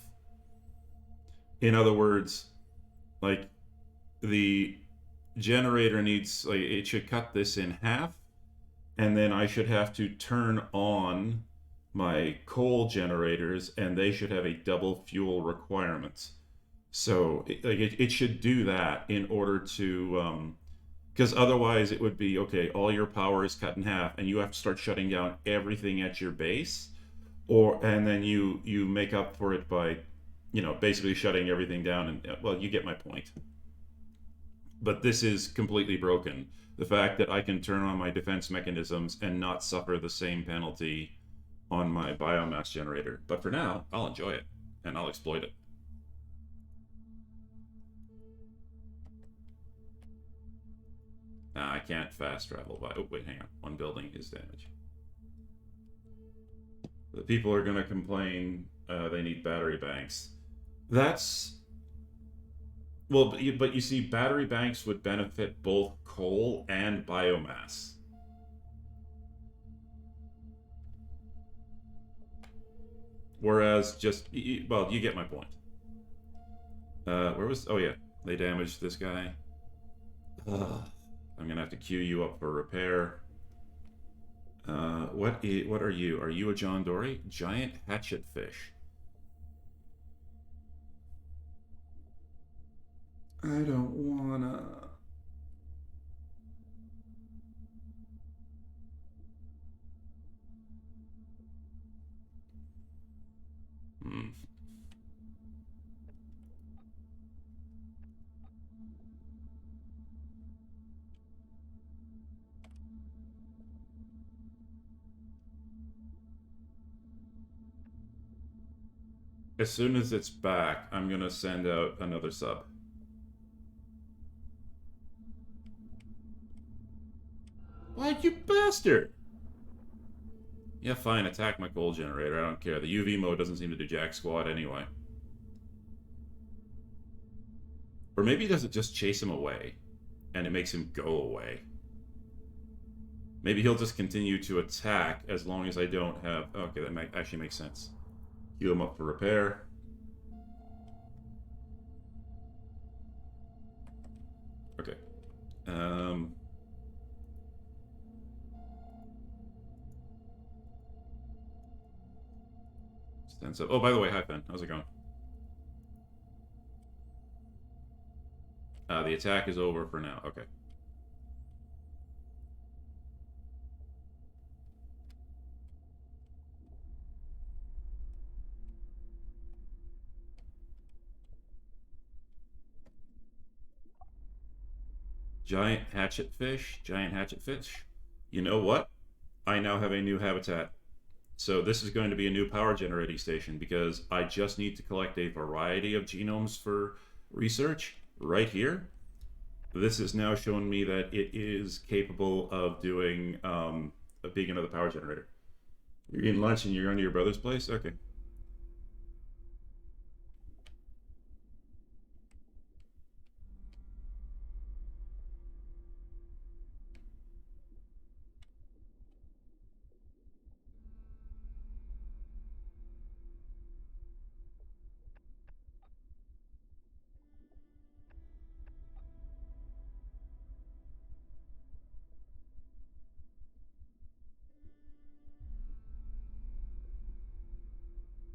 Speaker 1: In other words, like, the generator needs, like, it should cut this in half, and then I should have to turn on my coal generators, and they should have a double fuel requirement. So it should do that in order to because otherwise it would be, okay, all your power is cut in half and you have to start shutting down everything at your base, and then you make up for it by, basically shutting everything down, and well, you get my point. But this is completely broken. The fact that I can turn on my defense mechanisms and not suffer the same penalty on my biomass generator. But for now, I'll enjoy it and I'll exploit it. I can't fast travel by... Oh, wait, hang on. One building is damaged. The people are going to complain they need battery banks. That's... Well, but you see, battery banks would benefit both coal and biomass. Whereas just... Well, you get my point. Where was... Oh, yeah. They damaged this guy. Ugh. I'm gonna have to queue you up for repair. What are you? Are you a John Dory? Giant hatchet fish. I don't wanna... As soon as it's back, I'm gonna send out another sub. Why, you bastard! Yeah, fine, attack my coal generator, I don't care. The UV mode doesn't seem to do jack squat anyway. Or maybe does it just chase him away, and it makes him go away. Maybe he'll just continue to attack as long as I don't have... Okay, that actually makes sense. Queue him up for repair. Um, Stands up. Oh, by the way, hi, Ben. How's it going? The attack is over for now. Okay. Giant hatchet fish. Giant hatchet fish. You know what? I now have a new habitat. So this is going to be a new power generating station because I just need to collect a variety of genomes for research right here. This has now shown me that it is capable of doing being another power generator. You're eating lunch and you're going to your brother's place? Okay.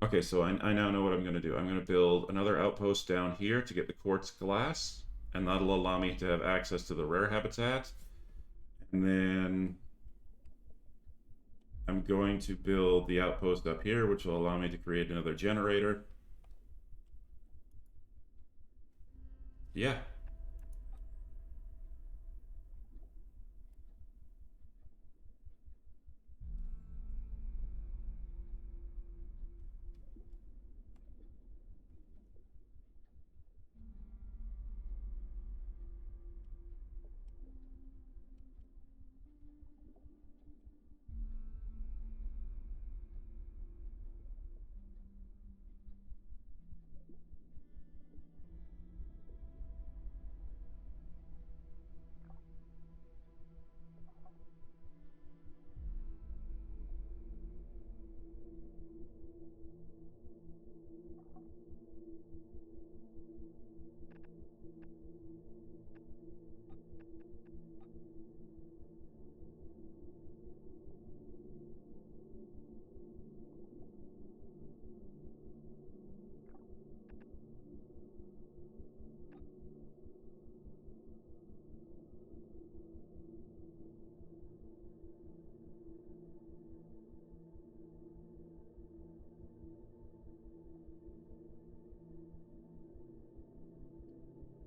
Speaker 1: Okay, so I now know what I'm going to do. I'm going to build another outpost down here to get the quartz glass, and that'll allow me to have access to the rare habitat. And then I'm going to build the outpost up here, which will allow me to create another generator. Yeah.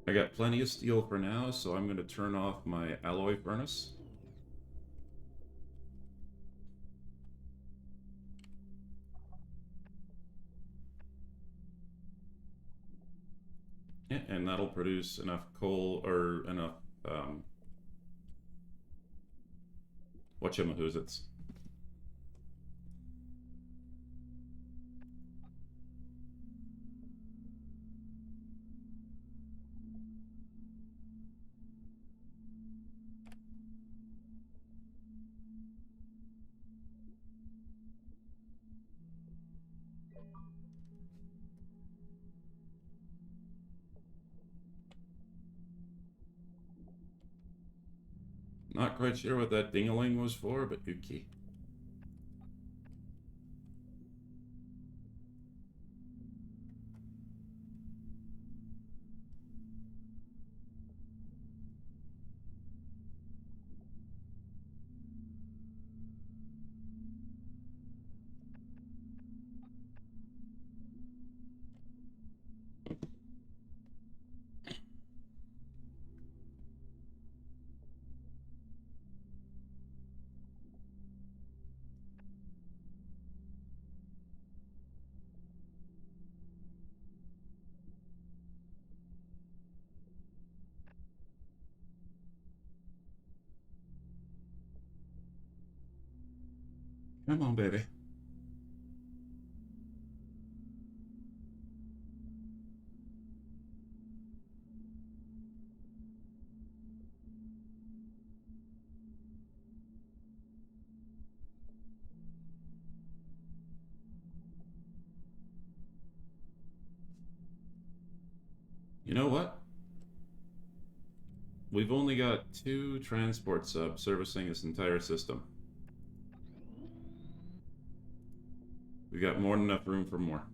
Speaker 1: I got plenty of steel for now, so I'm going to turn off my alloy furnace. Yeah, and that'll produce enough coal or enough whatchamahoots. Not quite sure what that dingaling was for, but okay. Come on, baby. You know what? we've only got 2 transport subs servicing this entire system. We've got more than enough room for more.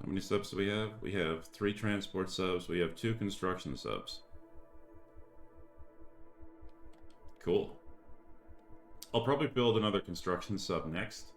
Speaker 1: How many subs do we have? We have 3 transport subs. We have 2 construction subs. Cool. I'll probably build another construction sub next.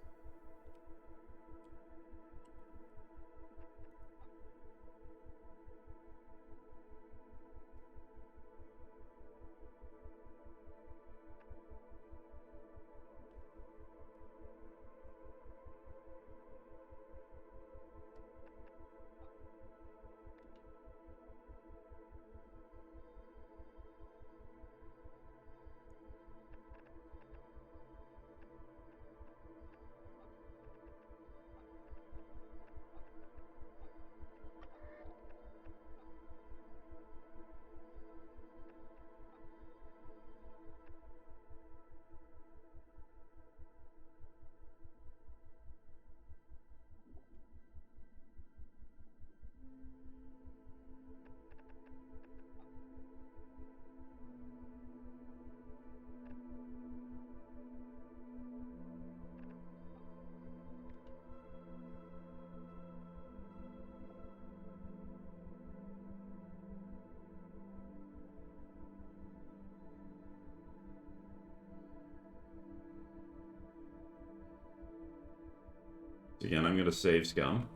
Speaker 1: Again, I'm going to save scum.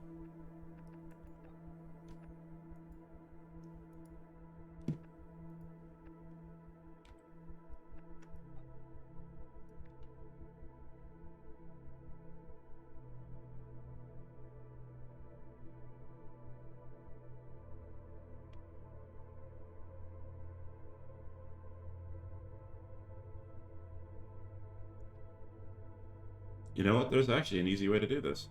Speaker 1: You know what? There's actually an easy way to do this.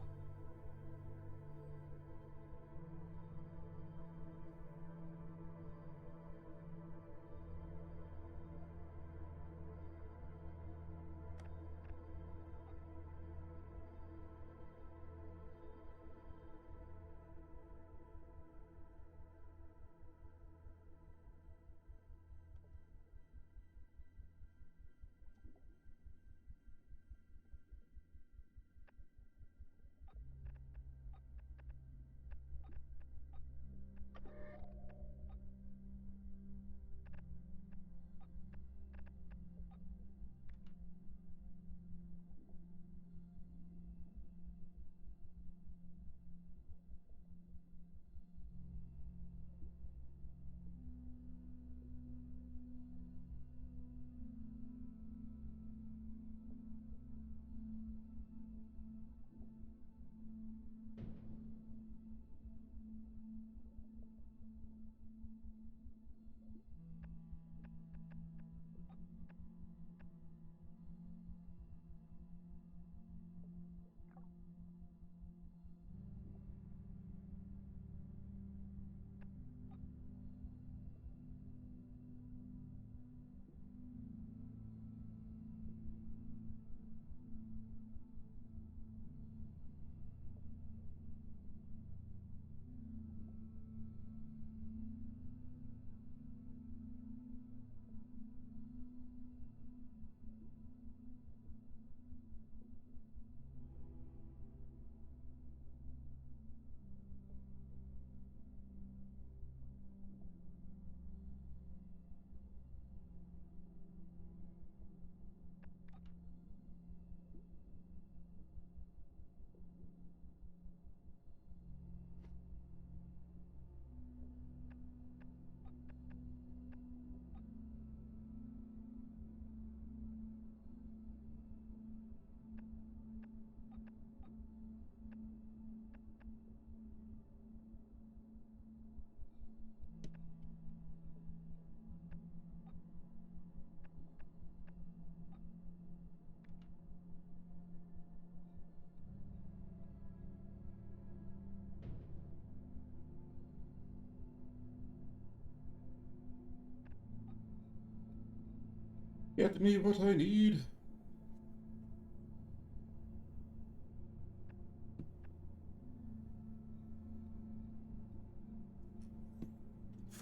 Speaker 1: Get me what I need.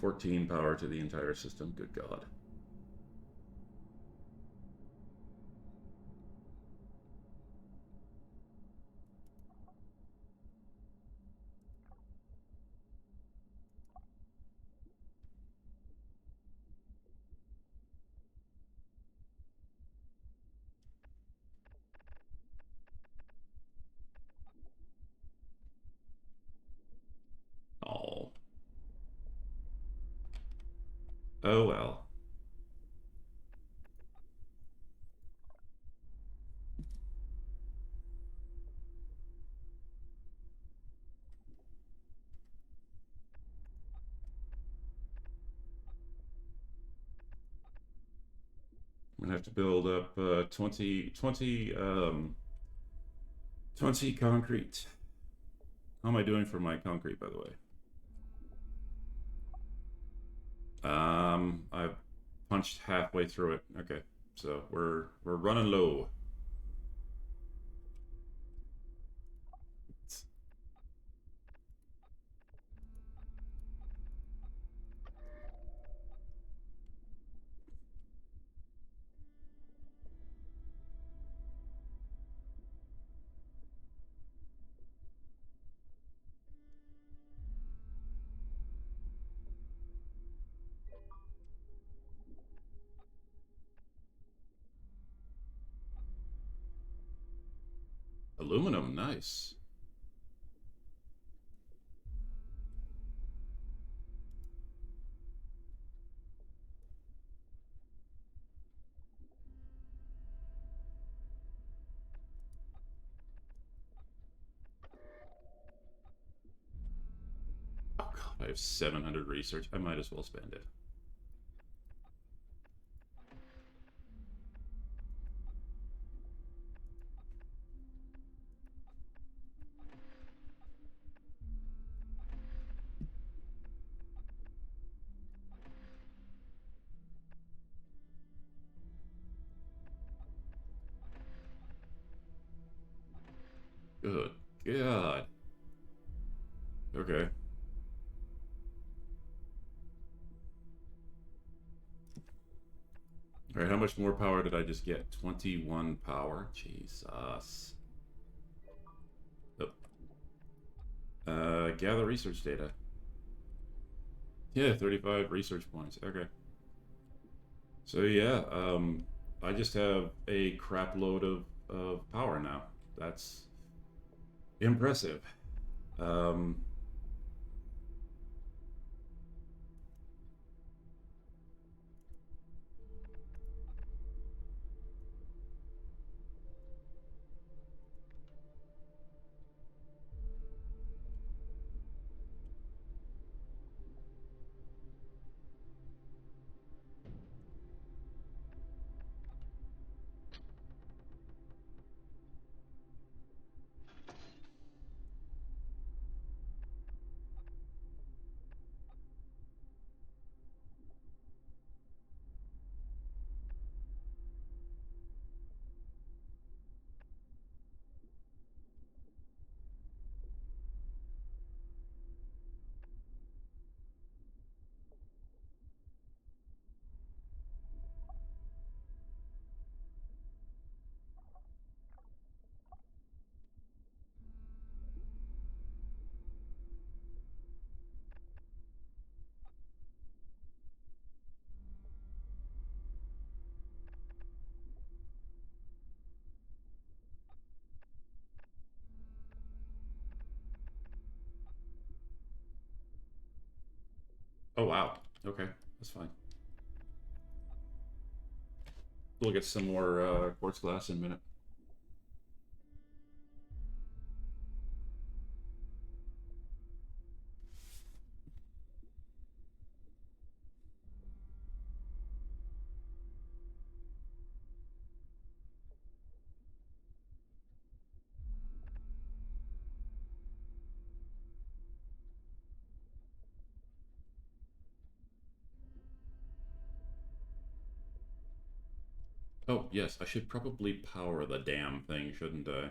Speaker 1: £14 to the entire system. Good God. Oh. Oh well. I'm gonna have to build up 20 concrete. How am I doing for my concrete, by the way? I punched halfway through it. Okay, so we're running low. Aluminum, nice. Oh God, I have 700 research. I might as well spend it. Good God. Okay. All right, how much more power did I just get? 21 power. Jesus. Oh. Gather research data. Yeah, 35 research points. Okay. So yeah, I just have a crap load of power now. That's impressive. Um, oh wow. Okay, that's fine. We'll get some more quartz glass in a minute. Oh, yes, I should probably power the damn thing, shouldn't I?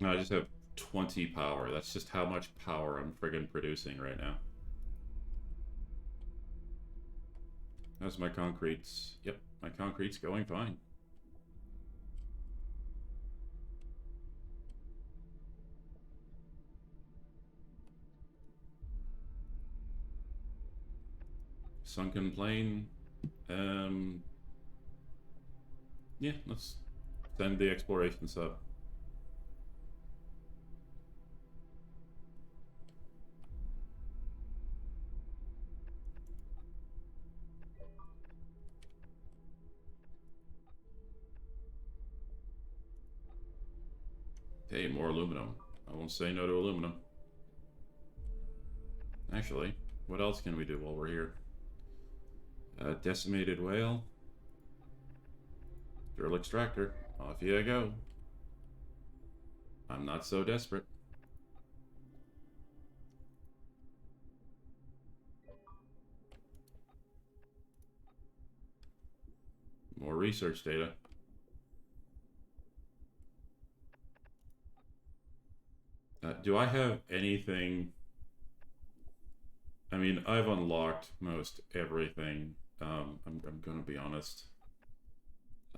Speaker 1: No, I just have 20 power. That's just how much power I'm friggin' producing right now. How's my concretes? Yep, my concrete's going fine. Sunken plane. Um, yeah, let's send the exploration sub. Hey, more aluminum. I won't say no to aluminum. Actually, what else can we do while we're here? Decimated whale. Drill extractor. Off you go. I'm not so desperate. More research data. Do I have anything? I mean, I've unlocked most everything. I'm gonna be honest.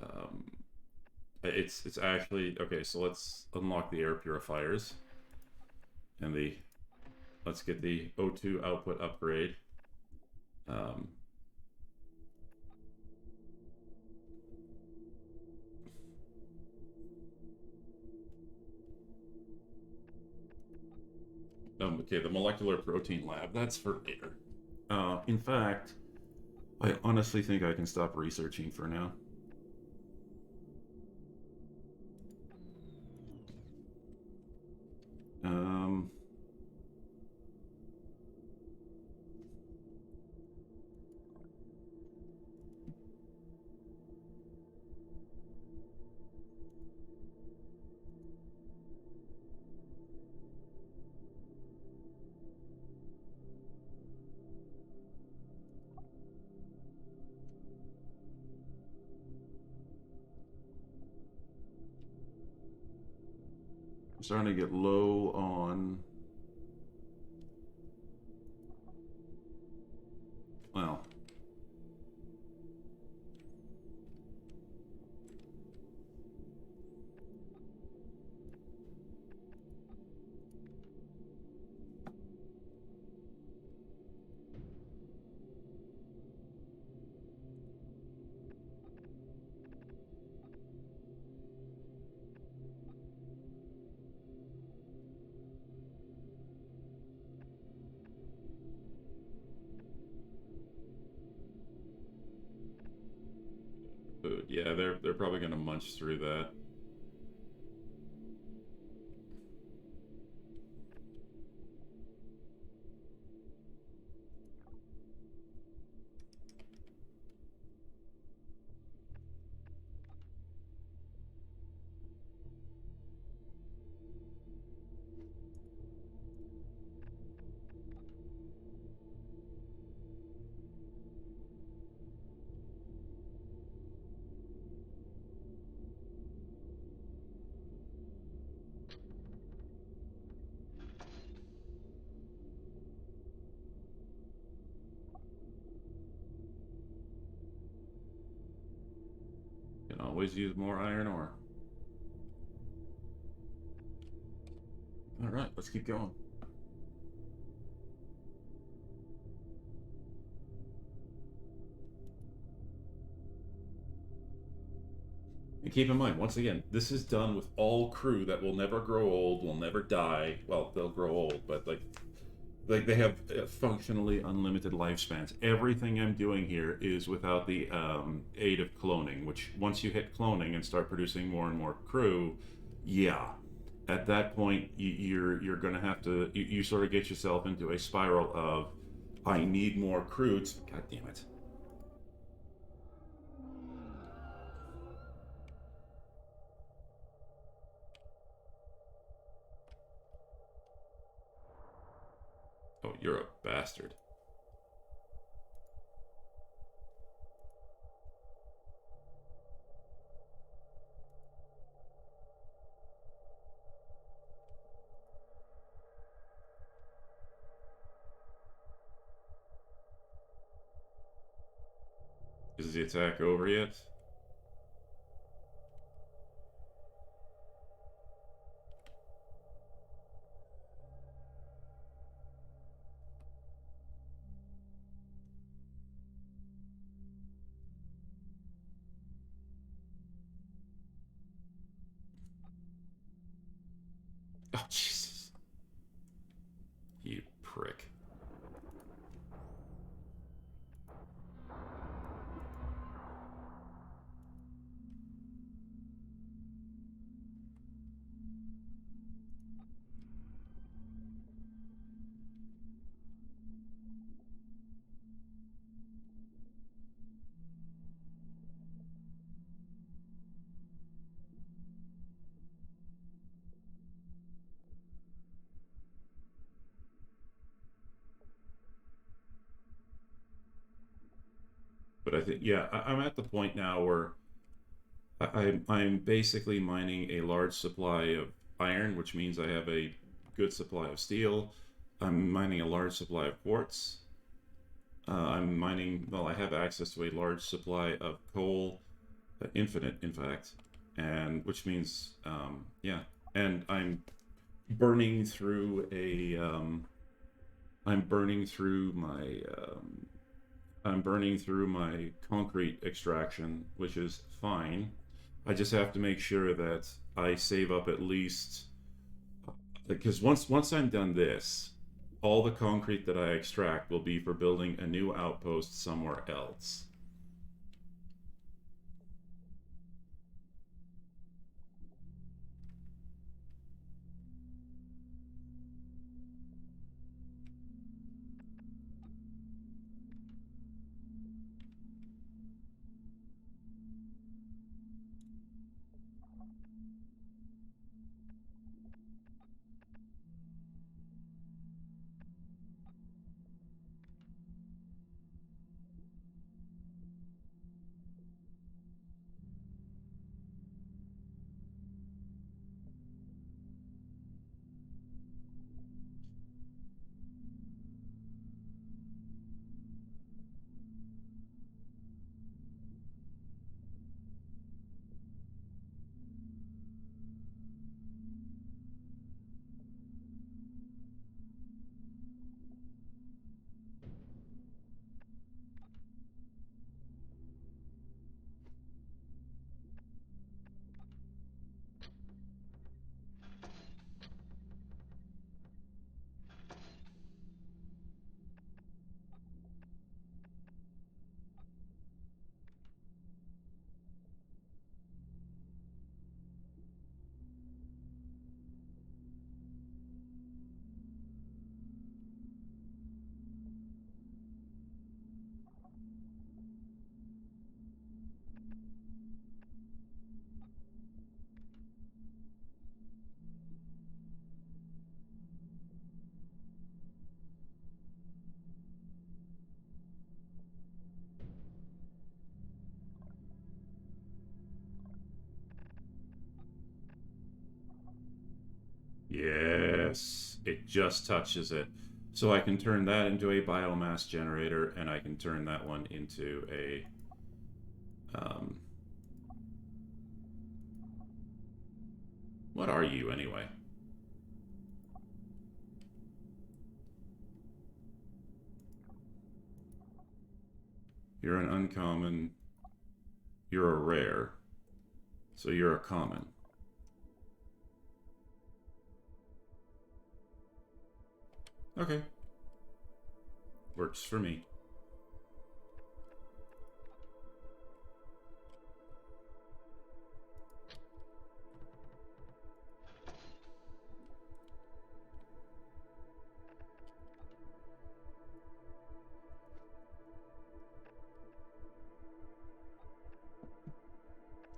Speaker 1: Um, it's actually okay. So let's unlock the air purifiers and the let's get the O2 output upgrade. Um, okay, the molecular protein lab. That's for later. In fact, I honestly think I can stop researching for now. Um, I'm starting to get low on. Well, yeah, they're probably gonna munch through that. Can always use more iron ore. All right, let's keep going. And keep in mind, once again, this is done with all crew that will never grow old, will never die. Well, they'll grow old, but like they have functionally unlimited lifespans. Everything I'm doing here is without the aid of cloning. Which once you hit cloning and start producing more and more crew, yeah, at that point you're going to have to you sort of get yourself into a spiral of I need more crudes. God damn it. Oh, you're a bastard. Is the attack over yet? Oh, Jesus. You prick. But I think, yeah, I'm at the point now where I'm basically mining a large supply of iron, which means I have a good supply of steel. I'm mining a large supply of quartz. I'm mining, well, I have access to a large supply of coal, infinite, in fact, and which means, yeah, and burning through a, I'm burning through my, I'm burning through my concrete extraction, which is fine. I just have to make sure that I save up at least because once I'm done this, all the concrete that I extract will be for building a new outpost somewhere else. Yes, it just touches it. So I can turn that into a biomass generator, and I can turn that one into a. Um, what are you anyway? You're an uncommon. You're a rare. So you're a common. Okay. Works for me.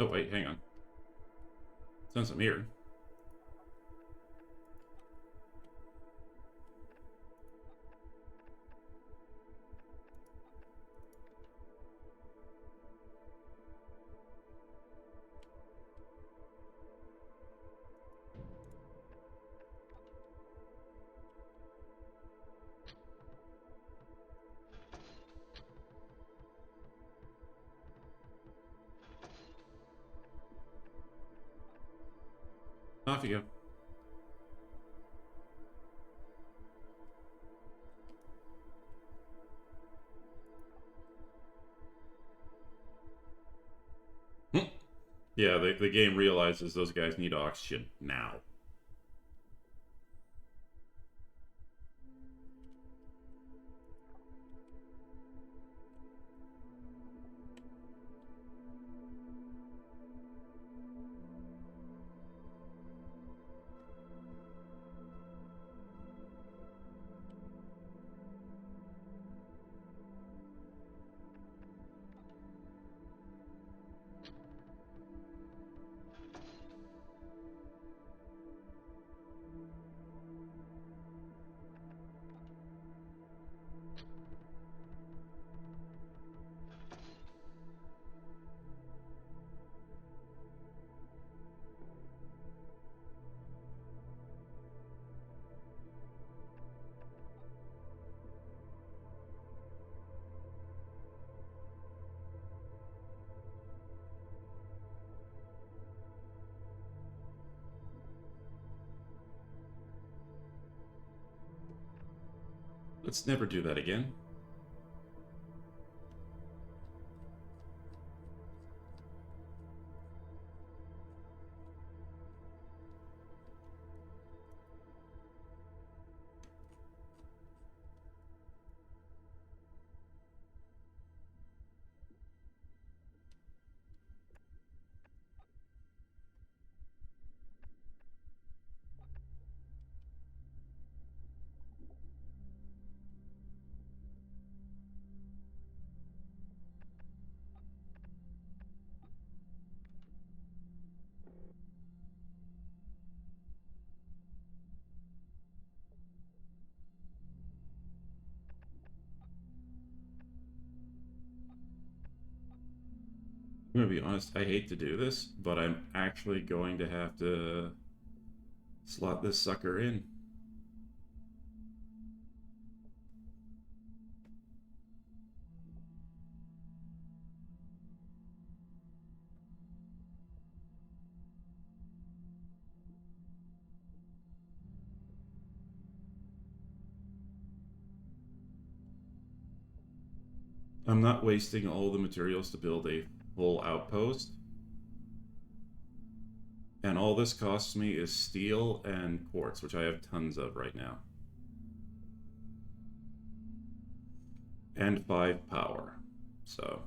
Speaker 1: Oh, wait, hang on. Since I'm here. Off you go. Yeah, the game realizes those guys need oxygen now. Let's never do that again. I'm gonna be honest, I hate to do this, but I'm actually going to have to slot this sucker in. I'm not wasting all the materials to build a full outpost. And all this costs me is steel and quartz, which I have tons of right now. And 5 power. So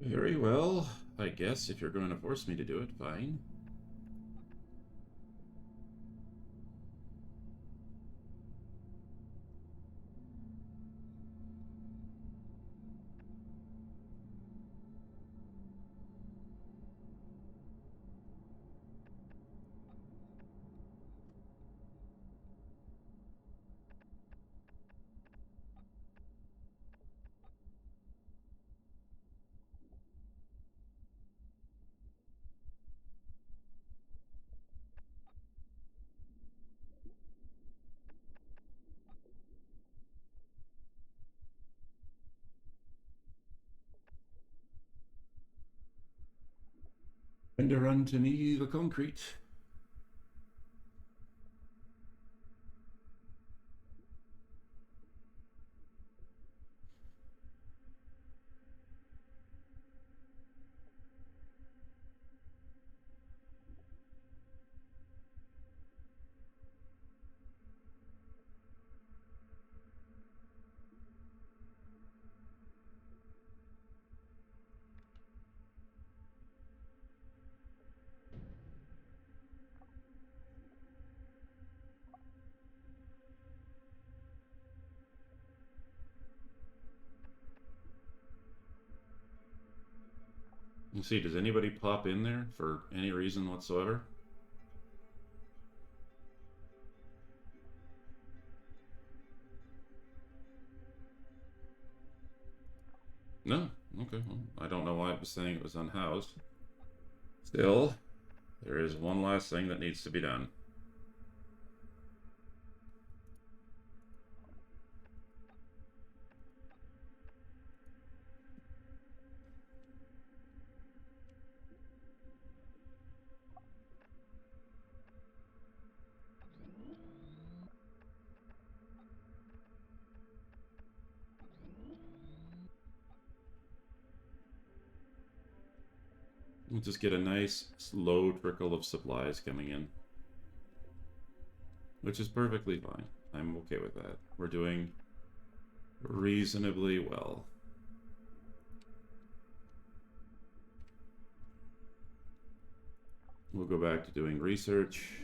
Speaker 1: very well. I guess if you're going to force me to do it, fine. to run to me the concrete. Let's see, does anybody pop in there for any reason whatsoever? No? Okay, well, I don't know why it was saying it was unhoused. Still, there is one last thing that needs to be done. We'll just get a nice slow trickle of supplies coming in, which is perfectly fine. I'm okay with that. We're doing reasonably well. We'll go back to doing research.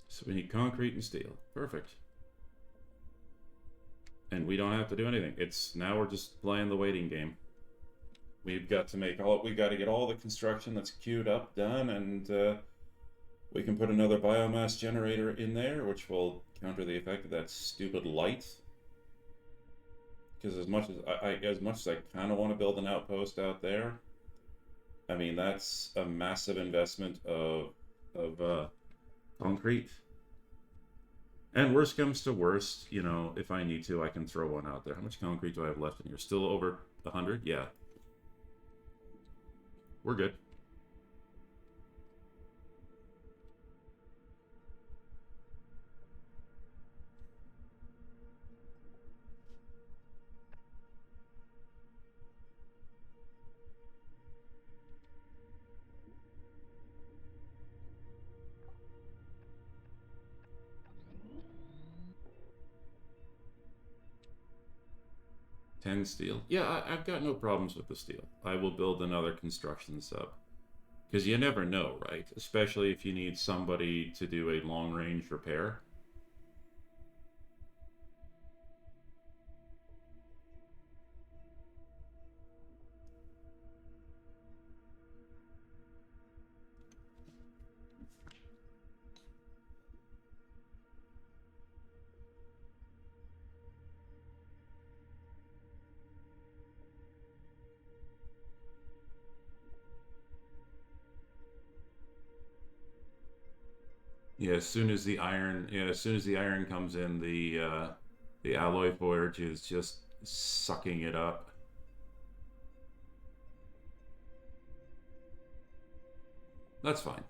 Speaker 1: So we need concrete and steel. Perfect. And we don't have to do anything. It's now we're just playing the waiting game. We've got to get all the construction that's queued up done, and we can put another biomass generator in there, which will counter the effect of that stupid light. Because as much as I kind of want to build an outpost out there, I mean that's a massive investment of concrete. And worst comes to worst, you know, if I need to, I can throw one out there. How much concrete do I have left in here? Still over 100? Yeah. We're good. Ten steel. Yeah, I've got no problems with the steel. I will build another construction sub. Because you never know, right? Especially if you need somebody to do a long range repair. Yeah, as soon as the iron comes in, the alloy forge is just sucking it up. That's fine.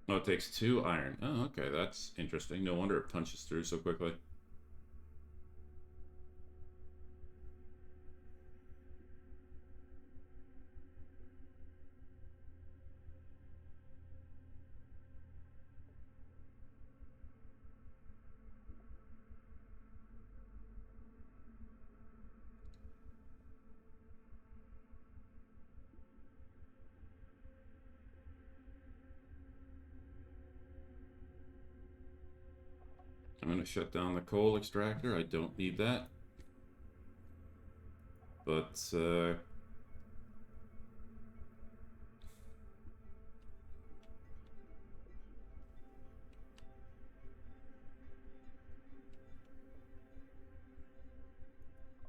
Speaker 1: Oh, it takes 2 iron. Oh, okay, that's interesting. No wonder it punches through so quickly. I'm going to shut down the coal extractor. I don't need that. But,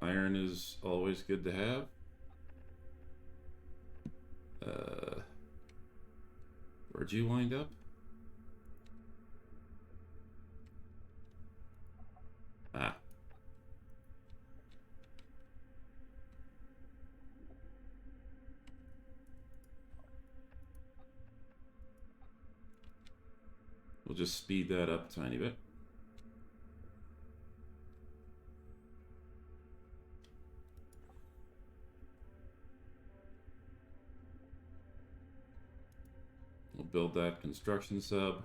Speaker 1: iron is always good to have. Where'd you wind up? Ah. We'll just speed that up a tiny bit. We'll build that construction sub.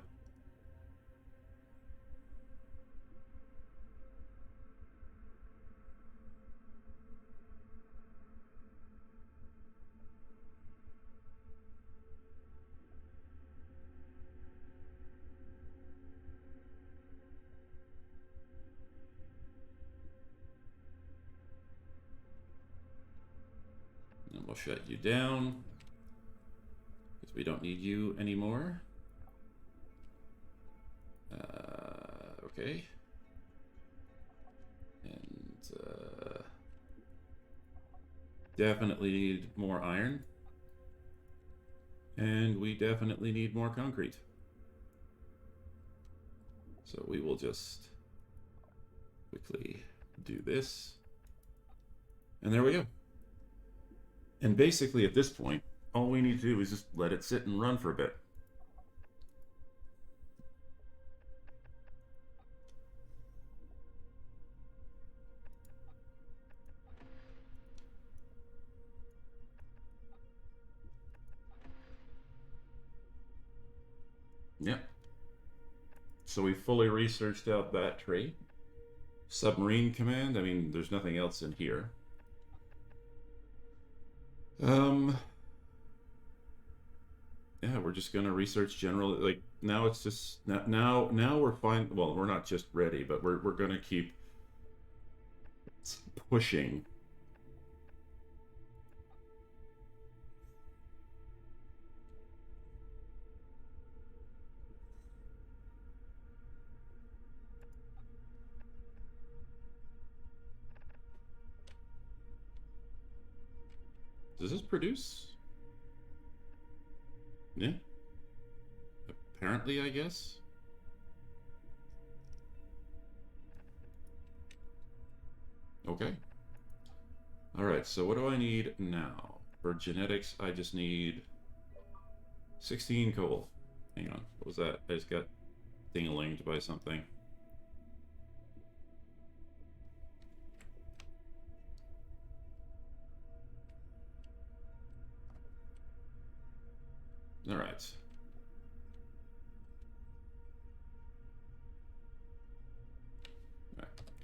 Speaker 1: And we'll shut you down because we don't need you anymore. Okay. And definitely need more iron. And we definitely need more concrete. So we will just quickly do this. And there we go. And basically at this point, all we need to do is just let it sit and run for a bit. Yeah. So we fully researched out that tree. Submarine command, I mean, there's nothing else in here. Yeah, we're just gonna research general. Like now, it's just now we're fine. Well, we're not just ready, but we're gonna keep pushing. Does this produce? Yeah. Apparently, I guess. Okay. All right. So what do I need now for genetics? I just need 16 coal. Hang on. What was that? I just got ding-a-linged by something. All right.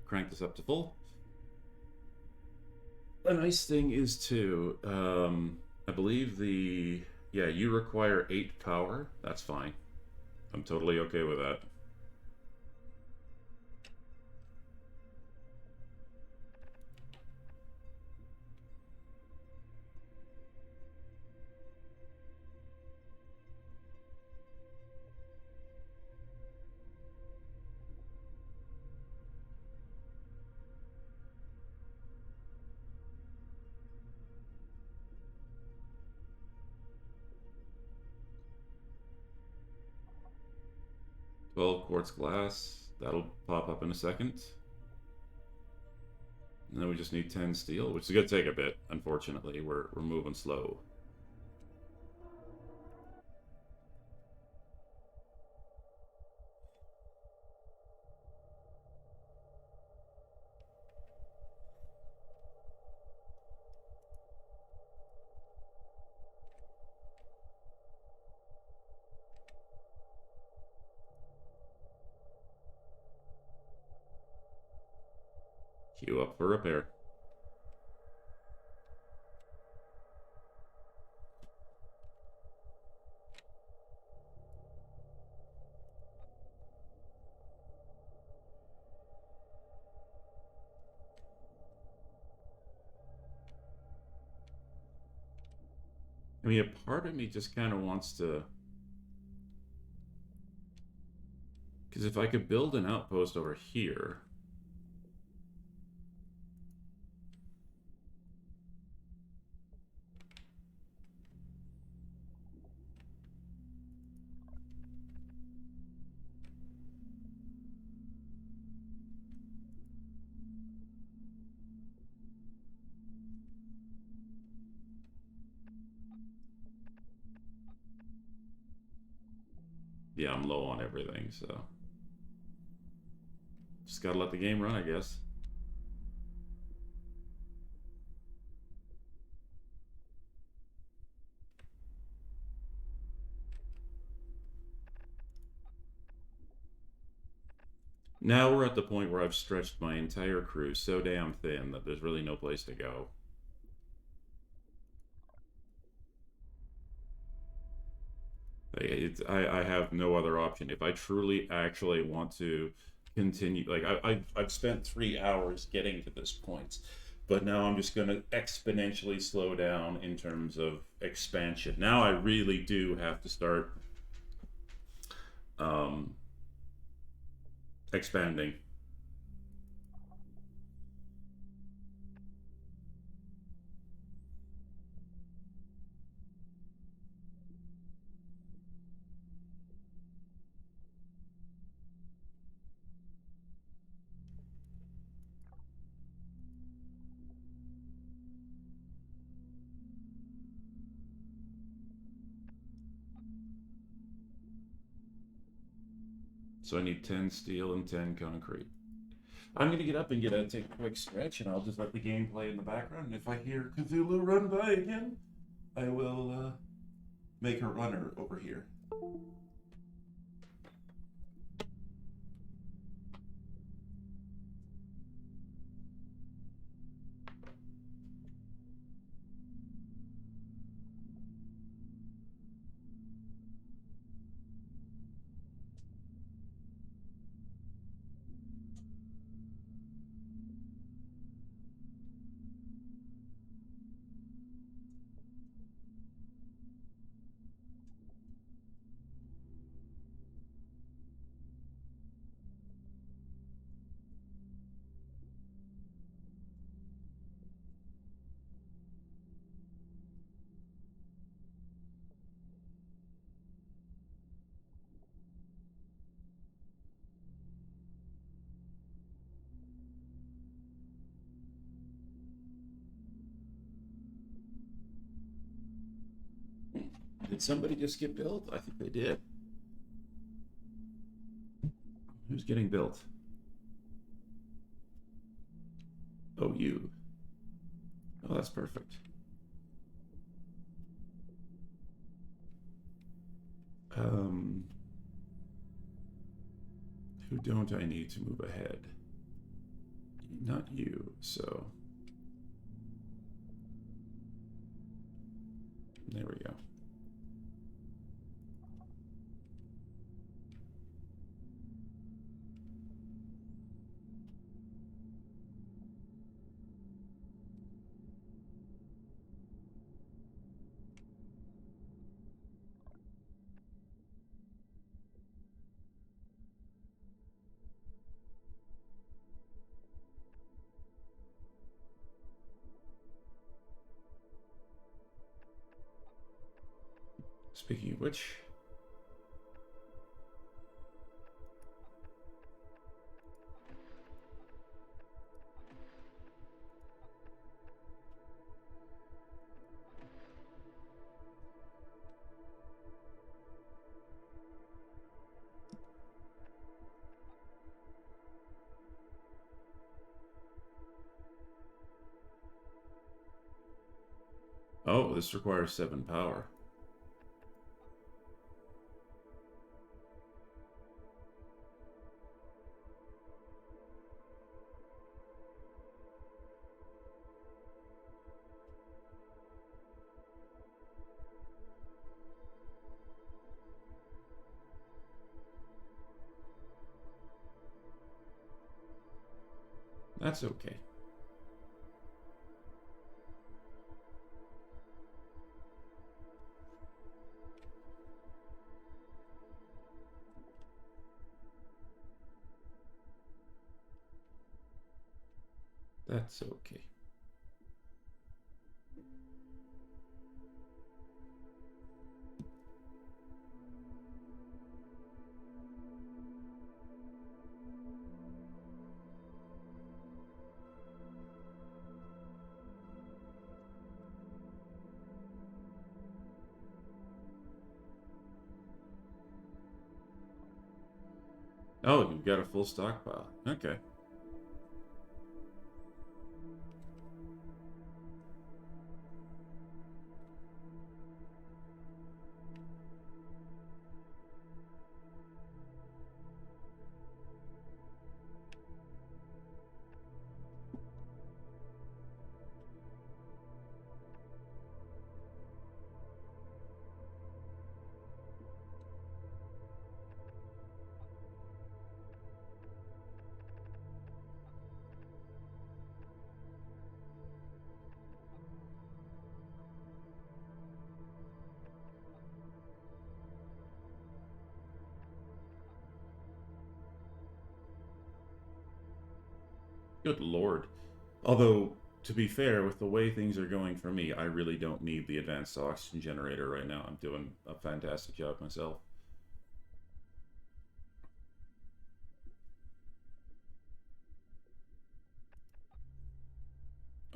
Speaker 1: Crank this up to full. A nice thing is too, I believe yeah, you require 8 power. That's fine. I'm totally okay with that. Well, quartz glass, that'll pop up in a second. And then we just need 10 steel, which is gonna take a bit, unfortunately. We're moving slow. Queue up for repair. I mean, a part of me just kind of wants to... Because if I could build an outpost over here... Yeah, I'm low on everything, so... Just gotta let the game run, I guess. Now we're at the point where I've stretched my entire crew so damn thin that there's really no place to go. I have no other option. If I truly actually want to continue, like I've spent 3 hours getting to this point, but now I'm just going to exponentially slow down in terms of expansion. Now I really do have to start expanding. So I need 10 steel and 10 concrete. I'm gonna get up and take a quick stretch, and I'll just let the game play in the background. And if I hear Cthulhu run by again, I will make a runner over here. Did somebody just get built? I think they did. Who's getting built? Oh, you. Oh, that's perfect. Who don't I need to move ahead? Not you, so... There we go. Speaking of which... Oh, this requires 7 power. That's okay. That's okay. Oh, you've got a full stockpile. Okay. Good lord. Although, to be fair, with the way things are going for me, I really don't need the advanced oxygen generator right now. I'm doing a fantastic job myself.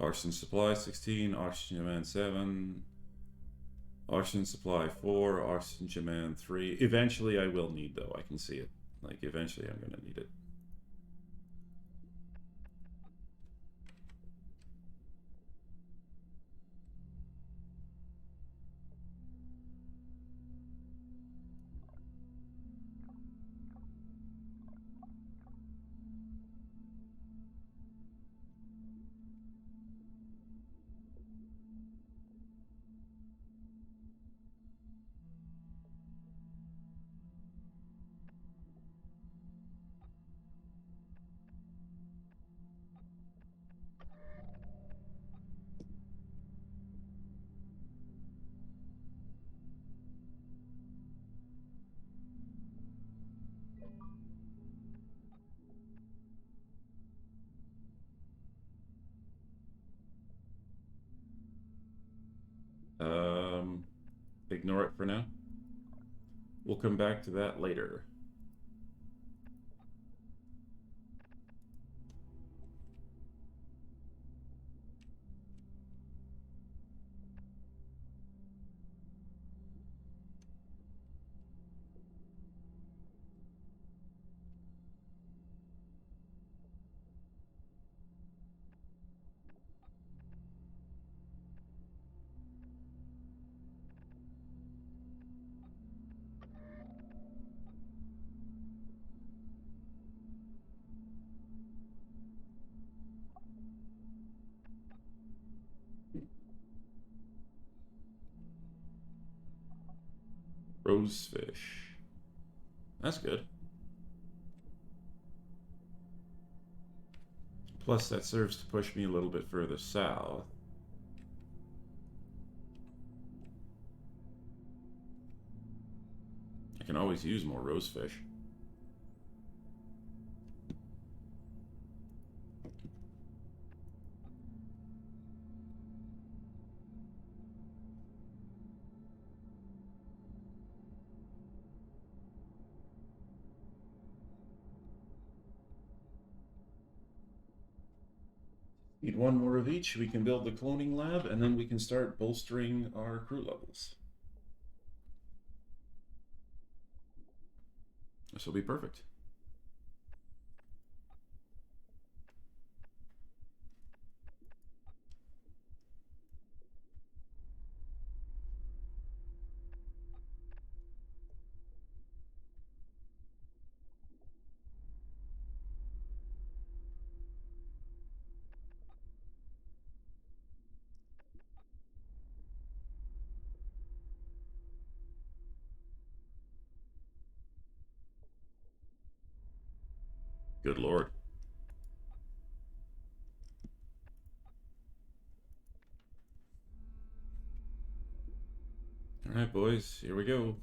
Speaker 1: Oxygen supply 16, oxygen demand 7, oxygen supply 4, oxygen demand 3. Eventually I will need, though. I can see it. Like, eventually I'm going to need it. Um, Ignore it for now. We'll come back to that later. Rosefish. That's good. Plus, that serves to push me a little bit further south. I can always use more rosefish. Need one more of each. We can build the cloning lab, and then we can start bolstering our crew levels. This will be perfect. Good lord. Alright, boys, here we go.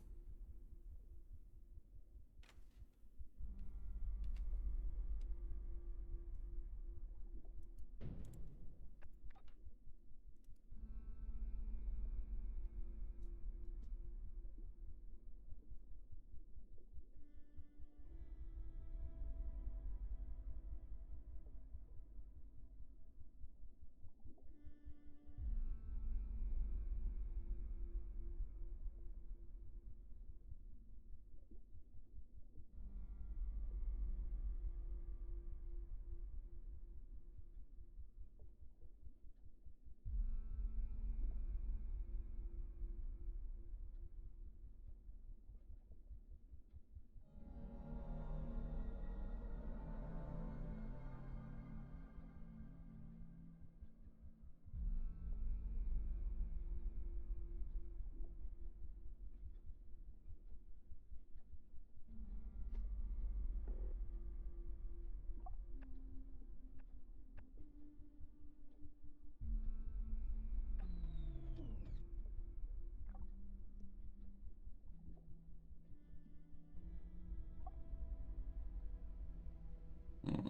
Speaker 1: Hmm.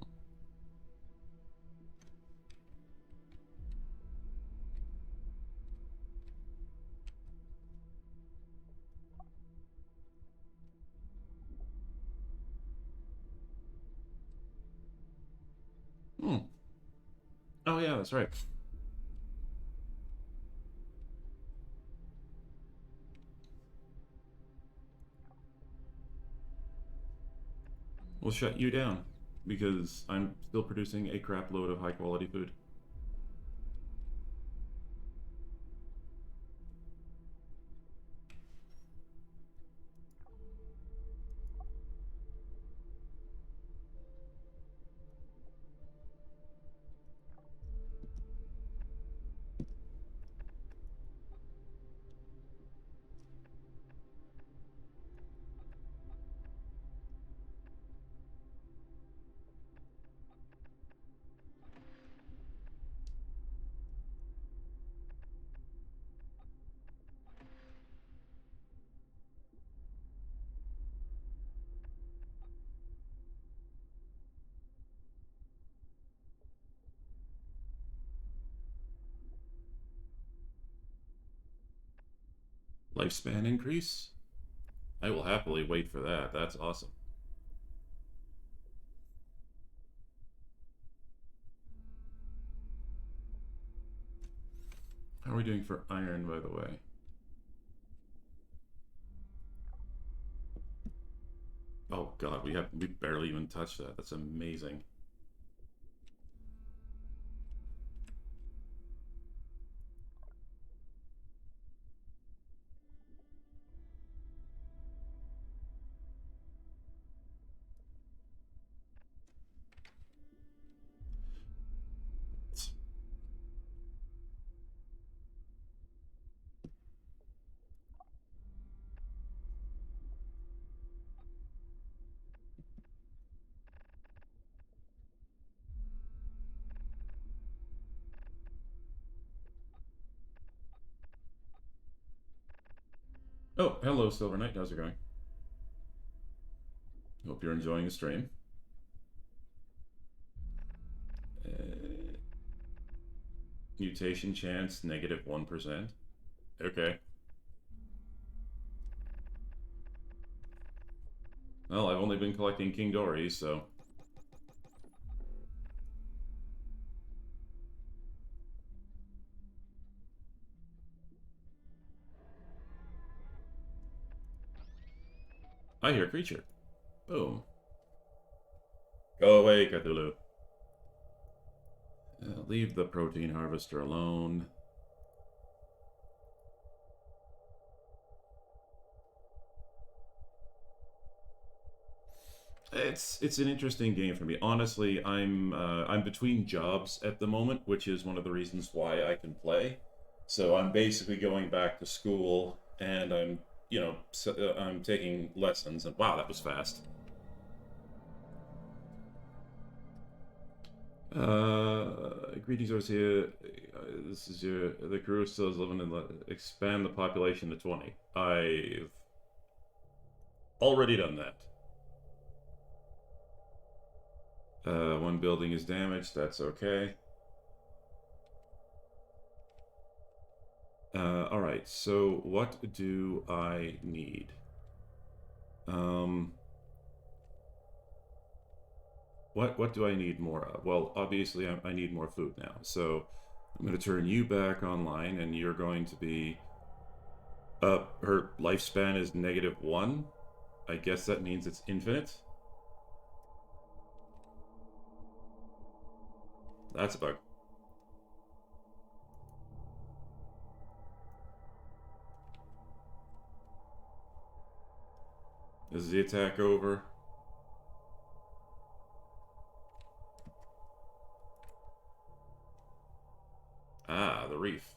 Speaker 1: Hmm. Oh yeah, that's right. We'll shut you down because I'm still producing a crap load of high quality food. Lifespan increase? I will happily wait for that. That's awesome. How are we doing for iron, by the way? Oh god, we barely even touched that. That's amazing. Oh, hello, Silver Knight. How's it going? Hope you're enjoying the stream. Uh, mutation chance -1%. Okay. Well, I've only been collecting King Dories, so. I hear creature. Boom. Go away, Cthulhu. Leave the protein harvester alone. It's an interesting game for me. Honestly, I'm between jobs at the moment, which is one of the reasons why I can play. So I'm basically going back to school, and I'm taking lessons. And wow, that was fast. Greetings, Orsia. This is the crew still is living in the expand the population to 20. I've already done that. One building is damaged. That's okay. All right. So what do I need? What do I need more of? Well, obviously I need more food now. So I'm going to turn you back online, and you're going to be. Her lifespan is -1. I guess that means it's infinite. That's a bug. Is the attack over? Ah, the reef.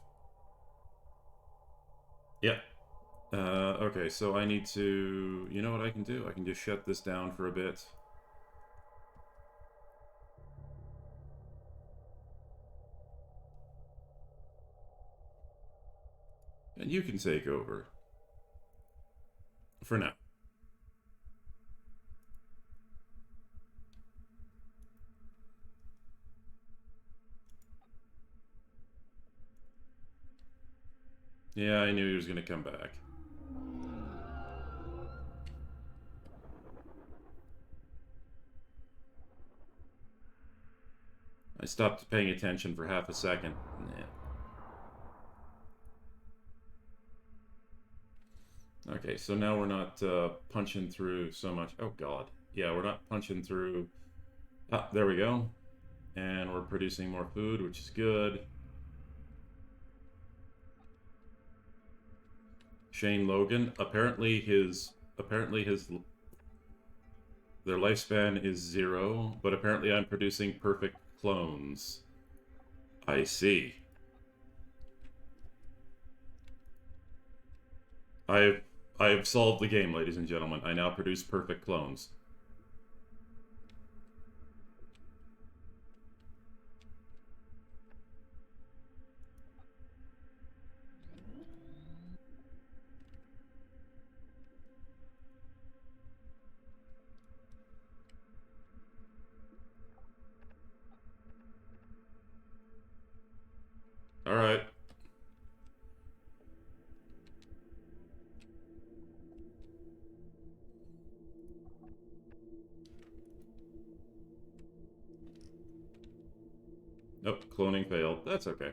Speaker 1: Yep. Okay, so I need to... You know what I can do? I can just shut this down for a bit. And you can take over. For now. Yeah, I knew he was going to come back. I stopped paying attention for half a second. Yeah. Okay, so now we're not punching through so much. Oh, God. Yeah, we're not punching through... Ah, there we go. And we're producing more food, which is good. Shane Logan. Apparently his their lifespan is 0, but apparently I'm producing perfect clones. I see. I've solved the game, ladies and gentlemen. I now produce perfect clones. All right. Nope, cloning failed. That's okay.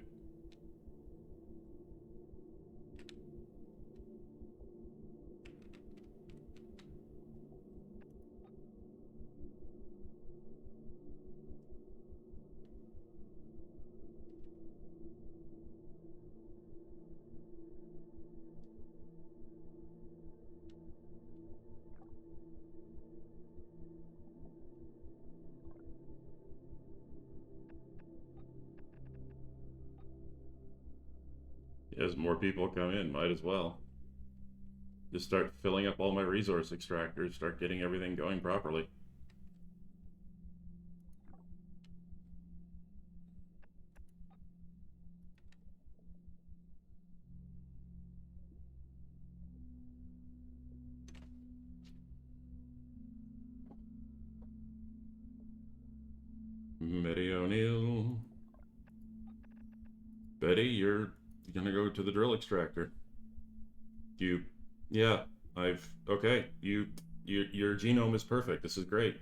Speaker 1: As more people come in, might as well. Just start filling up all my resource extractors, start getting everything going properly. Betty O'Neill. Betty, you're gonna go to the drill extractor. You, yeah, okay. Your genome is perfect. This is great.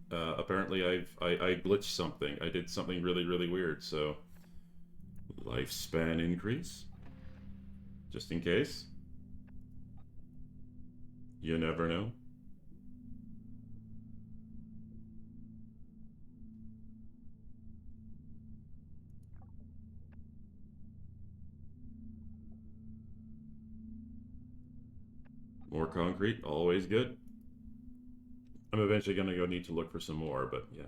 Speaker 1: Apparently, I glitched something. I did something really, really weird. So, lifespan increase, just in case. You never know. More concrete, always good. I'm eventually gonna go need to look for some more, but yeah.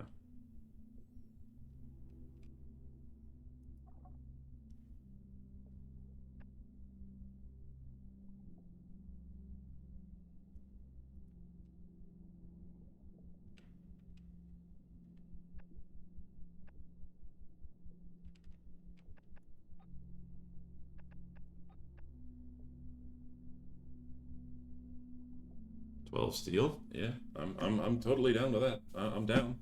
Speaker 1: 12 steel. Yeah, I'm totally down with that. I'm down.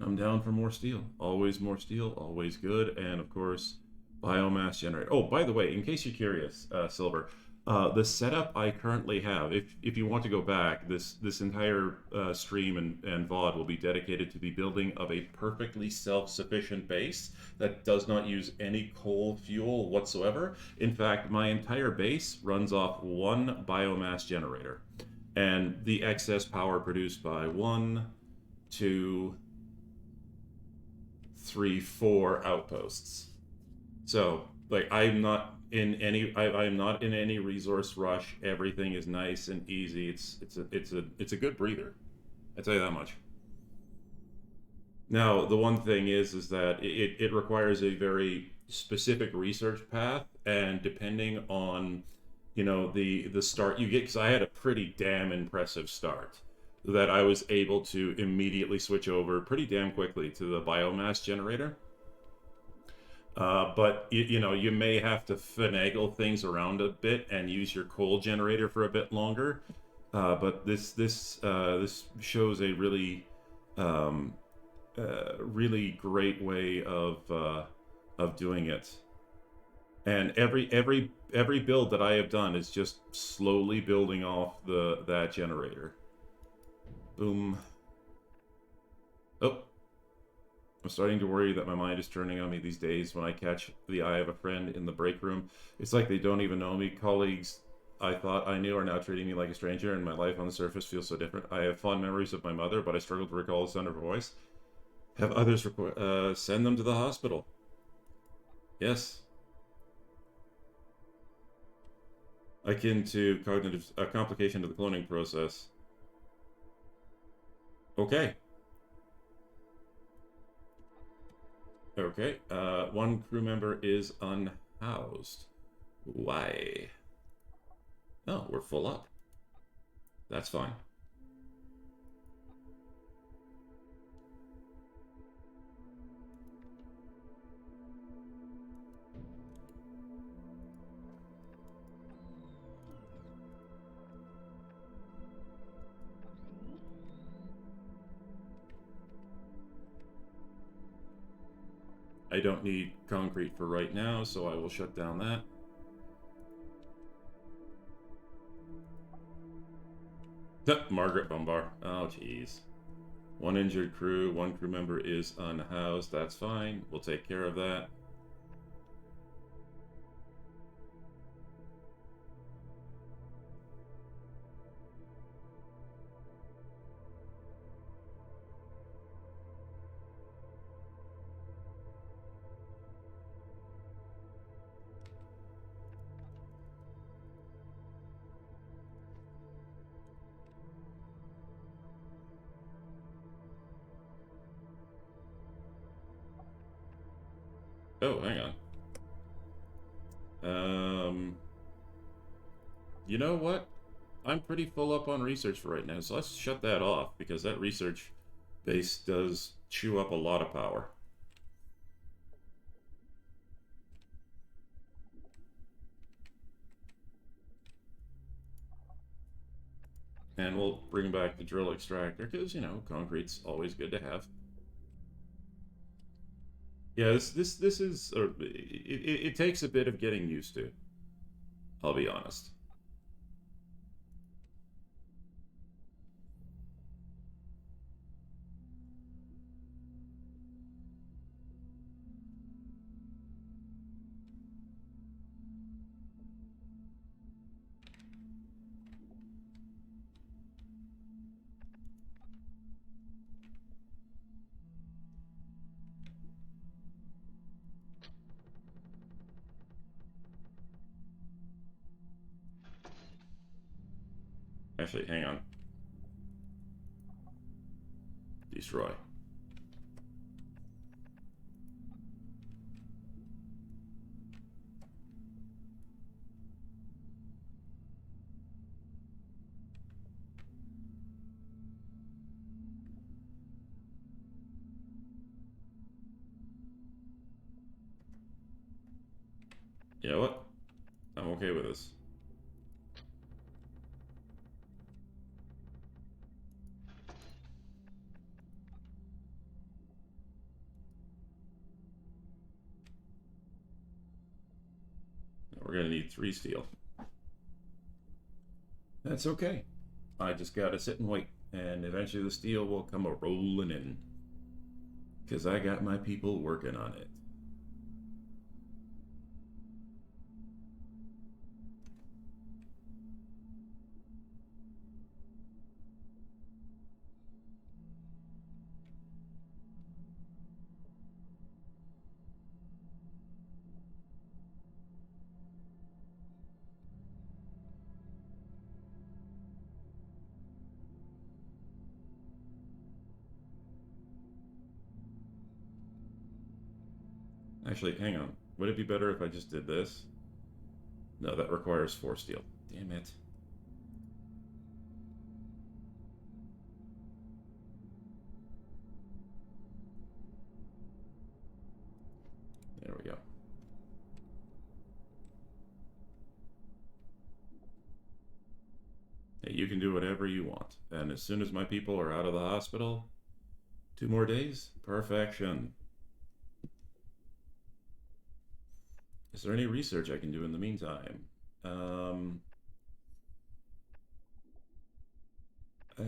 Speaker 1: I'm down for more steel. Always more steel. Always good. And of course, biomass generator. Oh, by the way, in case you're curious, Silver, the setup I currently have, if you want to go back, this entire stream and VOD will be dedicated to the building of a perfectly self-sufficient base that does not use any coal fuel whatsoever. In fact, my entire base runs off one biomass generator, and the excess power produced by one, two, three, four outposts. So like I'm not in any resource rush. Everything is nice and easy. It's a good breather. I tell you that much. Now the one thing is that it requires a very specific research path, and depending on the start you get, because I had a pretty damn impressive start that I was able to immediately switch over pretty damn quickly to the biomass generator. But you may have to finagle things around a bit and use your coal generator for a bit longer. But this shows a um, really great way of doing it. And every build that I have done is just slowly building off that generator. Boom. Oh, I'm starting to worry that my mind is turning on me these days when I catch the eye of a friend in the break room. It's like they don't even know me. Colleagues I thought I knew are now treating me like a stranger, and my life on the surface feels so different. I have fond memories of my mother, but I struggle to recall the sound of her voice. Have others send them to the hospital. Yes. Akin to cognitive a complication of the cloning process. Okay. Okay. One crew member is unhoused. Why? Oh, we're full up. That's fine. I don't need concrete for right now, so I will shut down that. Margaret Bumbar. Oh, jeez. One injured crew, one crew member is unhoused. That's fine. We'll take care of that. Oh, hang on. You know what? I'm pretty full up on research for right now, so let's shut that off because that research base does chew up a lot of power. And we'll bring back the drill extractor because, concrete's always good to have. Yeah, this is it takes a bit of getting used to. I'll be honest. Actually, hang on. Destroy. You know what? I'm okay with this. need 3 steel. That's okay. I just gotta sit and wait, and eventually the steel will come a rolling in. Because I got my people working on it. Actually, hang on. Would it be better if I just did this? No, that requires 4 steel. Damn it. There we go. Hey, you can do whatever you want. And as soon as my people are out of the hospital, 2 more days? Perfection. Is there any research I can do in the meantime? Um, uh,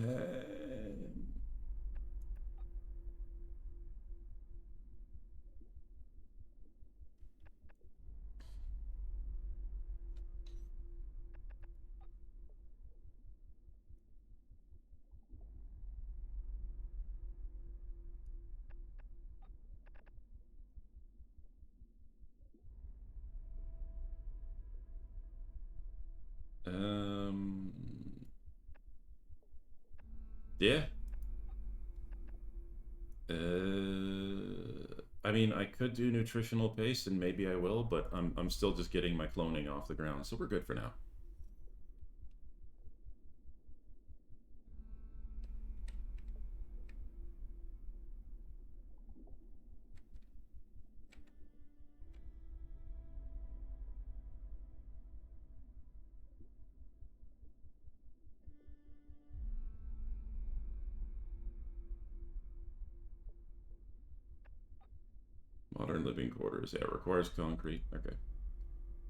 Speaker 1: um, yeah. I mean, I could do nutritional paste, and maybe I will, but I'm still just getting my cloning off the ground, so we're good for now. Modern living quarters. Yeah, it requires concrete. Okay.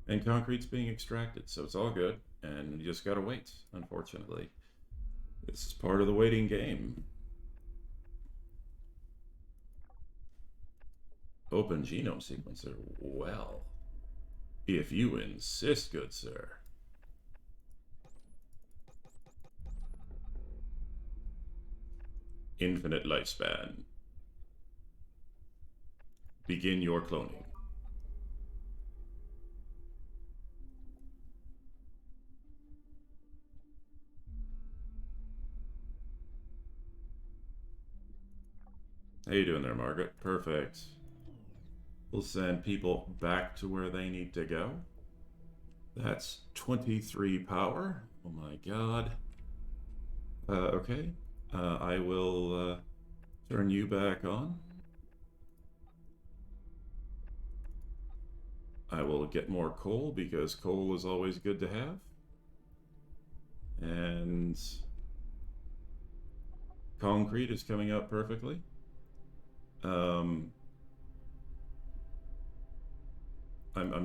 Speaker 1: And concrete's being extracted, so it's all good. And you just gotta wait, unfortunately. This is part of the waiting game. Open genome sequencer. Well, if you insist, good sir. Infinite lifespan. Begin your cloning. How you doing there, Margaret? Perfect. We'll send people back to where they need to go. That's 23 power. Oh my god. Okay. I will turn you back on. I will get more coal because coal is always good to have. And concrete is coming out perfectly. I'm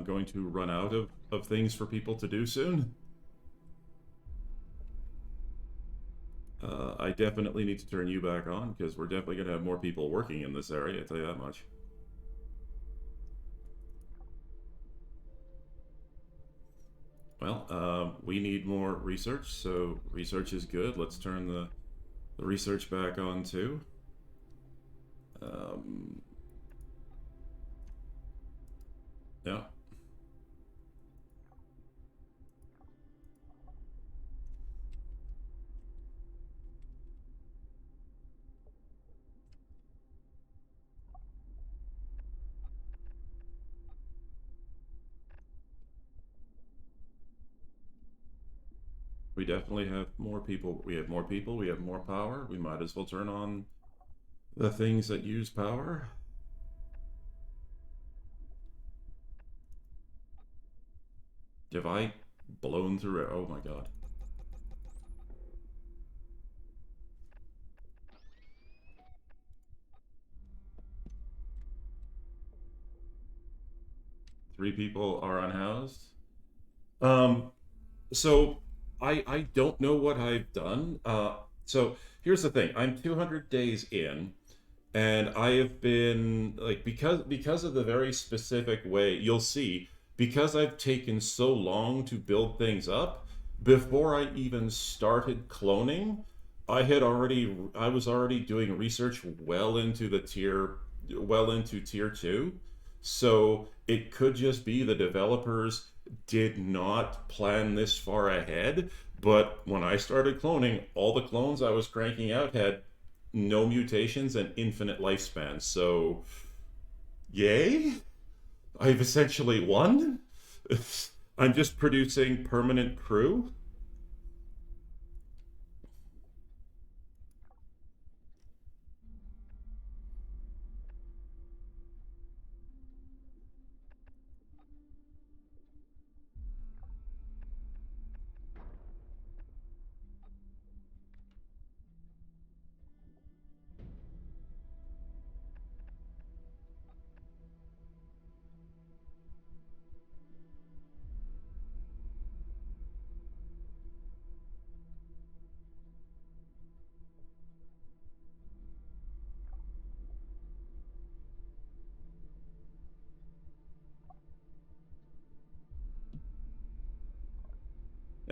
Speaker 1: going to run out of things for people to do soon. I definitely need to turn you back on because we're definitely going to have more people working in this area, I tell you that much. Well, we need more research, so research is good. Let's turn the research back on too. Yeah. We definitely have more people. We have more people. We have more power. We might as well turn on the things that use power. Have I blown through it? Oh my god. Three people are unhoused. Um, so I don't know what I've done. So here's the thing. I'm 200 days in, and I have been like because of the very specific way you'll see because I've taken so long to build things up. Before I even started cloning, I was already doing research well into tier 2. So it could just be the developers did not plan this far ahead. But when I started cloning, all the clones I was cranking out had no mutations and infinite lifespan. So, yay! I've essentially won. I'm just producing permanent crew.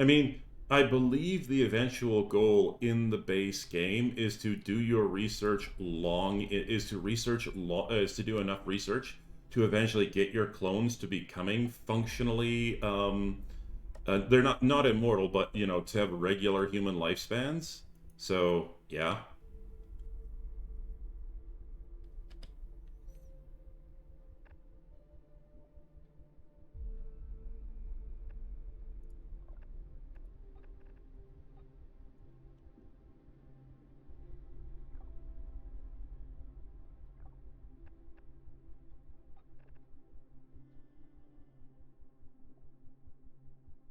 Speaker 1: I mean, I believe the eventual goal in the base game is to do your research is to do enough research to eventually get your clones to becoming functionally they're not immortal, but to have regular human lifespans. So yeah.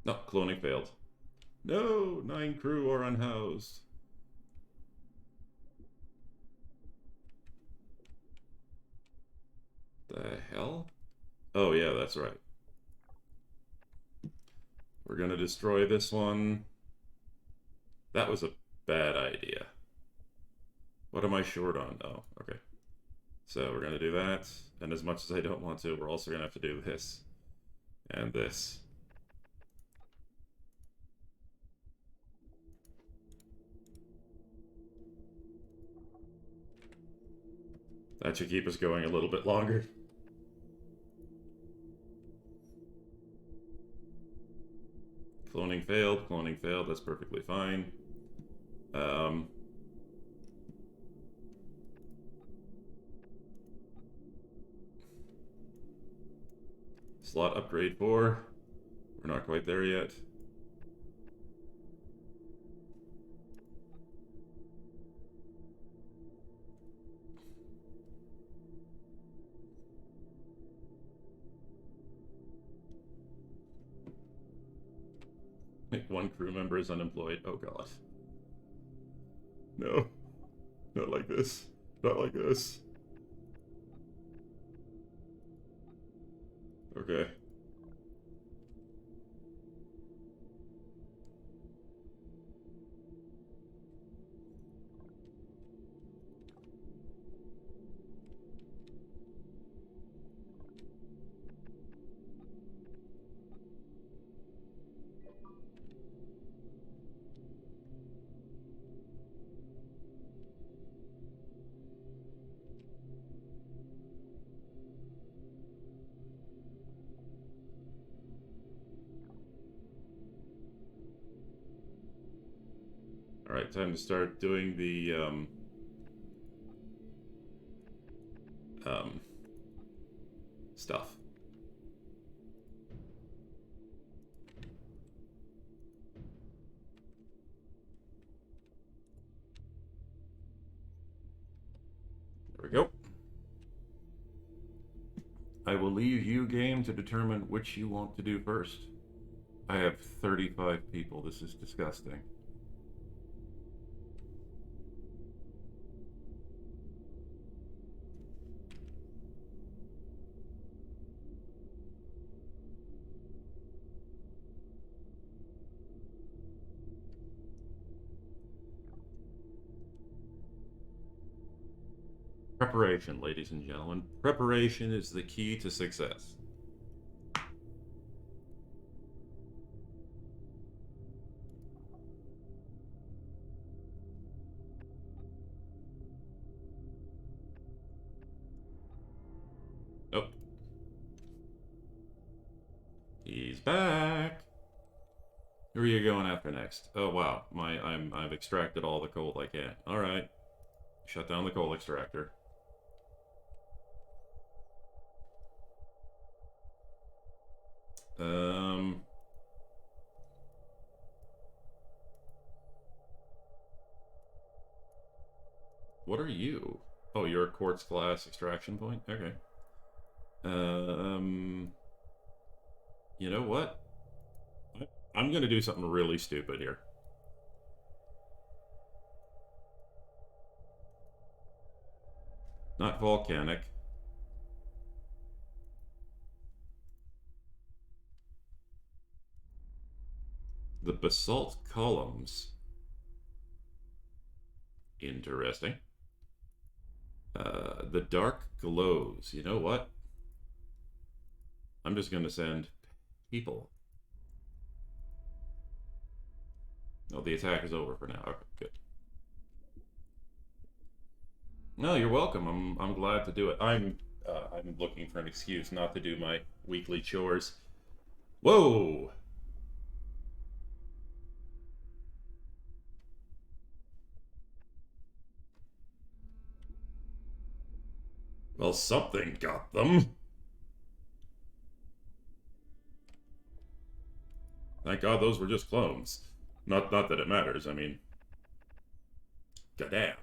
Speaker 1: No, cloning failed. No, 9 crew are unhoused. The hell? Oh yeah, that's right. We're gonna destroy this one. That was a bad idea. What am I short on? Oh, okay. So we're gonna do that. And as much as I don't want to, we're also gonna have to do this. And this. That should keep us going a little bit longer. Cloning failed, cloning failed, that's perfectly fine. Um, Slot upgrade 4. We're not quite there yet. One crew member is unemployed. Oh god. No. Not like this. Not like this. Okay. Alright, time to start doing the um, stuff. There we go. I will leave you, game, to determine which you want to do first. I have 35 people. This is disgusting. Preparation, ladies and gentlemen. Preparation is the key to success. Oh, he's back. Who are you going after next? Oh wow, I've extracted all the coal I can. All right, shut down the coal extractor. Um, what are you? Oh, you're a quartz glass extraction point. Okay. Um, you know what? I'm gonna do something really stupid here. Not volcanic. The basalt columns. Interesting. The dark glows. You know what? I'm just gonna send people. No, the attack is over for now. Okay, good. No, you're welcome. I'm glad to do it. I'm looking for an excuse not to do my weekly chores. Whoa! Well, something got them. Thank God those were just clones. Not that it matters. I mean, goddamn.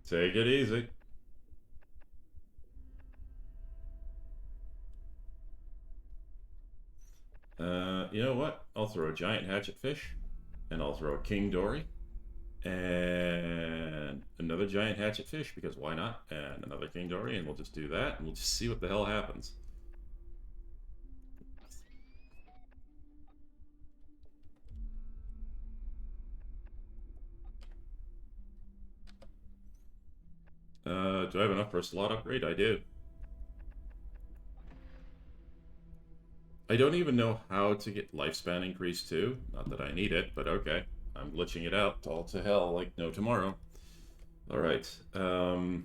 Speaker 1: Take it easy. You know what? I'll throw a giant hatchet fish, and I'll throw a king dory, and another giant hatchet fish because why not? And another king dory, and we'll just do that, and we'll just see what the hell happens. Do I have enough for a slot upgrade? I do. I don't even know how to get lifespan increase too. Not that I need it, but okay. I'm glitching it out all to hell like no tomorrow. All right. 3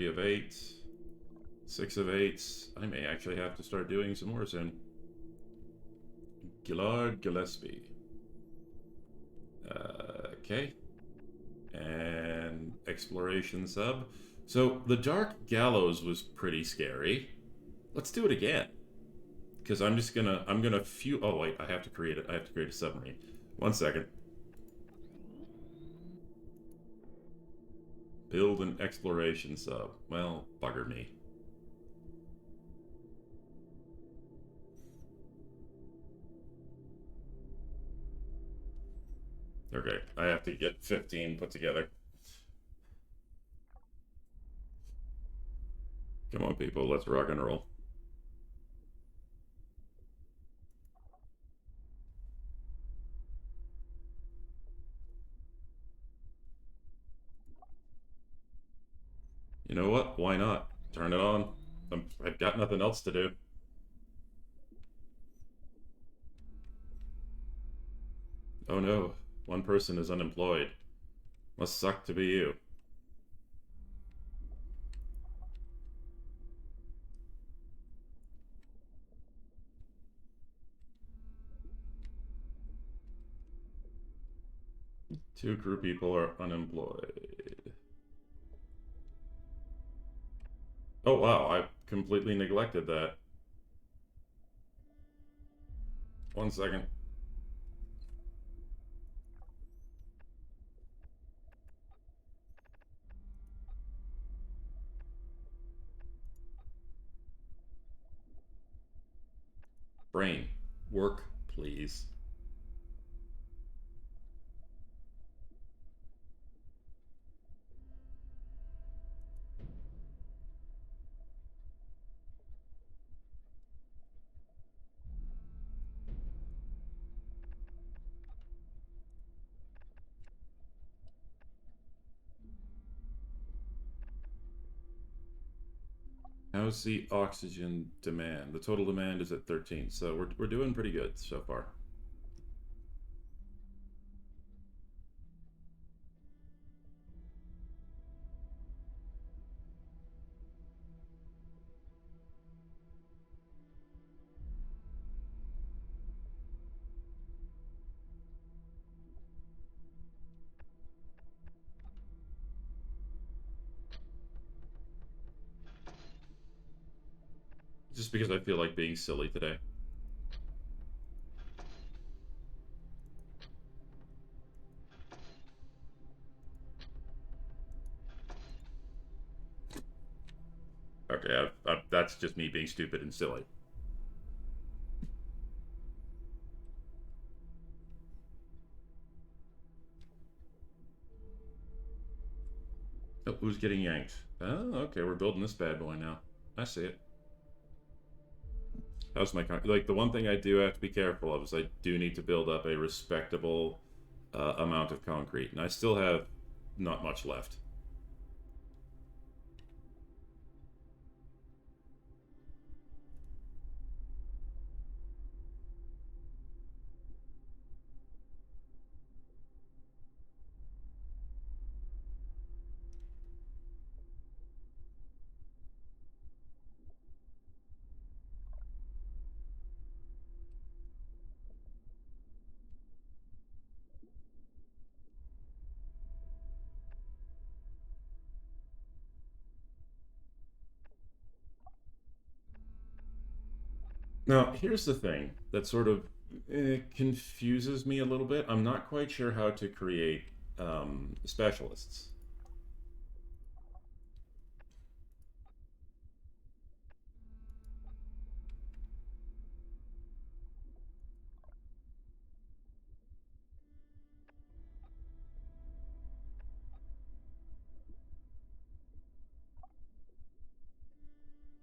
Speaker 1: of 8. 6 of 8. I may actually have to start doing some more soon. Gillard Gillespie. Okay. And exploration sub. So the Dark Gallows was pretty scary. Let's do it again. Because I'm gonna oh wait, I have to create it. I have to create a submarine. 1 second. Build an exploration sub. Well, bugger me. Okay, I have to get 15 put together. Come on, people, let's rock and roll. You know what? Why not? Turn it on. I've got nothing else to do. Oh no, one person is unemployed. Must suck to be you. Two crew people are unemployed. Oh wow, I completely neglected that. 1 second. Brain, work, please. How's the oxygen demand? The total demand is at 13, so we're doing pretty good so far. Just because I feel like being silly today. Okay, that's just me being stupid and silly. Oh, who's getting yanked? Oh, okay, we're building this bad boy now. I see it. How's my like the one thing I do have to be careful of is I do need to build up a respectable amount of concrete, and I still have not much left. Now, here's the thing that sort of confuses me a little bit. I'm not quite sure how to create specialists.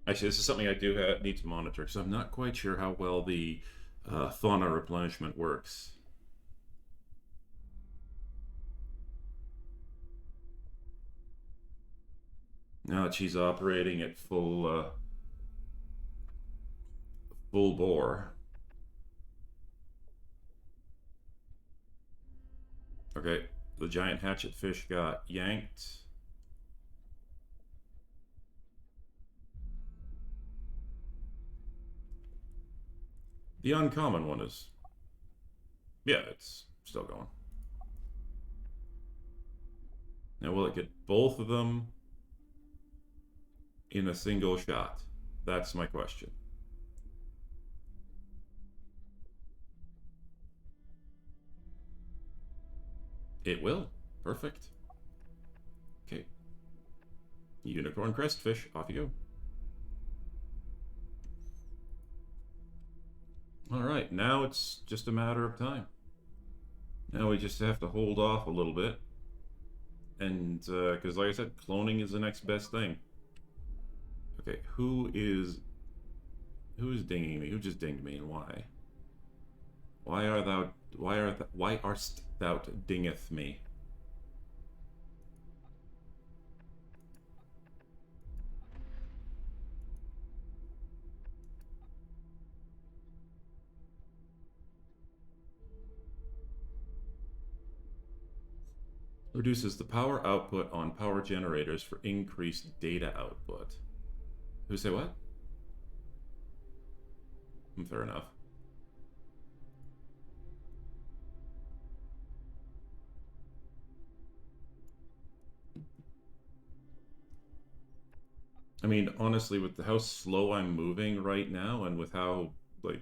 Speaker 1: Actually, this is something I do need to monitor because I'm not quite sure how well the fauna replenishment works. Now that she's operating at full bore. Okay, the giant hatchet fish got yanked. The uncommon one is, yeah, it's still going. Now, will it get both of them in a single shot? That's my question. It will. Perfect. Okay. Unicorn crestfish, off you go. All right, now it's just a matter of time. Now we just have to hold off a little bit. And, because like I said, cloning is the next best thing. Okay, who is dinging me? Who just dinged me and why? Why arst thou dingeth me? Reduces the power output on power generators for increased data output. Who say what? Fair enough. I mean, honestly, with how slow I'm moving right now, and with like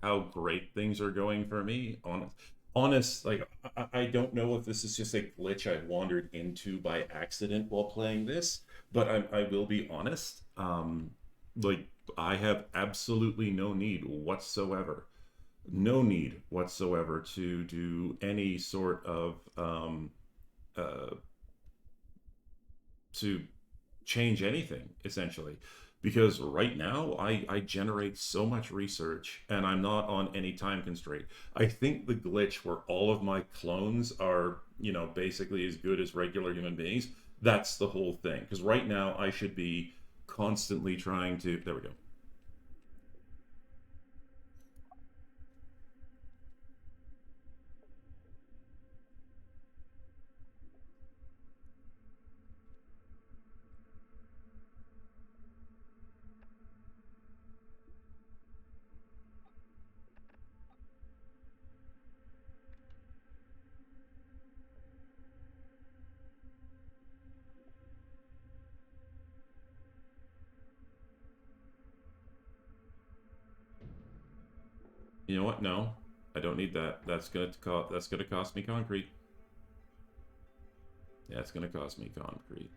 Speaker 1: how great things are going for me, like I don't know if this is just a glitch I wandered into by accident while playing this, but I will be honest. Like I have absolutely no need whatsoever, no need whatsoever to do any sort of uh, to change anything essentially, because right now I generate so much research and I'm not on any time constraint. I think the glitch where all of my clones are, basically as good as regular human beings, that's the whole thing, because right now I should be constantly trying to, there we go. You know what? No, I don't need that. That's gonna cost me concrete. That's gonna cost me concrete.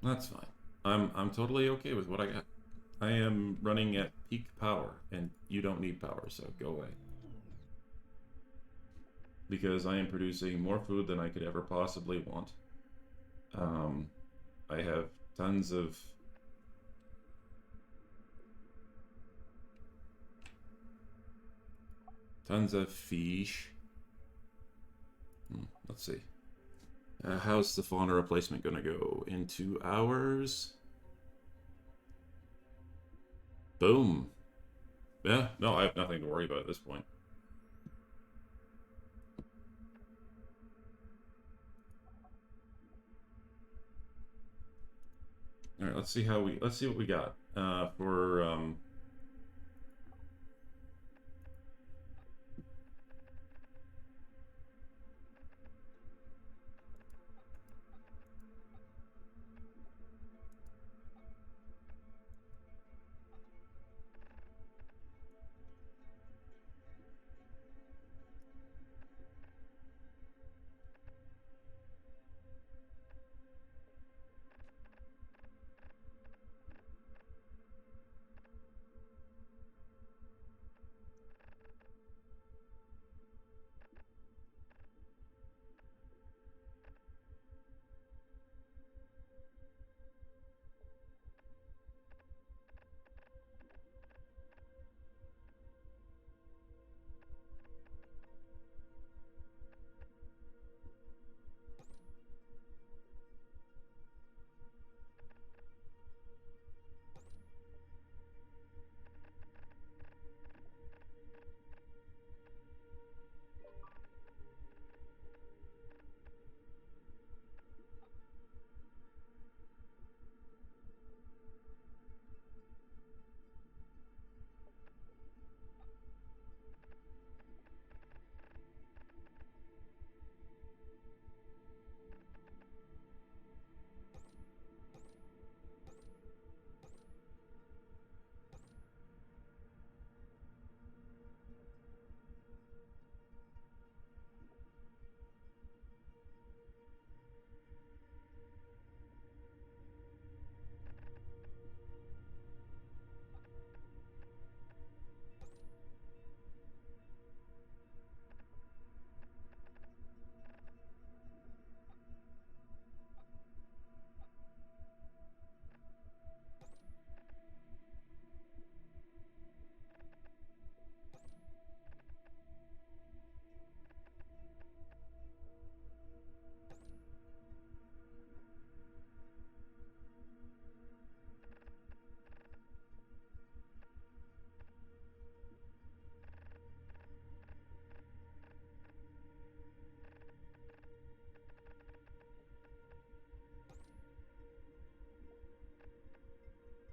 Speaker 1: That's fine. I'm totally okay with what I got. I am running at peak power, and you don't need power, so go away. Because I am producing more food than I could ever possibly want. Um, I have tons of fish. Let's see. How's the fauna replacement gonna go? In 2 hours? Boom. Yeah, no, I have nothing to worry about at this point. All right, let's see what we got for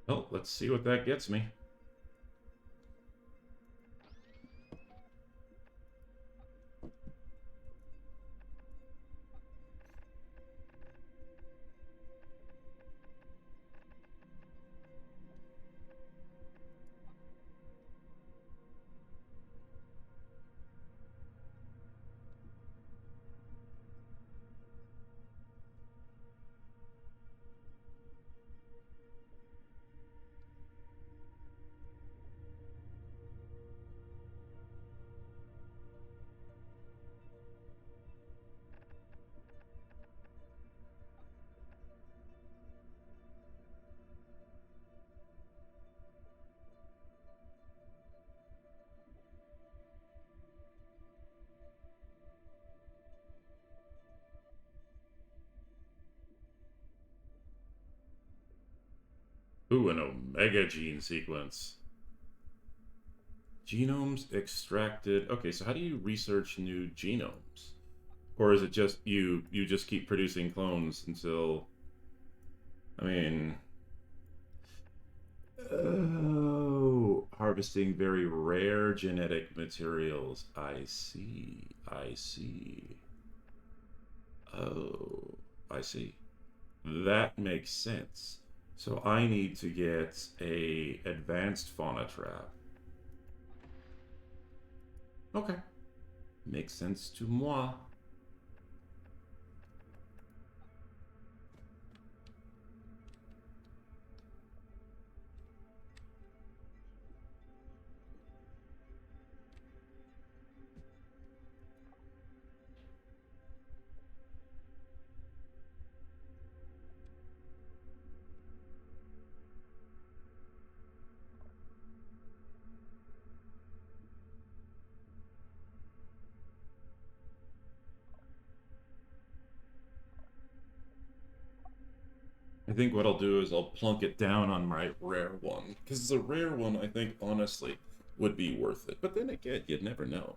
Speaker 1: well, let's see what that gets me. Ooh, an omega gene sequence. Genomes extracted. Okay, so how do you research new genomes? Or is it just you just keep producing clones until I mean oh, harvesting very rare genetic materials. I see. I see. Oh, I see. That makes sense. So I need to get a advanced fauna trap. Okay. Makes sense to moi. I think what I'll do is I'll plunk it down on my rare one. Because the rare one, I think, honestly, would be worth it. But then again, you'd never know.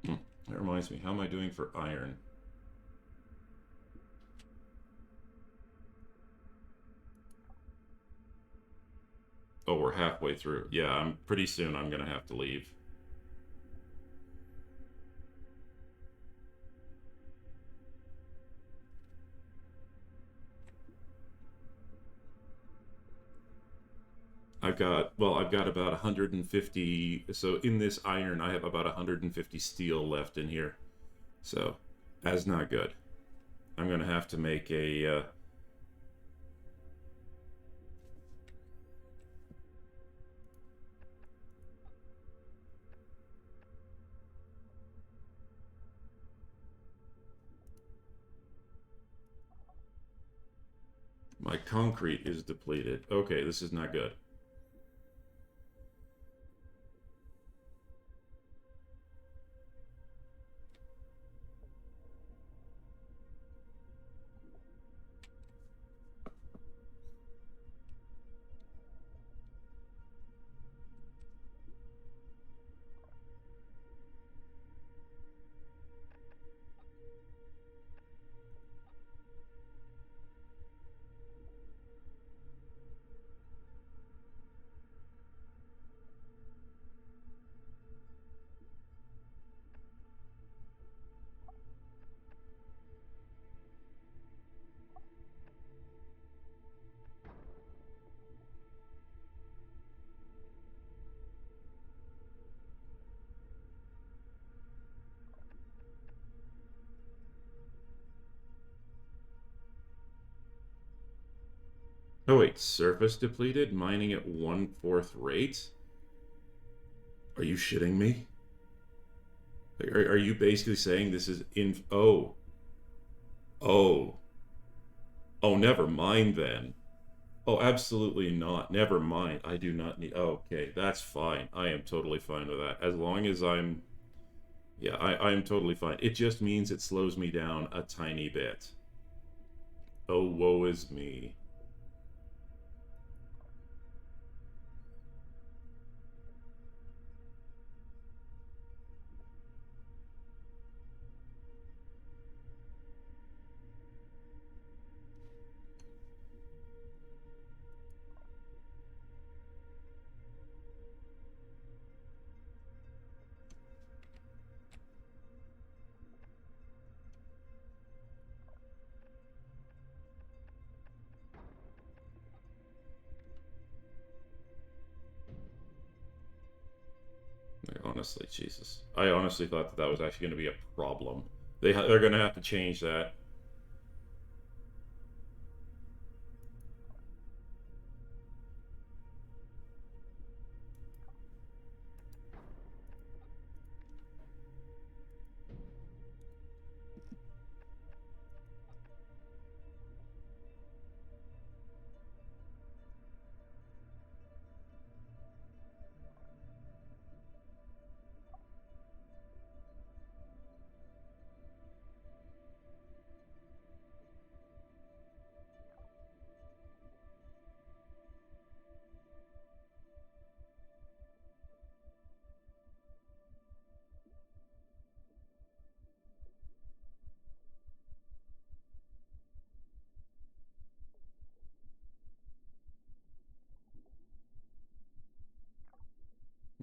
Speaker 1: Hmm. That reminds me, how am I doing for iron? Oh, we're halfway through. Yeah, I'm pretty soon I'm gonna have to leave. I've got about 150. So in this iron, I have about 150 steel left in here. So that's not good. I'm gonna have to make a. My concrete is depleted. Okay, this is not good. Oh wait, surface depleted, mining at 1/4 rate? Are you shitting me? Are you basically saying this is in? Oh, oh, never mind then. Oh, absolutely not. Never mind. I do not need. Okay, that's fine. I am totally fine with that. As long as I'm. Yeah, I am totally fine. It just means it slows me down a tiny bit. Oh, woe is me. Like, honestly, Jesus. I honestly thought that that was actually going to be a problem. They're going to have to change that.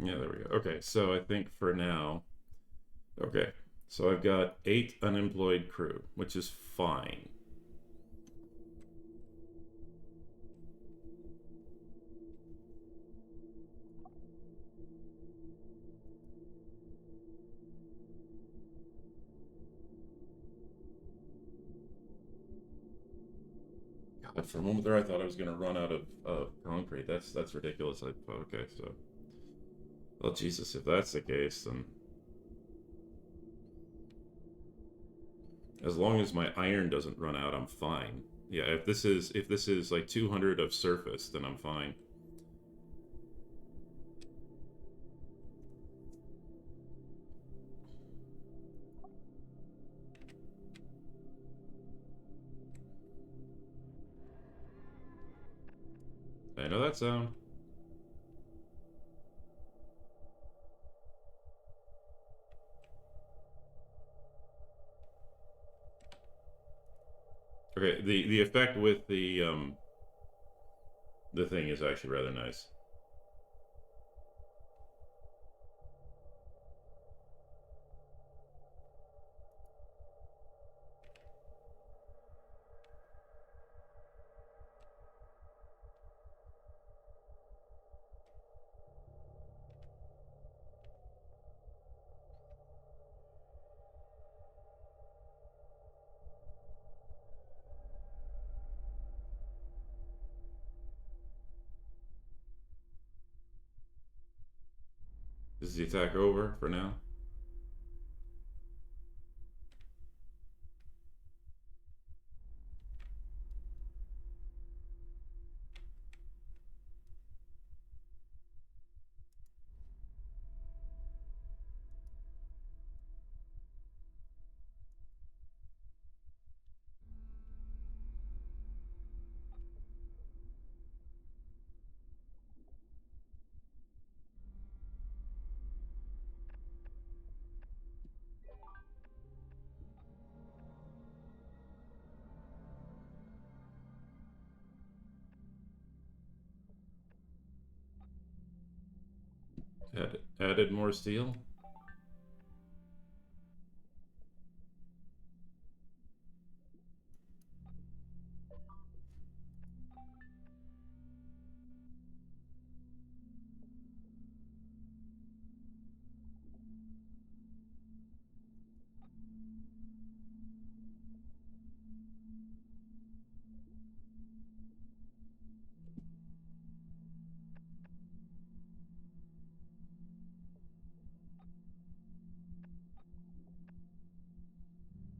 Speaker 1: Yeah, there we go. Okay, so I think for now, okay, so I've got 8 unemployed crew, which is fine. God, for a moment there, I thought I was going to run out of concrete. That's ridiculous. Okay, so, well, Jesus, if that's the case, then as long as my iron doesn't run out, I'm fine. Yeah, if this is like 200 of surface, then I'm fine. I know that sound. Okay, the effect with the thing is actually rather nice. Is the attack over for now? Added more steel?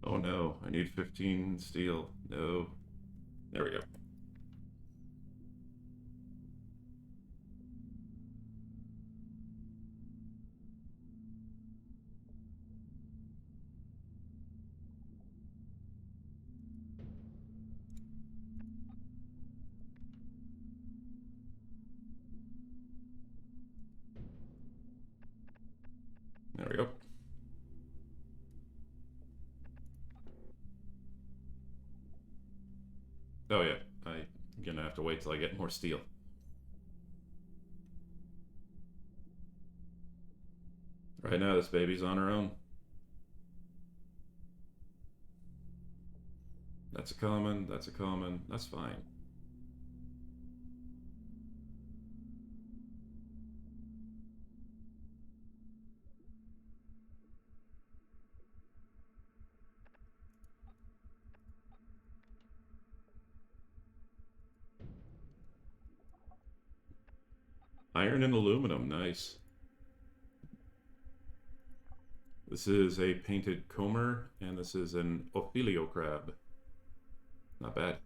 Speaker 1: Oh no, I need 15 steel. No. There we go. There we go. Oh yeah, I'm gonna have to wait till I get more steel. Right now, this baby's on her own. That's a common, that's a common, that's fine. Iron and aluminum, nice. This is a painted comber, and this is an Ophelio crab. Not bad.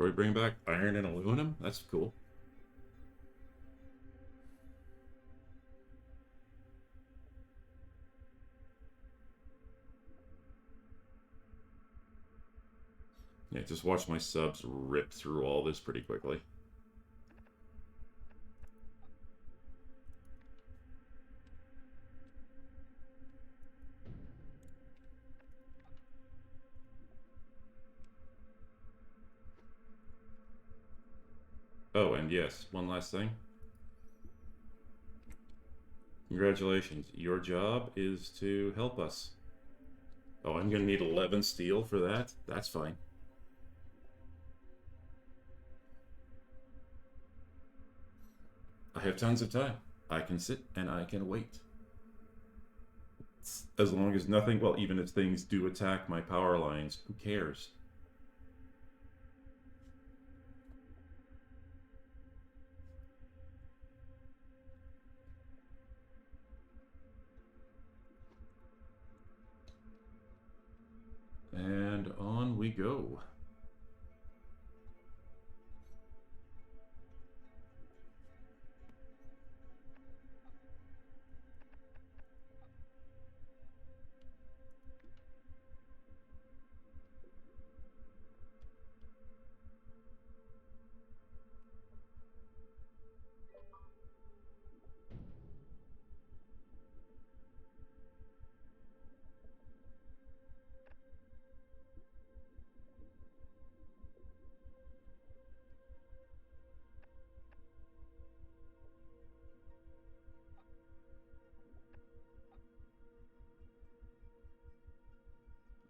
Speaker 1: Are we bringing back iron and aluminum? That's cool. Yeah, just watch my subs rip through all this pretty quickly. Oh, and yes, one last thing. Congratulations. Your job is to help us. Oh, I'm going to need 11 steel for that? That's fine. I have tons of time. I can sit and I can wait. As long as nothing, well, even if things do attack my power lines, who cares? And on we go.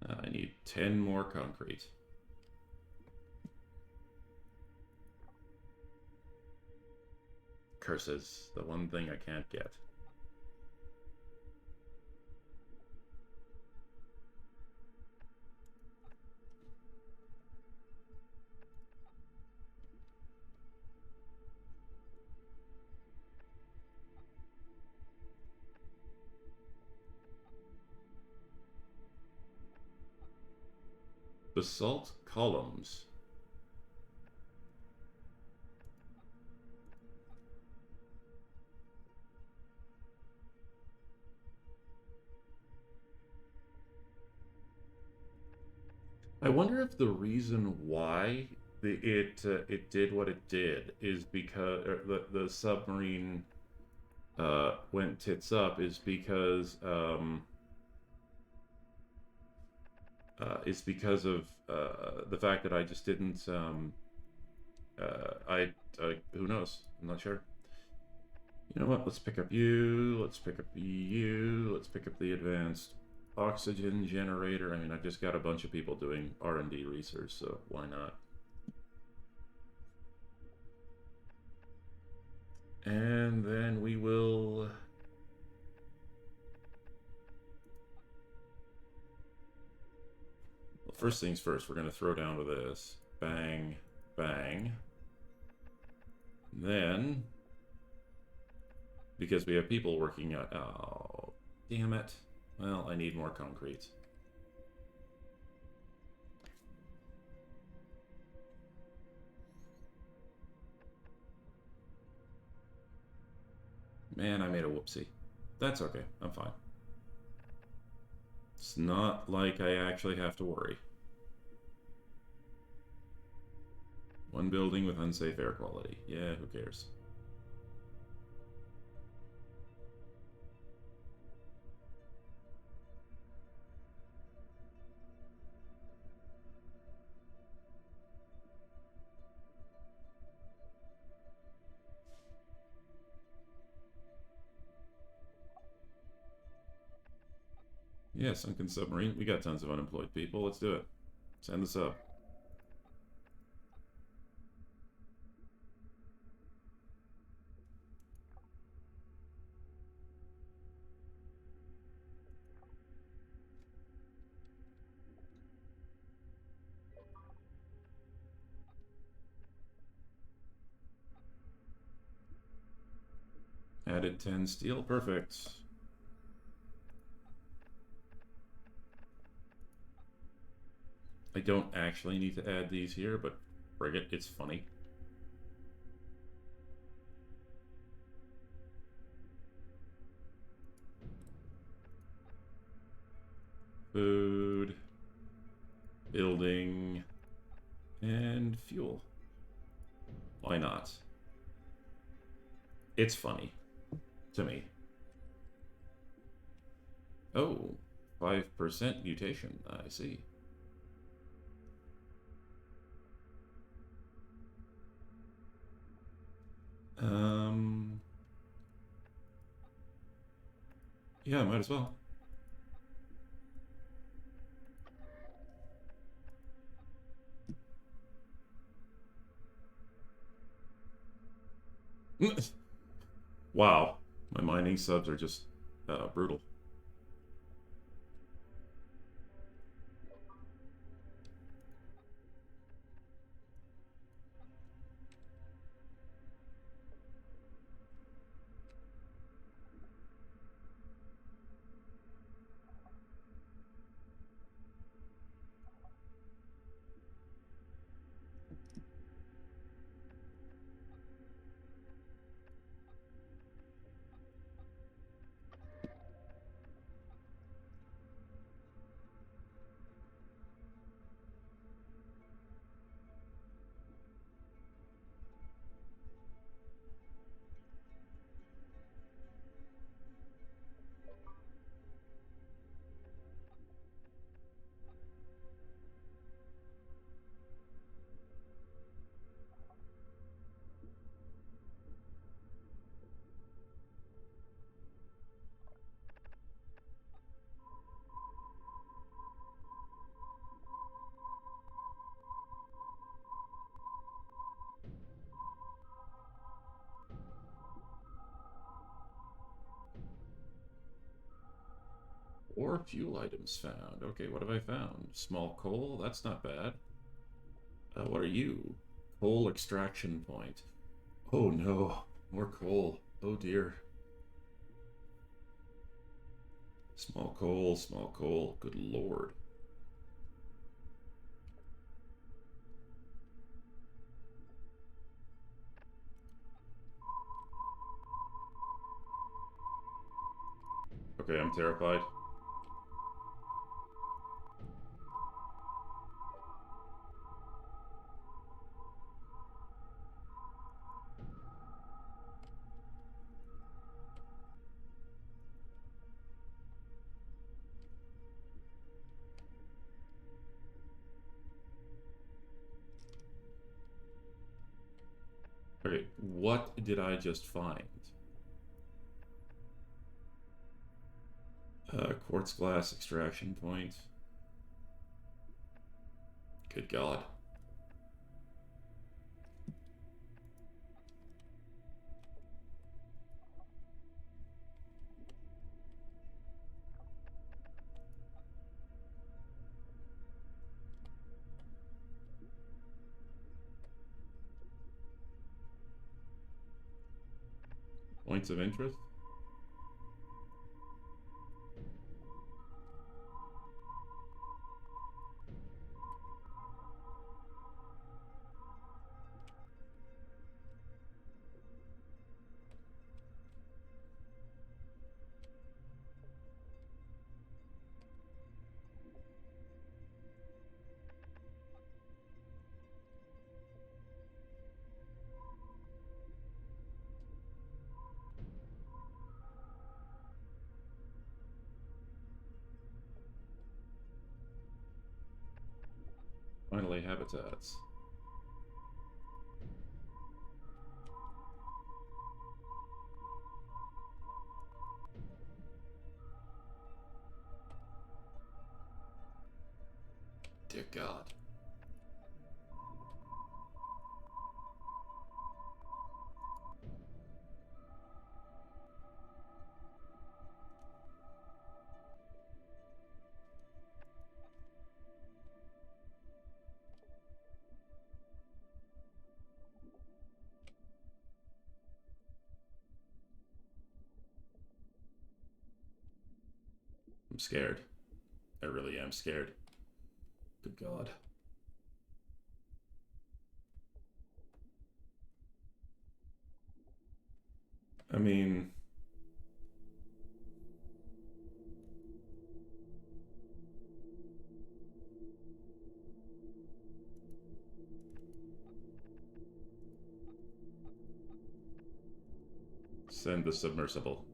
Speaker 1: I need 10 more concrete. Curses, the one thing I can't get. Basalt columns. I wonder if the reason why it did what it did is because the submarine went tits up is because of the fact that I just didn't who knows? I'm not sure. You know what? Let's pick up you. Let's pick up you. Let's pick up the advanced oxygen generator. I mean, I've just got a bunch of people doing R&D research, so why not? And then we will... Well, first things first, we're going to throw down with this. Bang, bang. Then, because we have people working at... Oh, damn it. Well, I need more concrete. Man, I made a whoopsie. That's okay. I'm fine. It's not like I actually have to worry. One building with unsafe air quality. Yeah, who cares? Yeah, sunken submarine. We got tons of unemployed people. Let's do it. Send this up. Added 10 steel. Perfect. I don't actually need to add these here, but frig it, it's funny. Food. Building. And fuel. Why not? It's funny to me. Oh, 5% mutation. I see. Yeah, might as well. Wow, my mining subs are just brutal. Or fuel items found. Okay, what have I found? Small coal? That's not bad. What are you? Coal extraction point. Oh no, more coal. Oh dear. Small coal, small coal. Good lord. Okay, I'm terrified. Okay, what did I just find? Quartz glass extraction point. Good God. Points of interest? Finally, habitats. Dear God. I'm scared. I really am scared. Good God. I mean, Send the submersible.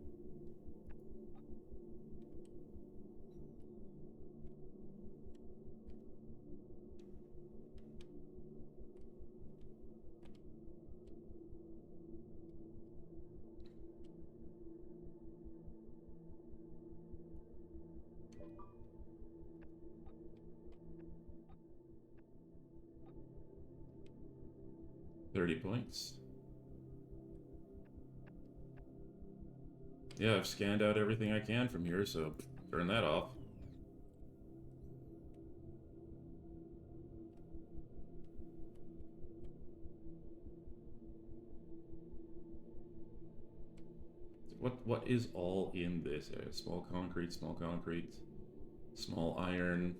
Speaker 1: $30. Yeah, I've scanned out everything I can from here, so turn that off. What is all in this area? Small concrete, small iron.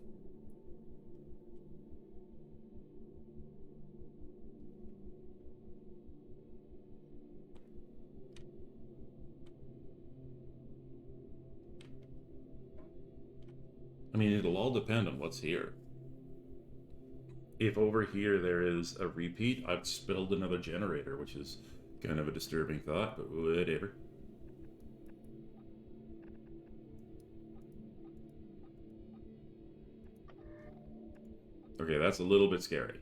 Speaker 1: I mean, it'll all depend on what's here. If over here there is a repeat, I've spilled another generator, which is kind of a disturbing thought, but whatever. Okay, that's a little bit scary.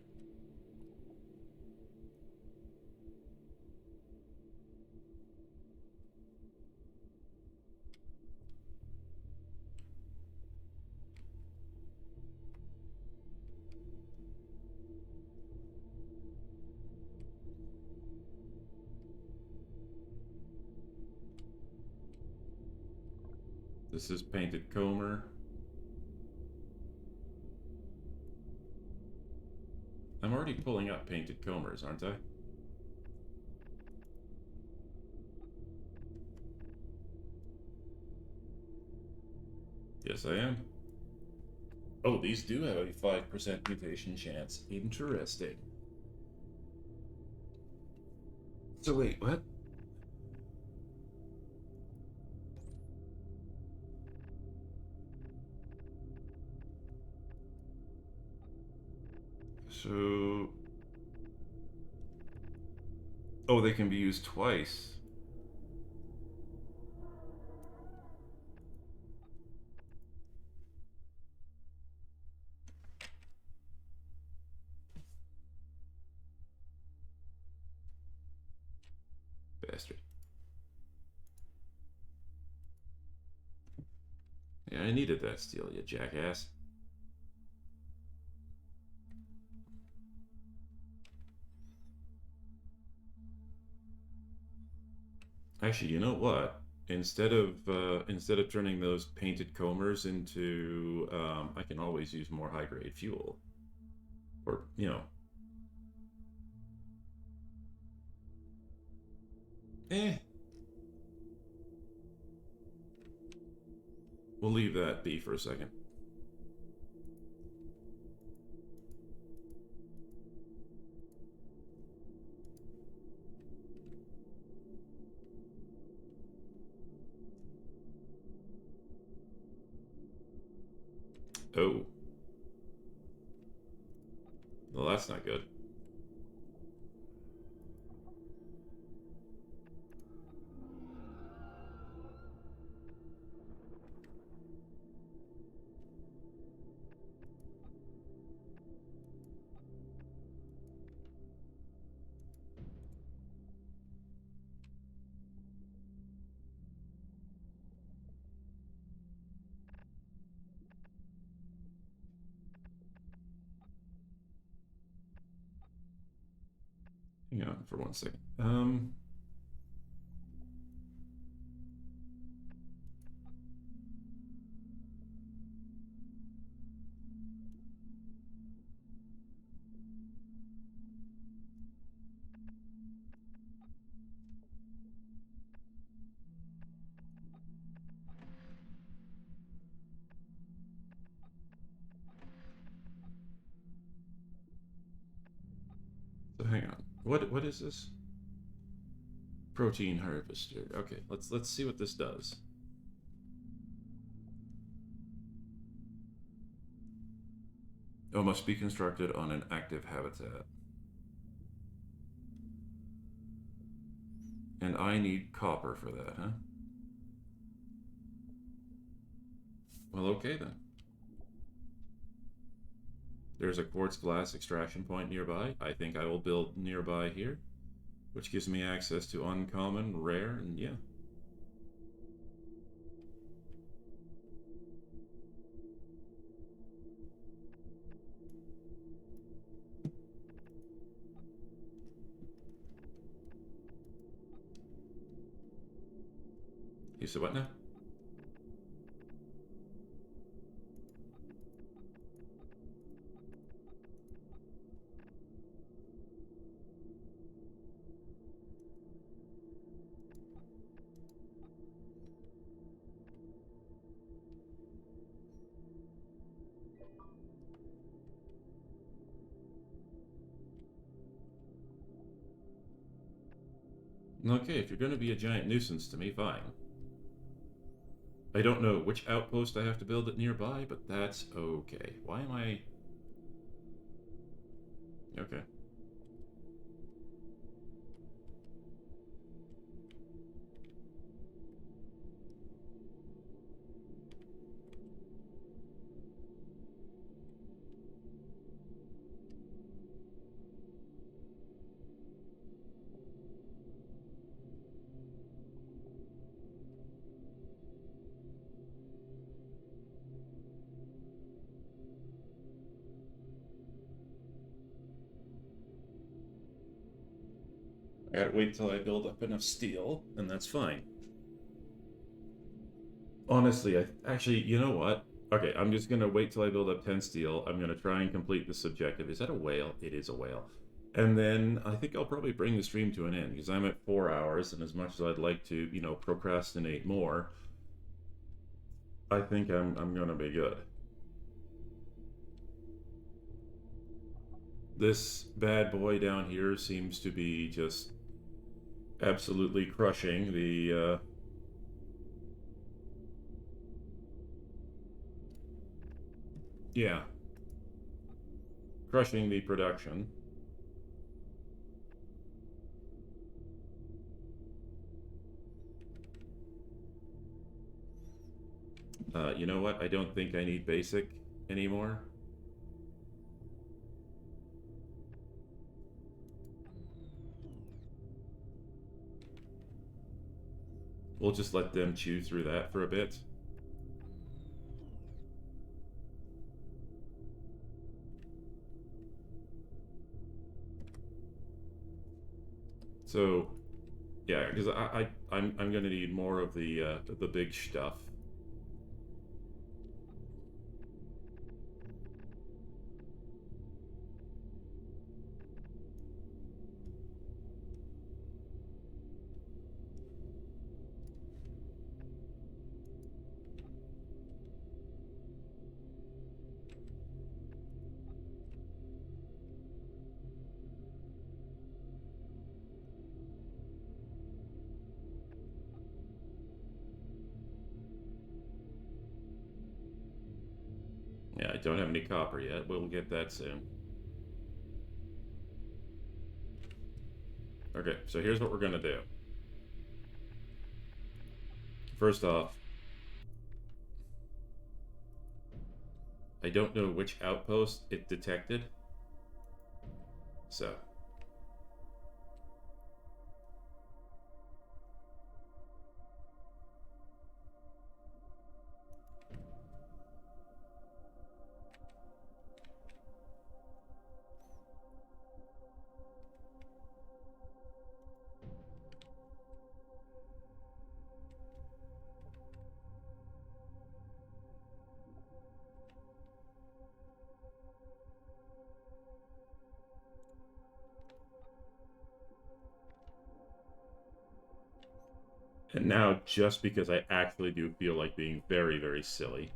Speaker 1: This is Painted Comer. I'm already pulling up Painted Comers, aren't I? Yes, I am. Oh, these do have a 5% mutation chance. Interesting. So wait, what? So... Oh, they can be used twice. Bastard. Yeah, I needed that steel, you jackass. Actually, you know what? Instead of turning those Painted Comers into, I can always use more high grade fuel, or eh. We'll leave that be for a second. Oh, well, that's not good. Hang on for 1 second. So hang on. What is this? Protein harvester. Okay, let's see what this does. Oh, must be constructed on an active habitat. And I need copper for that, huh? Well, okay then. There's a quartz glass extraction point nearby. I think I will build nearby here, which gives me access to uncommon, rare, and yeah. You said what now? Okay, if you're going to be a giant nuisance to me, fine. I don't know which outpost I have to build it nearby, but that's okay. Why am I... Okay. I gotta wait till I build up enough steel, and that's fine. Honestly, actually, you know what? Okay, I'm just gonna wait till I build up 10 steel. I'm gonna try and complete this objective. Is that a whale? It is a whale. And then I think I'll probably bring the stream to an end because I'm at 4 hours, and as much as I'd like to, procrastinate more, I think I'm gonna be good. This bad boy down here seems to be just absolutely crushing the yeah, crushing the production. You know what? I don't think I need basic anymore. We'll just let them chew through that for a bit. So, yeah, because I'm gonna need more of the big stuff. Yeah, I don't have any copper yet. We'll get that soon. Okay, so here's what we're gonna do. First off, I don't know which outpost it detected. So, and now just because I actually do feel like being very, very silly.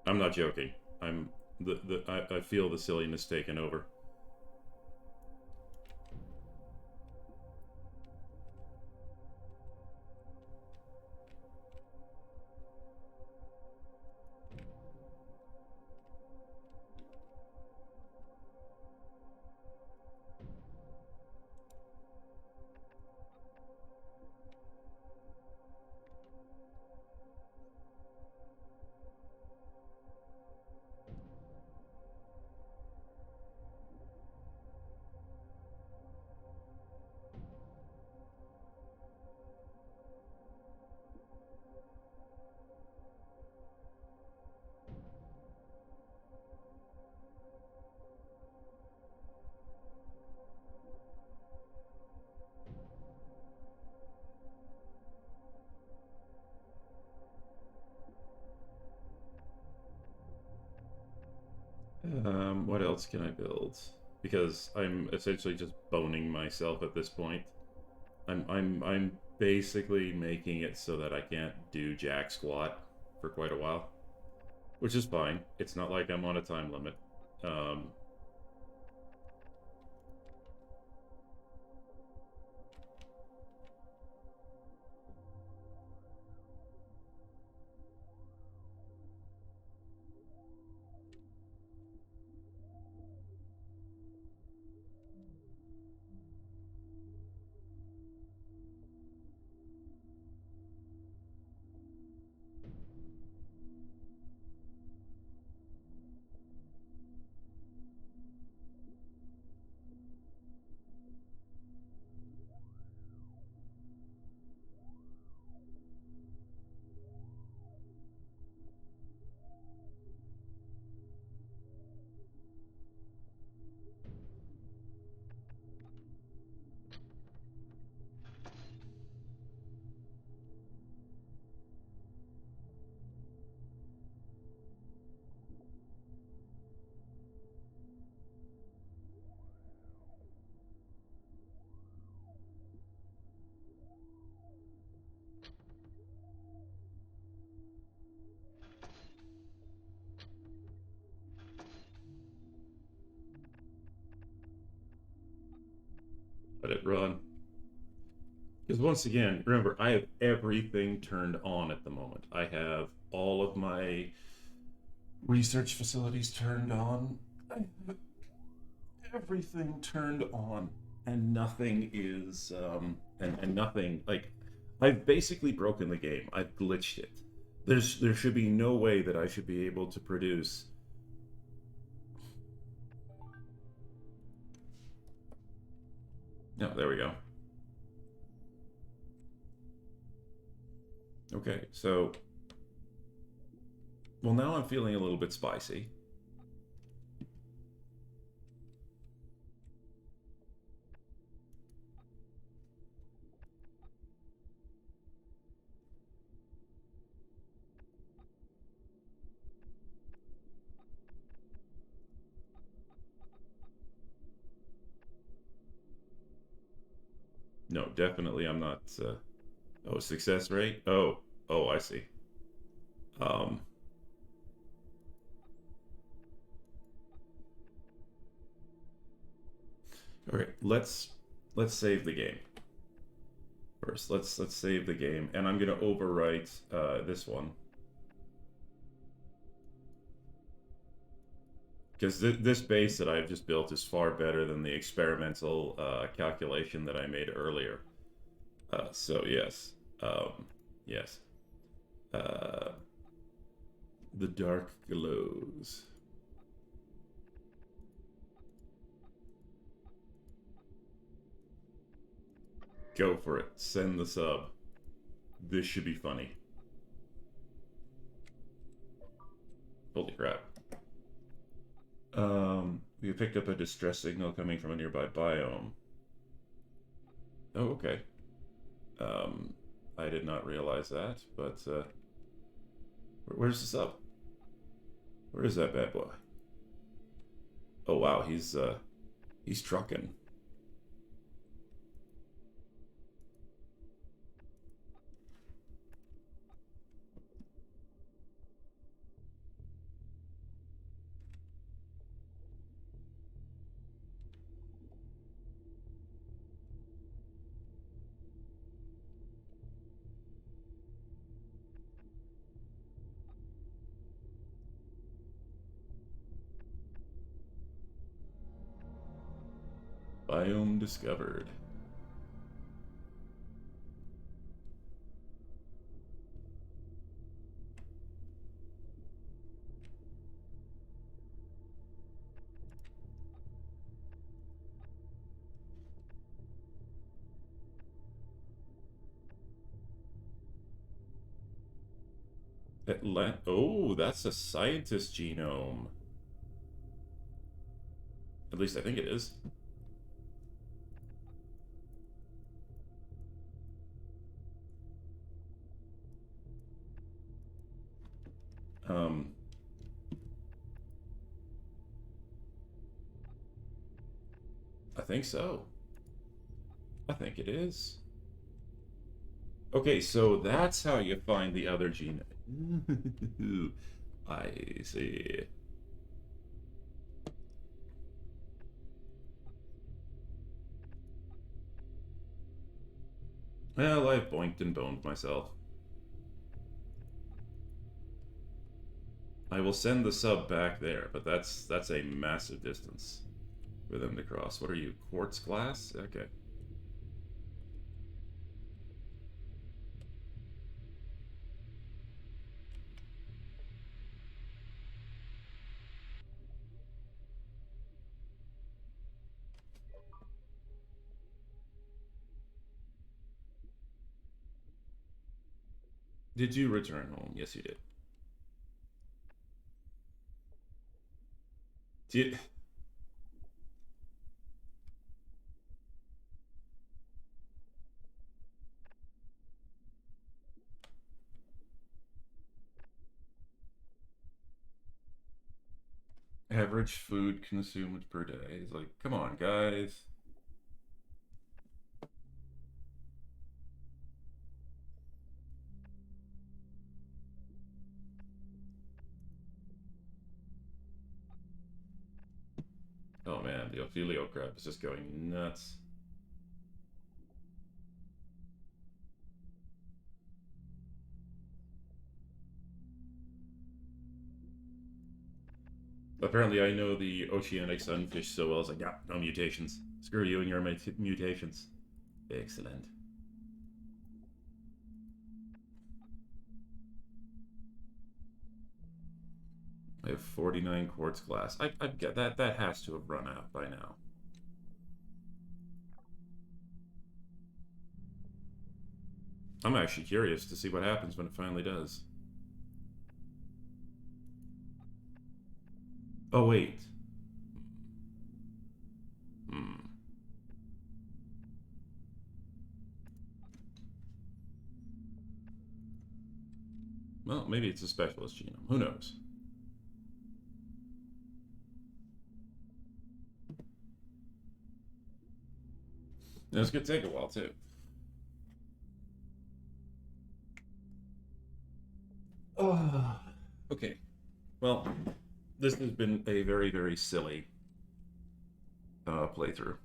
Speaker 1: I'm not joking. I feel the silliness taken over. What else can I build? Because I'm essentially just boning myself at this point. I'm basically making it so that I can't do jack squat for quite a while, which is fine. It's not like I'm on a time limit. Um, Let it run. Because once again, remember, I have everything turned on at the moment. I have all of my research facilities turned on. I have everything turned on, and nothing is, and nothing, like, I've basically broken the game. I've glitched it. There should be no way that I should be able to produce. No, there we go. Okay, so, well, now I'm feeling a little bit spicy. No, definitely I'm not. Oh, success rate. Oh, I see. Um, okay, let's save the game first. Let's save the game, and I'm gonna overwrite this one because this base that I've just built is far better than the experimental calculation that I made earlier. So yes, yes. Uh, the dark glows. Go for it. Send the sub. This should be funny. Holy crap. We picked up a distress signal coming from a nearby biome. Oh, okay. Um, I did not realize that, but where's the sub? Where is that bad boy? Oh wow, he's trucking. Biome discovered. Oh, that's a scientist genome. At least I think it is. Um, think so. I think it is. Okay, so that's how you find the other gene. I see. Well, I've boinked and boned myself. I will send the sub back there, but that's a massive distance for them to cross. What are you, quartz glass? Okay. Did you return home? Yes, you did. Did average food consumed per day? It's like, come on, guys. Oh man, the Ophelio crab is just going nuts. Apparently, I know the oceanic sunfish so well. It's like, yeah, no mutations. Screw you and your mutations. Excellent. I have 49 quartz glass. I get that. That has to have run out by now. I'm actually curious to see what happens when it finally does. Oh, wait. Hmm. Well, maybe it's a specialist genome. Who knows? And it's going to take a while, too. Oh. Okay. Well, this has been a very, very silly playthrough.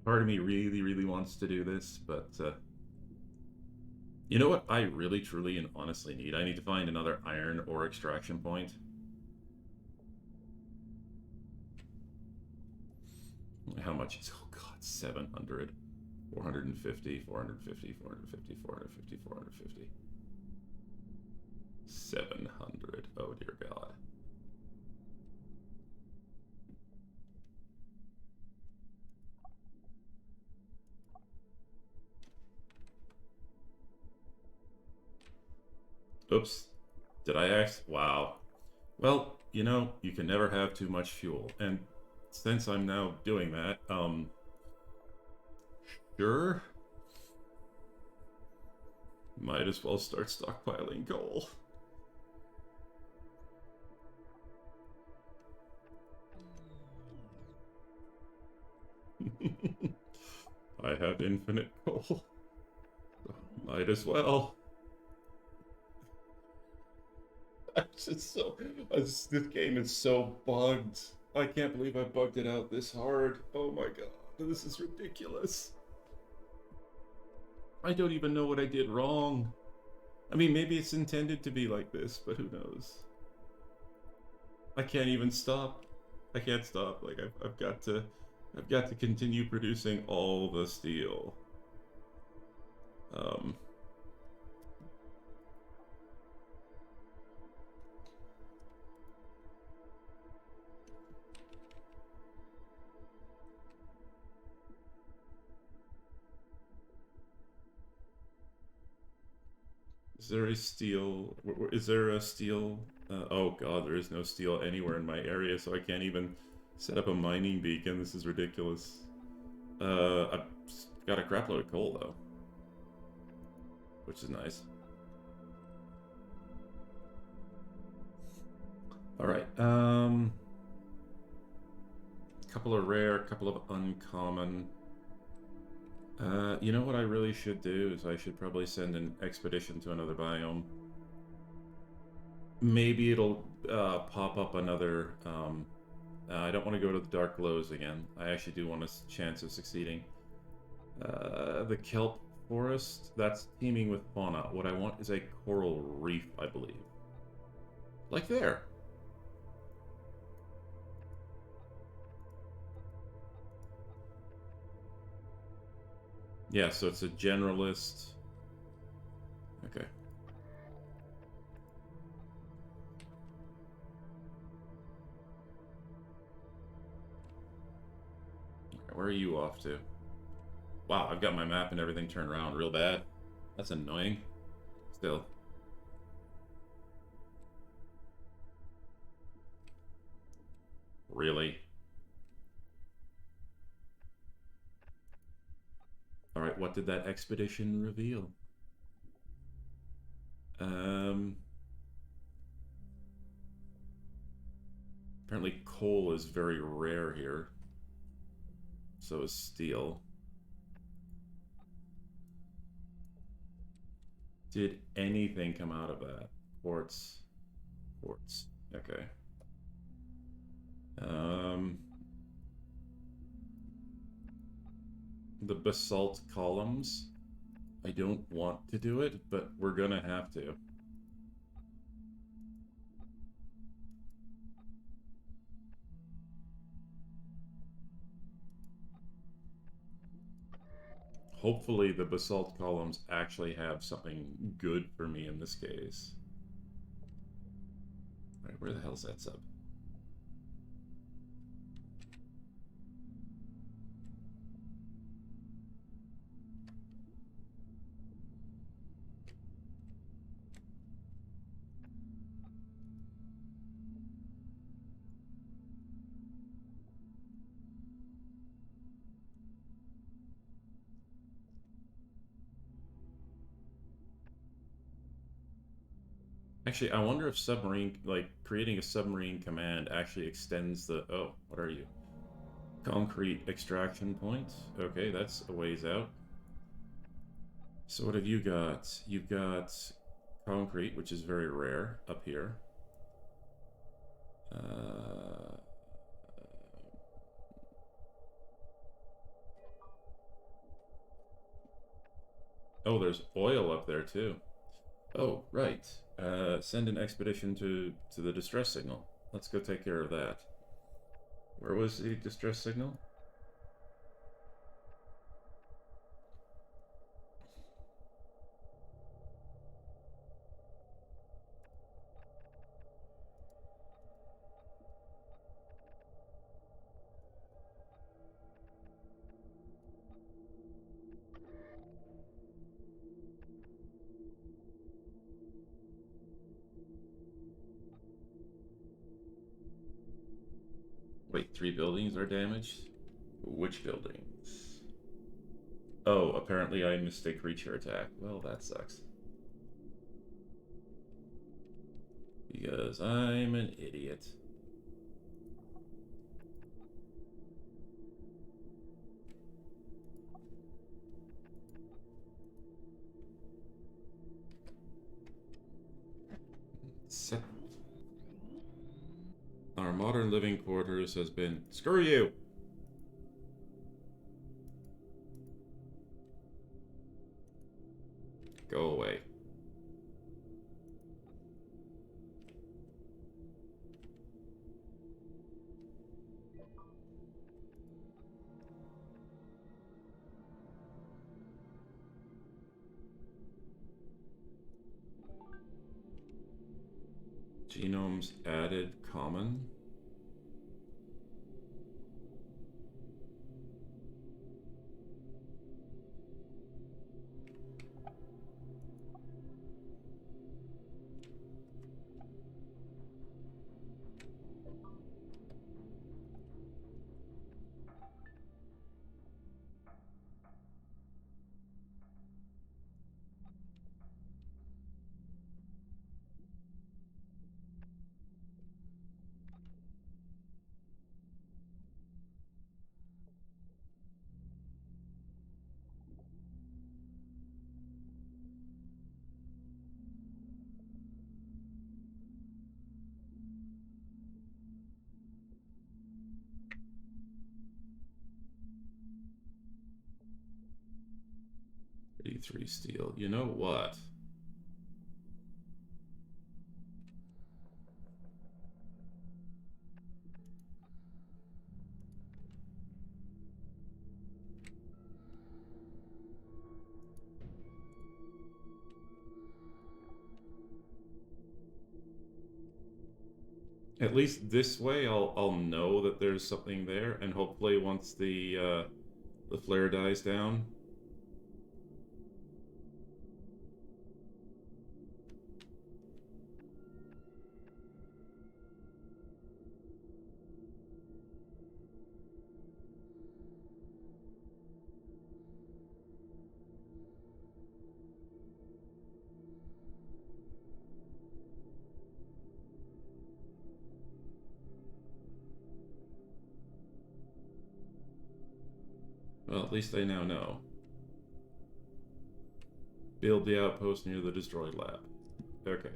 Speaker 1: Part of me really, really wants to do this, but you know what I really, truly, and honestly need? I need to find another iron ore extraction point. How much is, oh god, 700, 450, 450, 450, 450, 450. 700. Oh dear god. Oops. Did I ask? Wow. Well, you know, you can never have too much fuel. And since I'm now doing that, sure. Might as well start stockpiling coal. I have infinite coal. Might as well. I'm just so. This game is so bugged. I can't believe I bugged it out this hard. Oh my god. This is ridiculous. I don't even know what I did wrong. I mean, maybe it's intended to be like this, but who knows? I can't even stop. I can't stop. Like I've got to continue producing all the steel. Um, there a steel? Is there a steel? Oh god, there is no steel anywhere in my area, so I can't even set up a mining beacon. This is ridiculous. I've got a crap load of coal though, which is nice. All right. Couple of rare, couple of uncommon. You know what I really should do is I should probably send an expedition to another biome. Maybe it'll pop up another. I don't want to go to the Dark Glows again. I actually do want a chance of succeeding. The kelp forest, that's teeming with fauna. What I want is a coral reef, I believe. Like there. Yeah, so it's a generalist. Okay. Where are you off to? Wow, I've got my map and everything turned around real bad. That's annoying. Still. Really? Alright, what did that expedition reveal? Apparently coal is very rare here. So is steel. Did anything come out of that? Quartz. Quartz. Okay. The basalt columns. I don't want to do it, but we're gonna have to. Hopefully the basalt columns actually have something good for me in this case. Alright, where the hell's that sub? Actually, I wonder if submarine, like, creating a submarine command actually extends the... Oh, what are you? Concrete extraction point. Okay, that's a ways out. So what have you got? You've got concrete, which is very rare up here. Oh, there's oil up there too. Oh, right. Send an expedition to the distress signal. Let's go take care of that. Where was the distress signal? Wait, 3 buildings are damaged? Which buildings? Oh, apparently I missed a creature attack. Well, that sucks. Because I'm an idiot. Set. Our modern living quarters has been... Screw you! Go away. Genomes added common. 83 steel. You know what? At least this way, I'll know that there's something there, and hopefully once the flare dies down. Well, at least I now know. Build the outpost near the destroyed lab. Okay.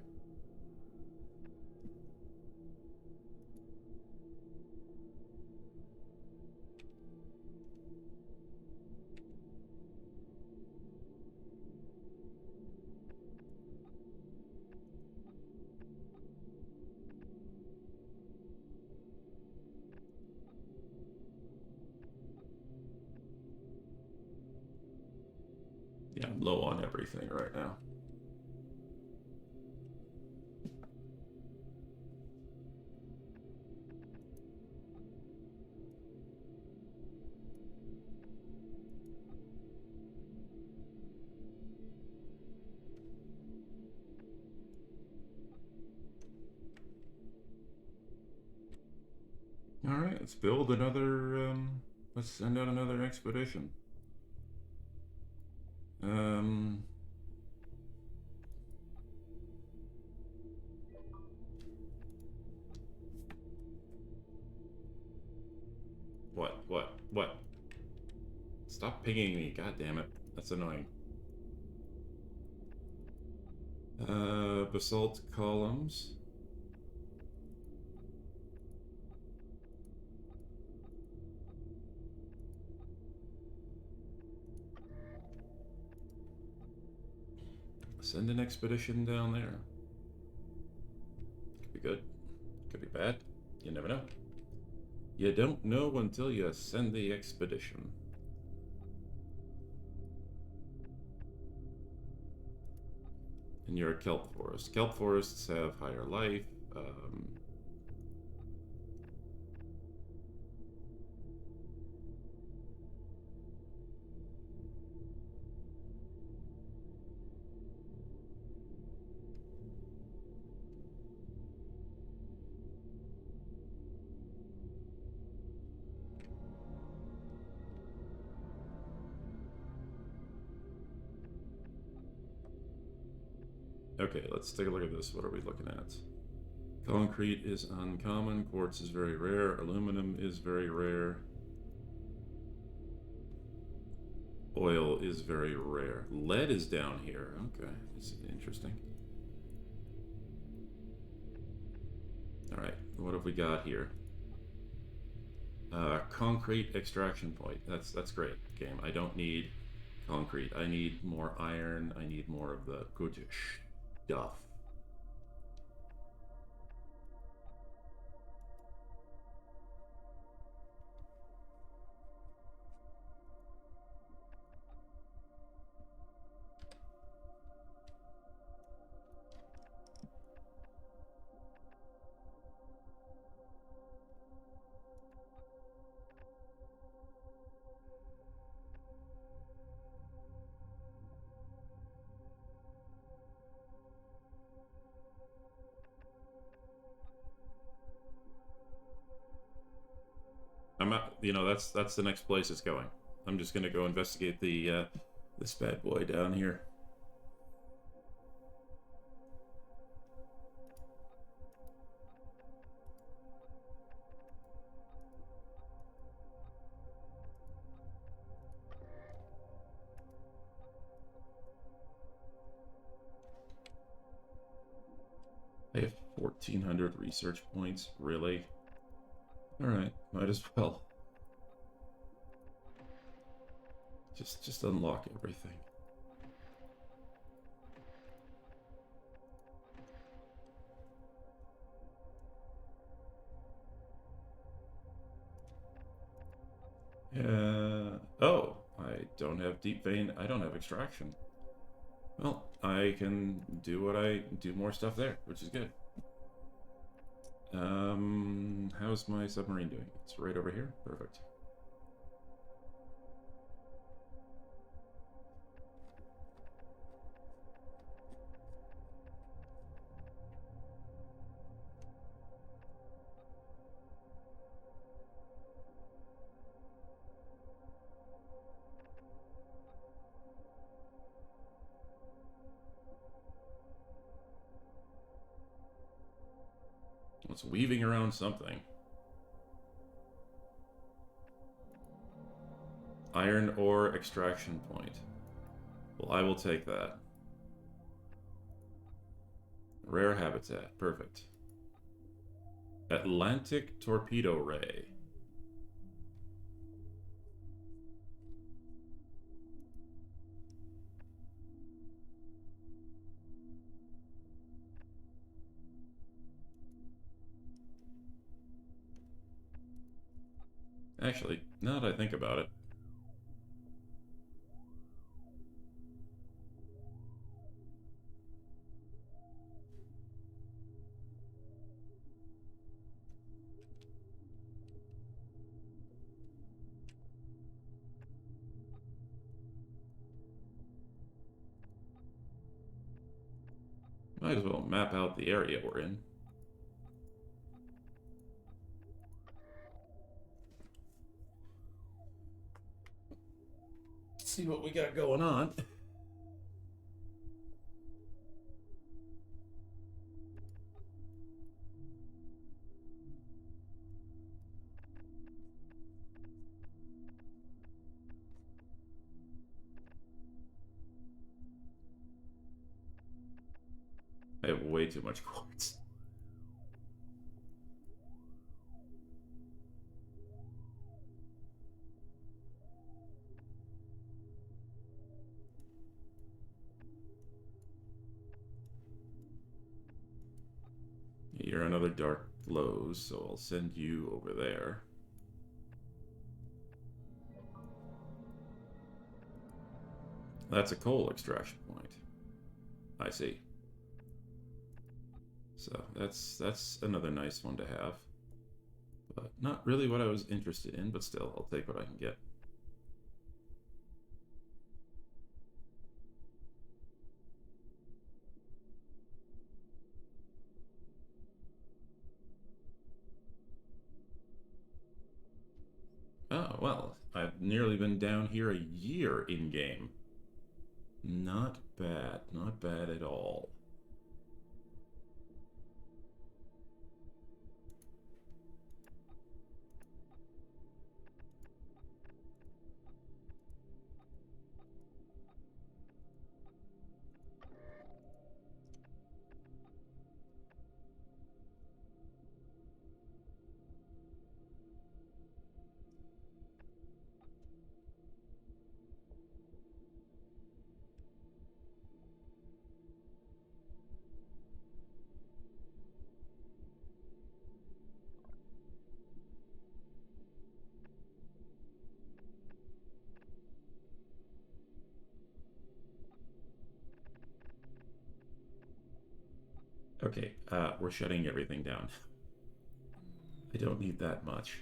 Speaker 1: Yeah, I'm low on everything right now. All right, let's build another. Let's send out another expedition. Um, what? Stop pinging me, god damn it. That's annoying. Basalt columns. Send an expedition down there. Could be good. Could be bad. You never know. You don't know until you send the expedition. And you're a kelp forest. Kelp forests have higher life. Okay, let's take a look at this. What are we looking at? Concrete is uncommon. Quartz is very rare. Aluminum is very rare. Oil is very rare. Lead is down here. Okay, this is interesting. Alright, what have we got here? Concrete extraction point. That's great, game. I don't need concrete. I need more iron. I need more of the good stuff. I'm not, that's the next place it's going. I'm just gonna go investigate the this bad boy down here. I have 1,400 research points. Really? Alright, might as well. Just unlock everything. Oh, I don't have deep vein. I don't have extraction. Well, I can do more stuff there, which is good. How's my submarine doing? It's right over here. Perfect. It's weaving around something. Iron ore extraction point. Well, I will take that. Rare habitat. Perfect. Atlantic torpedo ray. Actually, now that I think about it, might as well map out the area we're in. See what we got going on. I have way too much quartz. You're another dark glows, so I'll send you over there. That's a coal extraction point. I see. So that's another nice one to have. But not really what I was interested in, but still, I'll take what I can get. Oh, well, I've nearly been down here a year in-game. Not bad. Not bad at all. Okay, we're shutting everything down. I don't need that much.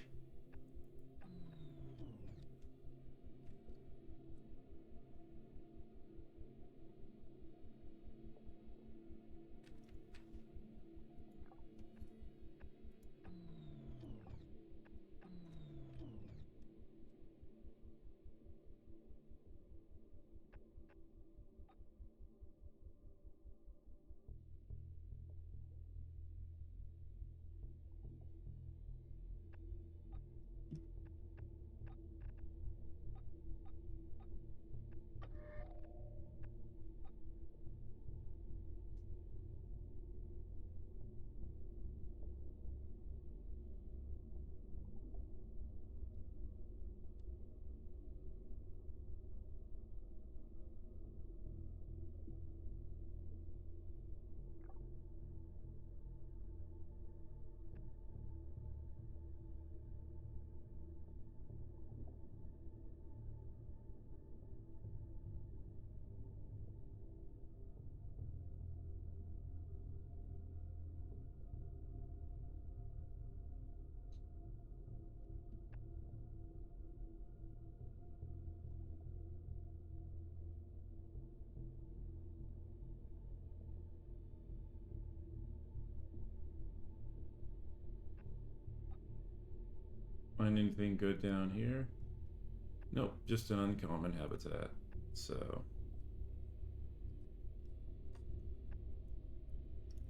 Speaker 1: find anything good down here? Nope, just an uncommon habitat. So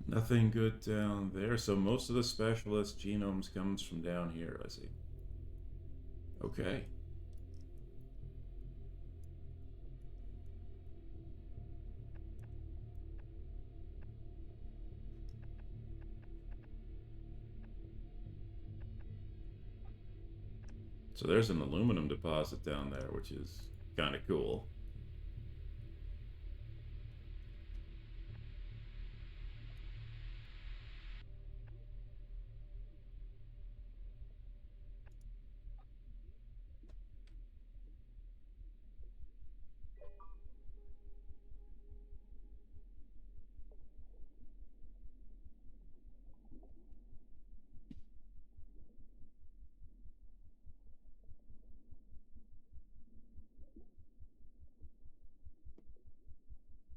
Speaker 1: nothing good down there. So most of the specialist genomes comes from down here, I see. Okay. So there's an aluminum deposit down there, which is kind of cool.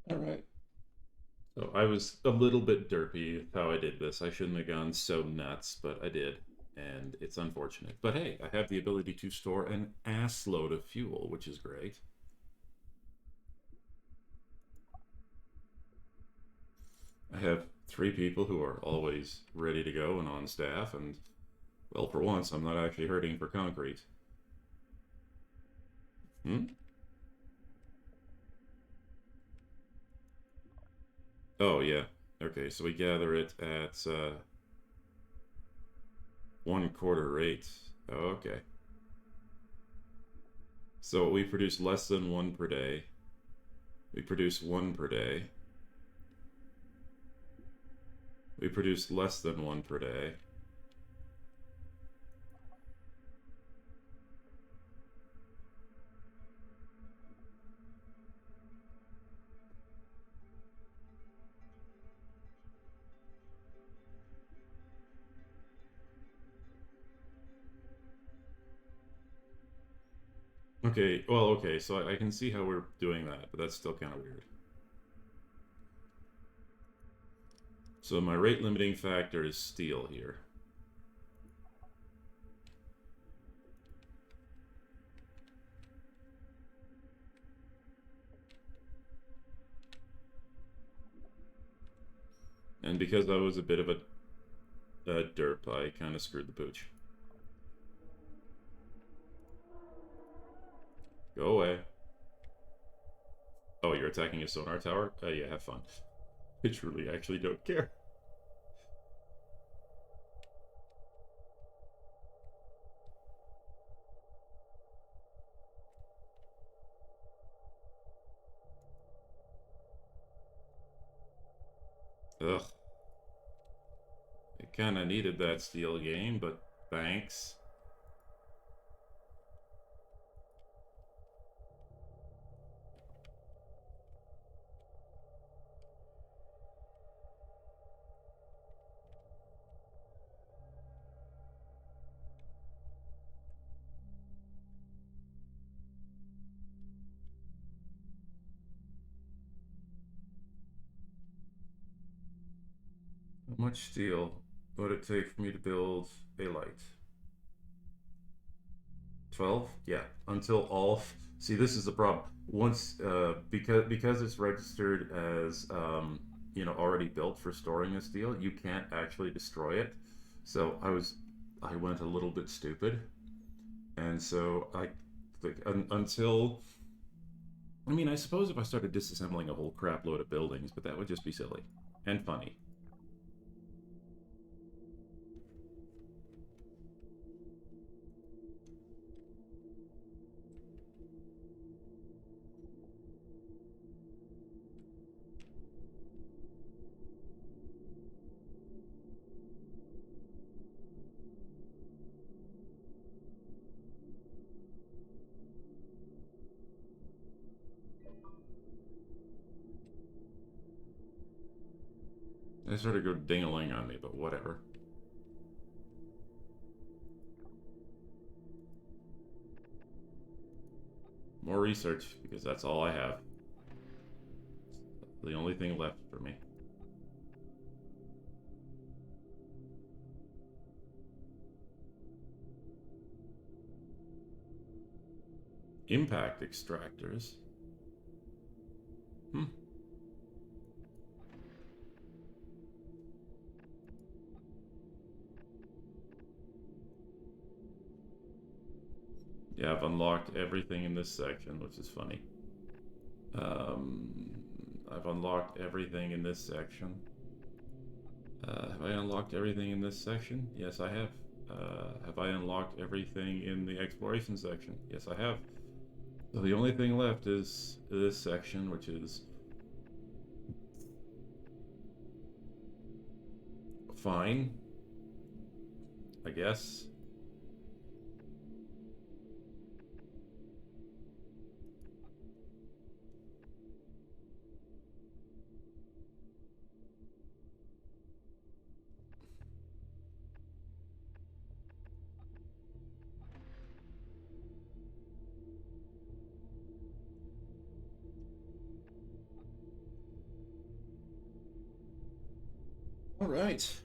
Speaker 1: All right. So I was a little bit derpy with how I did this. I shouldn't have gone so nuts, but I did. And it's unfortunate. But hey, I have the ability to store an ass load of fuel, which is great. I have 3 people who are always ready to go and on staff, and, well, for once, I'm not actually hurting for concrete. Hmm? Oh, yeah. Okay, so we gather it at 1/4 rate. Oh, okay. So we produce less than 1 per day. We produce 1 per day. We produce less than 1 per day. Okay, well, okay, so I can see how we're doing that, but that's still kind of weird. So my rate limiting factor is steel here. And because I was a bit of a derp, I kind of screwed the pooch. Go away. Oh, you're attacking a sonar tower? Yeah, have fun. I truly actually don't care. Ugh. I kind of needed that steel game, but thanks. How much steel would it take for me to build a light? 12? Yeah, until all. See, this is the problem. Once, because it's registered as already built for storing a steel, you can't actually destroy it. So I went a little bit stupid, and so I like until. I mean, I suppose if I started disassembling a whole crap load of buildings, but that would just be silly and funny. They sort of go ding-a-ling on me, but whatever. More research, because that's all I have. The only thing left for me. Impact extractors. Hmm. Yeah, I've unlocked everything in this section, which is funny. Um, I've unlocked everything in this section. Have I unlocked everything in this section? Yes, I have. Have I unlocked everything in the exploration section? Yes, I have. So the only thing left is this section, which is fine, I guess. All right.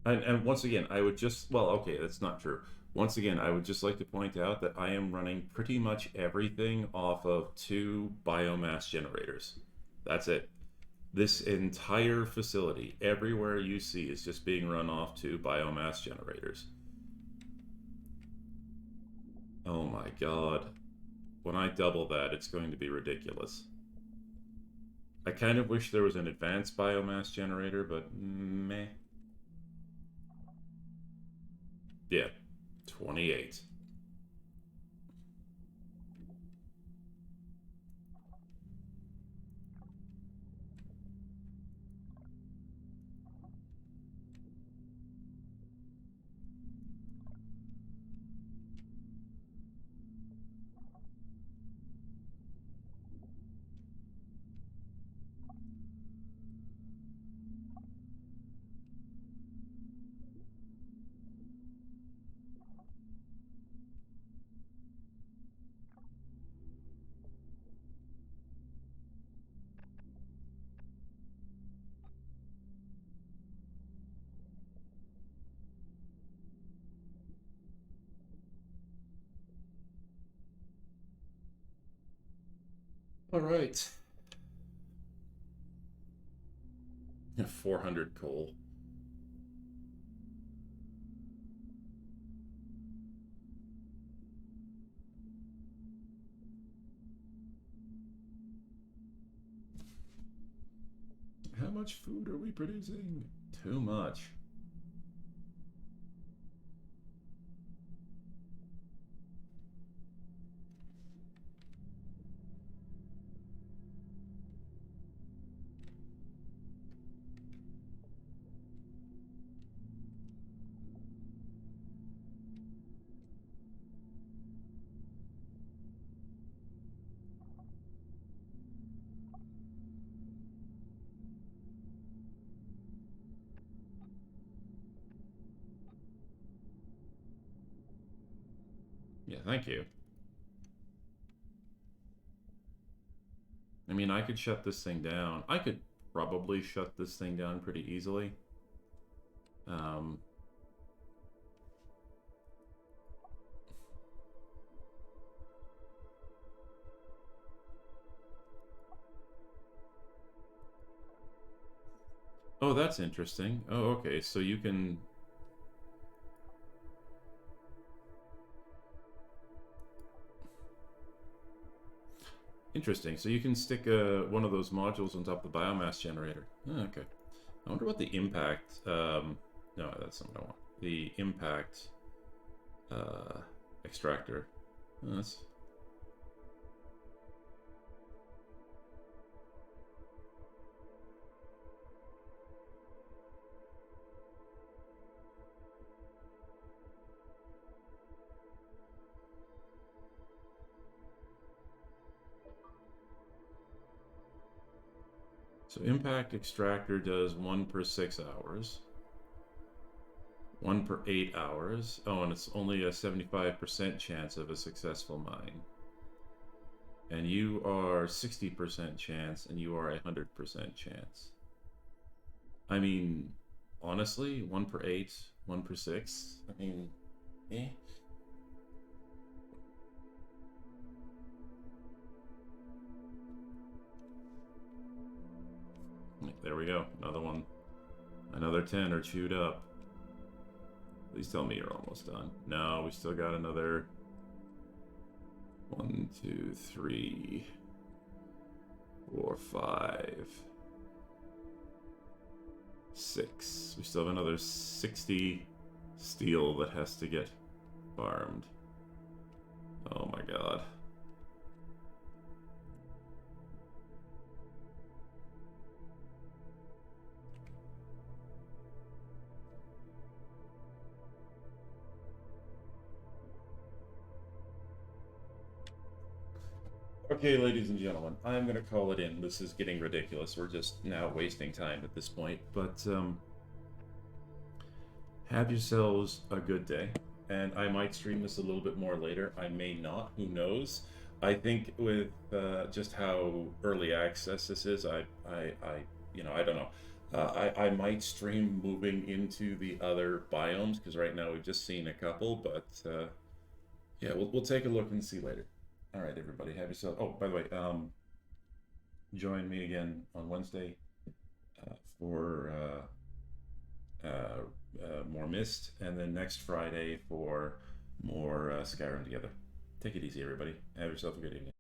Speaker 1: And once again, I would just, well, okay, that's not true. Once again, I would just like to point out that I am running pretty much everything off of 2 biomass generators. That's it. This entire facility, everywhere you see, is just being run off 2 biomass generators. Oh my god. When I double that, it's going to be ridiculous. I kind of wish there was an advanced biomass generator, but meh. Yeah, 28. All right. 400 coal. How much food are we producing? Too much. Yeah, thank you. I mean, I could shut this thing down. I could probably shut this thing down pretty easily. Um, oh, that's interesting. Oh, okay, so you can... Interesting. So you can stick one of those modules on top of the biomass generator. Oh, okay. I wonder what the impact... no, that's not what I want. The impact extractor. Oh, that's... So impact extractor does 1 per 6 hours. 1 per 8 hours. Oh, and it's only a 75% chance of a successful mine. And you are 60% chance, and you are 100% chance. I mean, honestly, 1 per 8, 1 per 6. I mean, eh. There we go. Another one. Another 10 are chewed up. Please tell me you're almost done. No, we still got another 1, 2, 3, 4, 5, 6. We still have another 60 steel that has to get farmed. Oh my god. Okay, ladies and gentlemen, I'm going to call it in. This is getting ridiculous. We're just now wasting time at this point. But have yourselves a good day. And I might stream this a little bit more later. I may not. Who knows? I think with just how early access this is, I don't know. I might stream moving into the other biomes because right now we've just seen a couple, but yeah, we'll take a look and see later. All right, everybody, have yourself. Oh, by the way, join me again on Wednesday for more Mist, and then next Friday for more Skyrim together. Take it easy, everybody. Have yourself a good evening.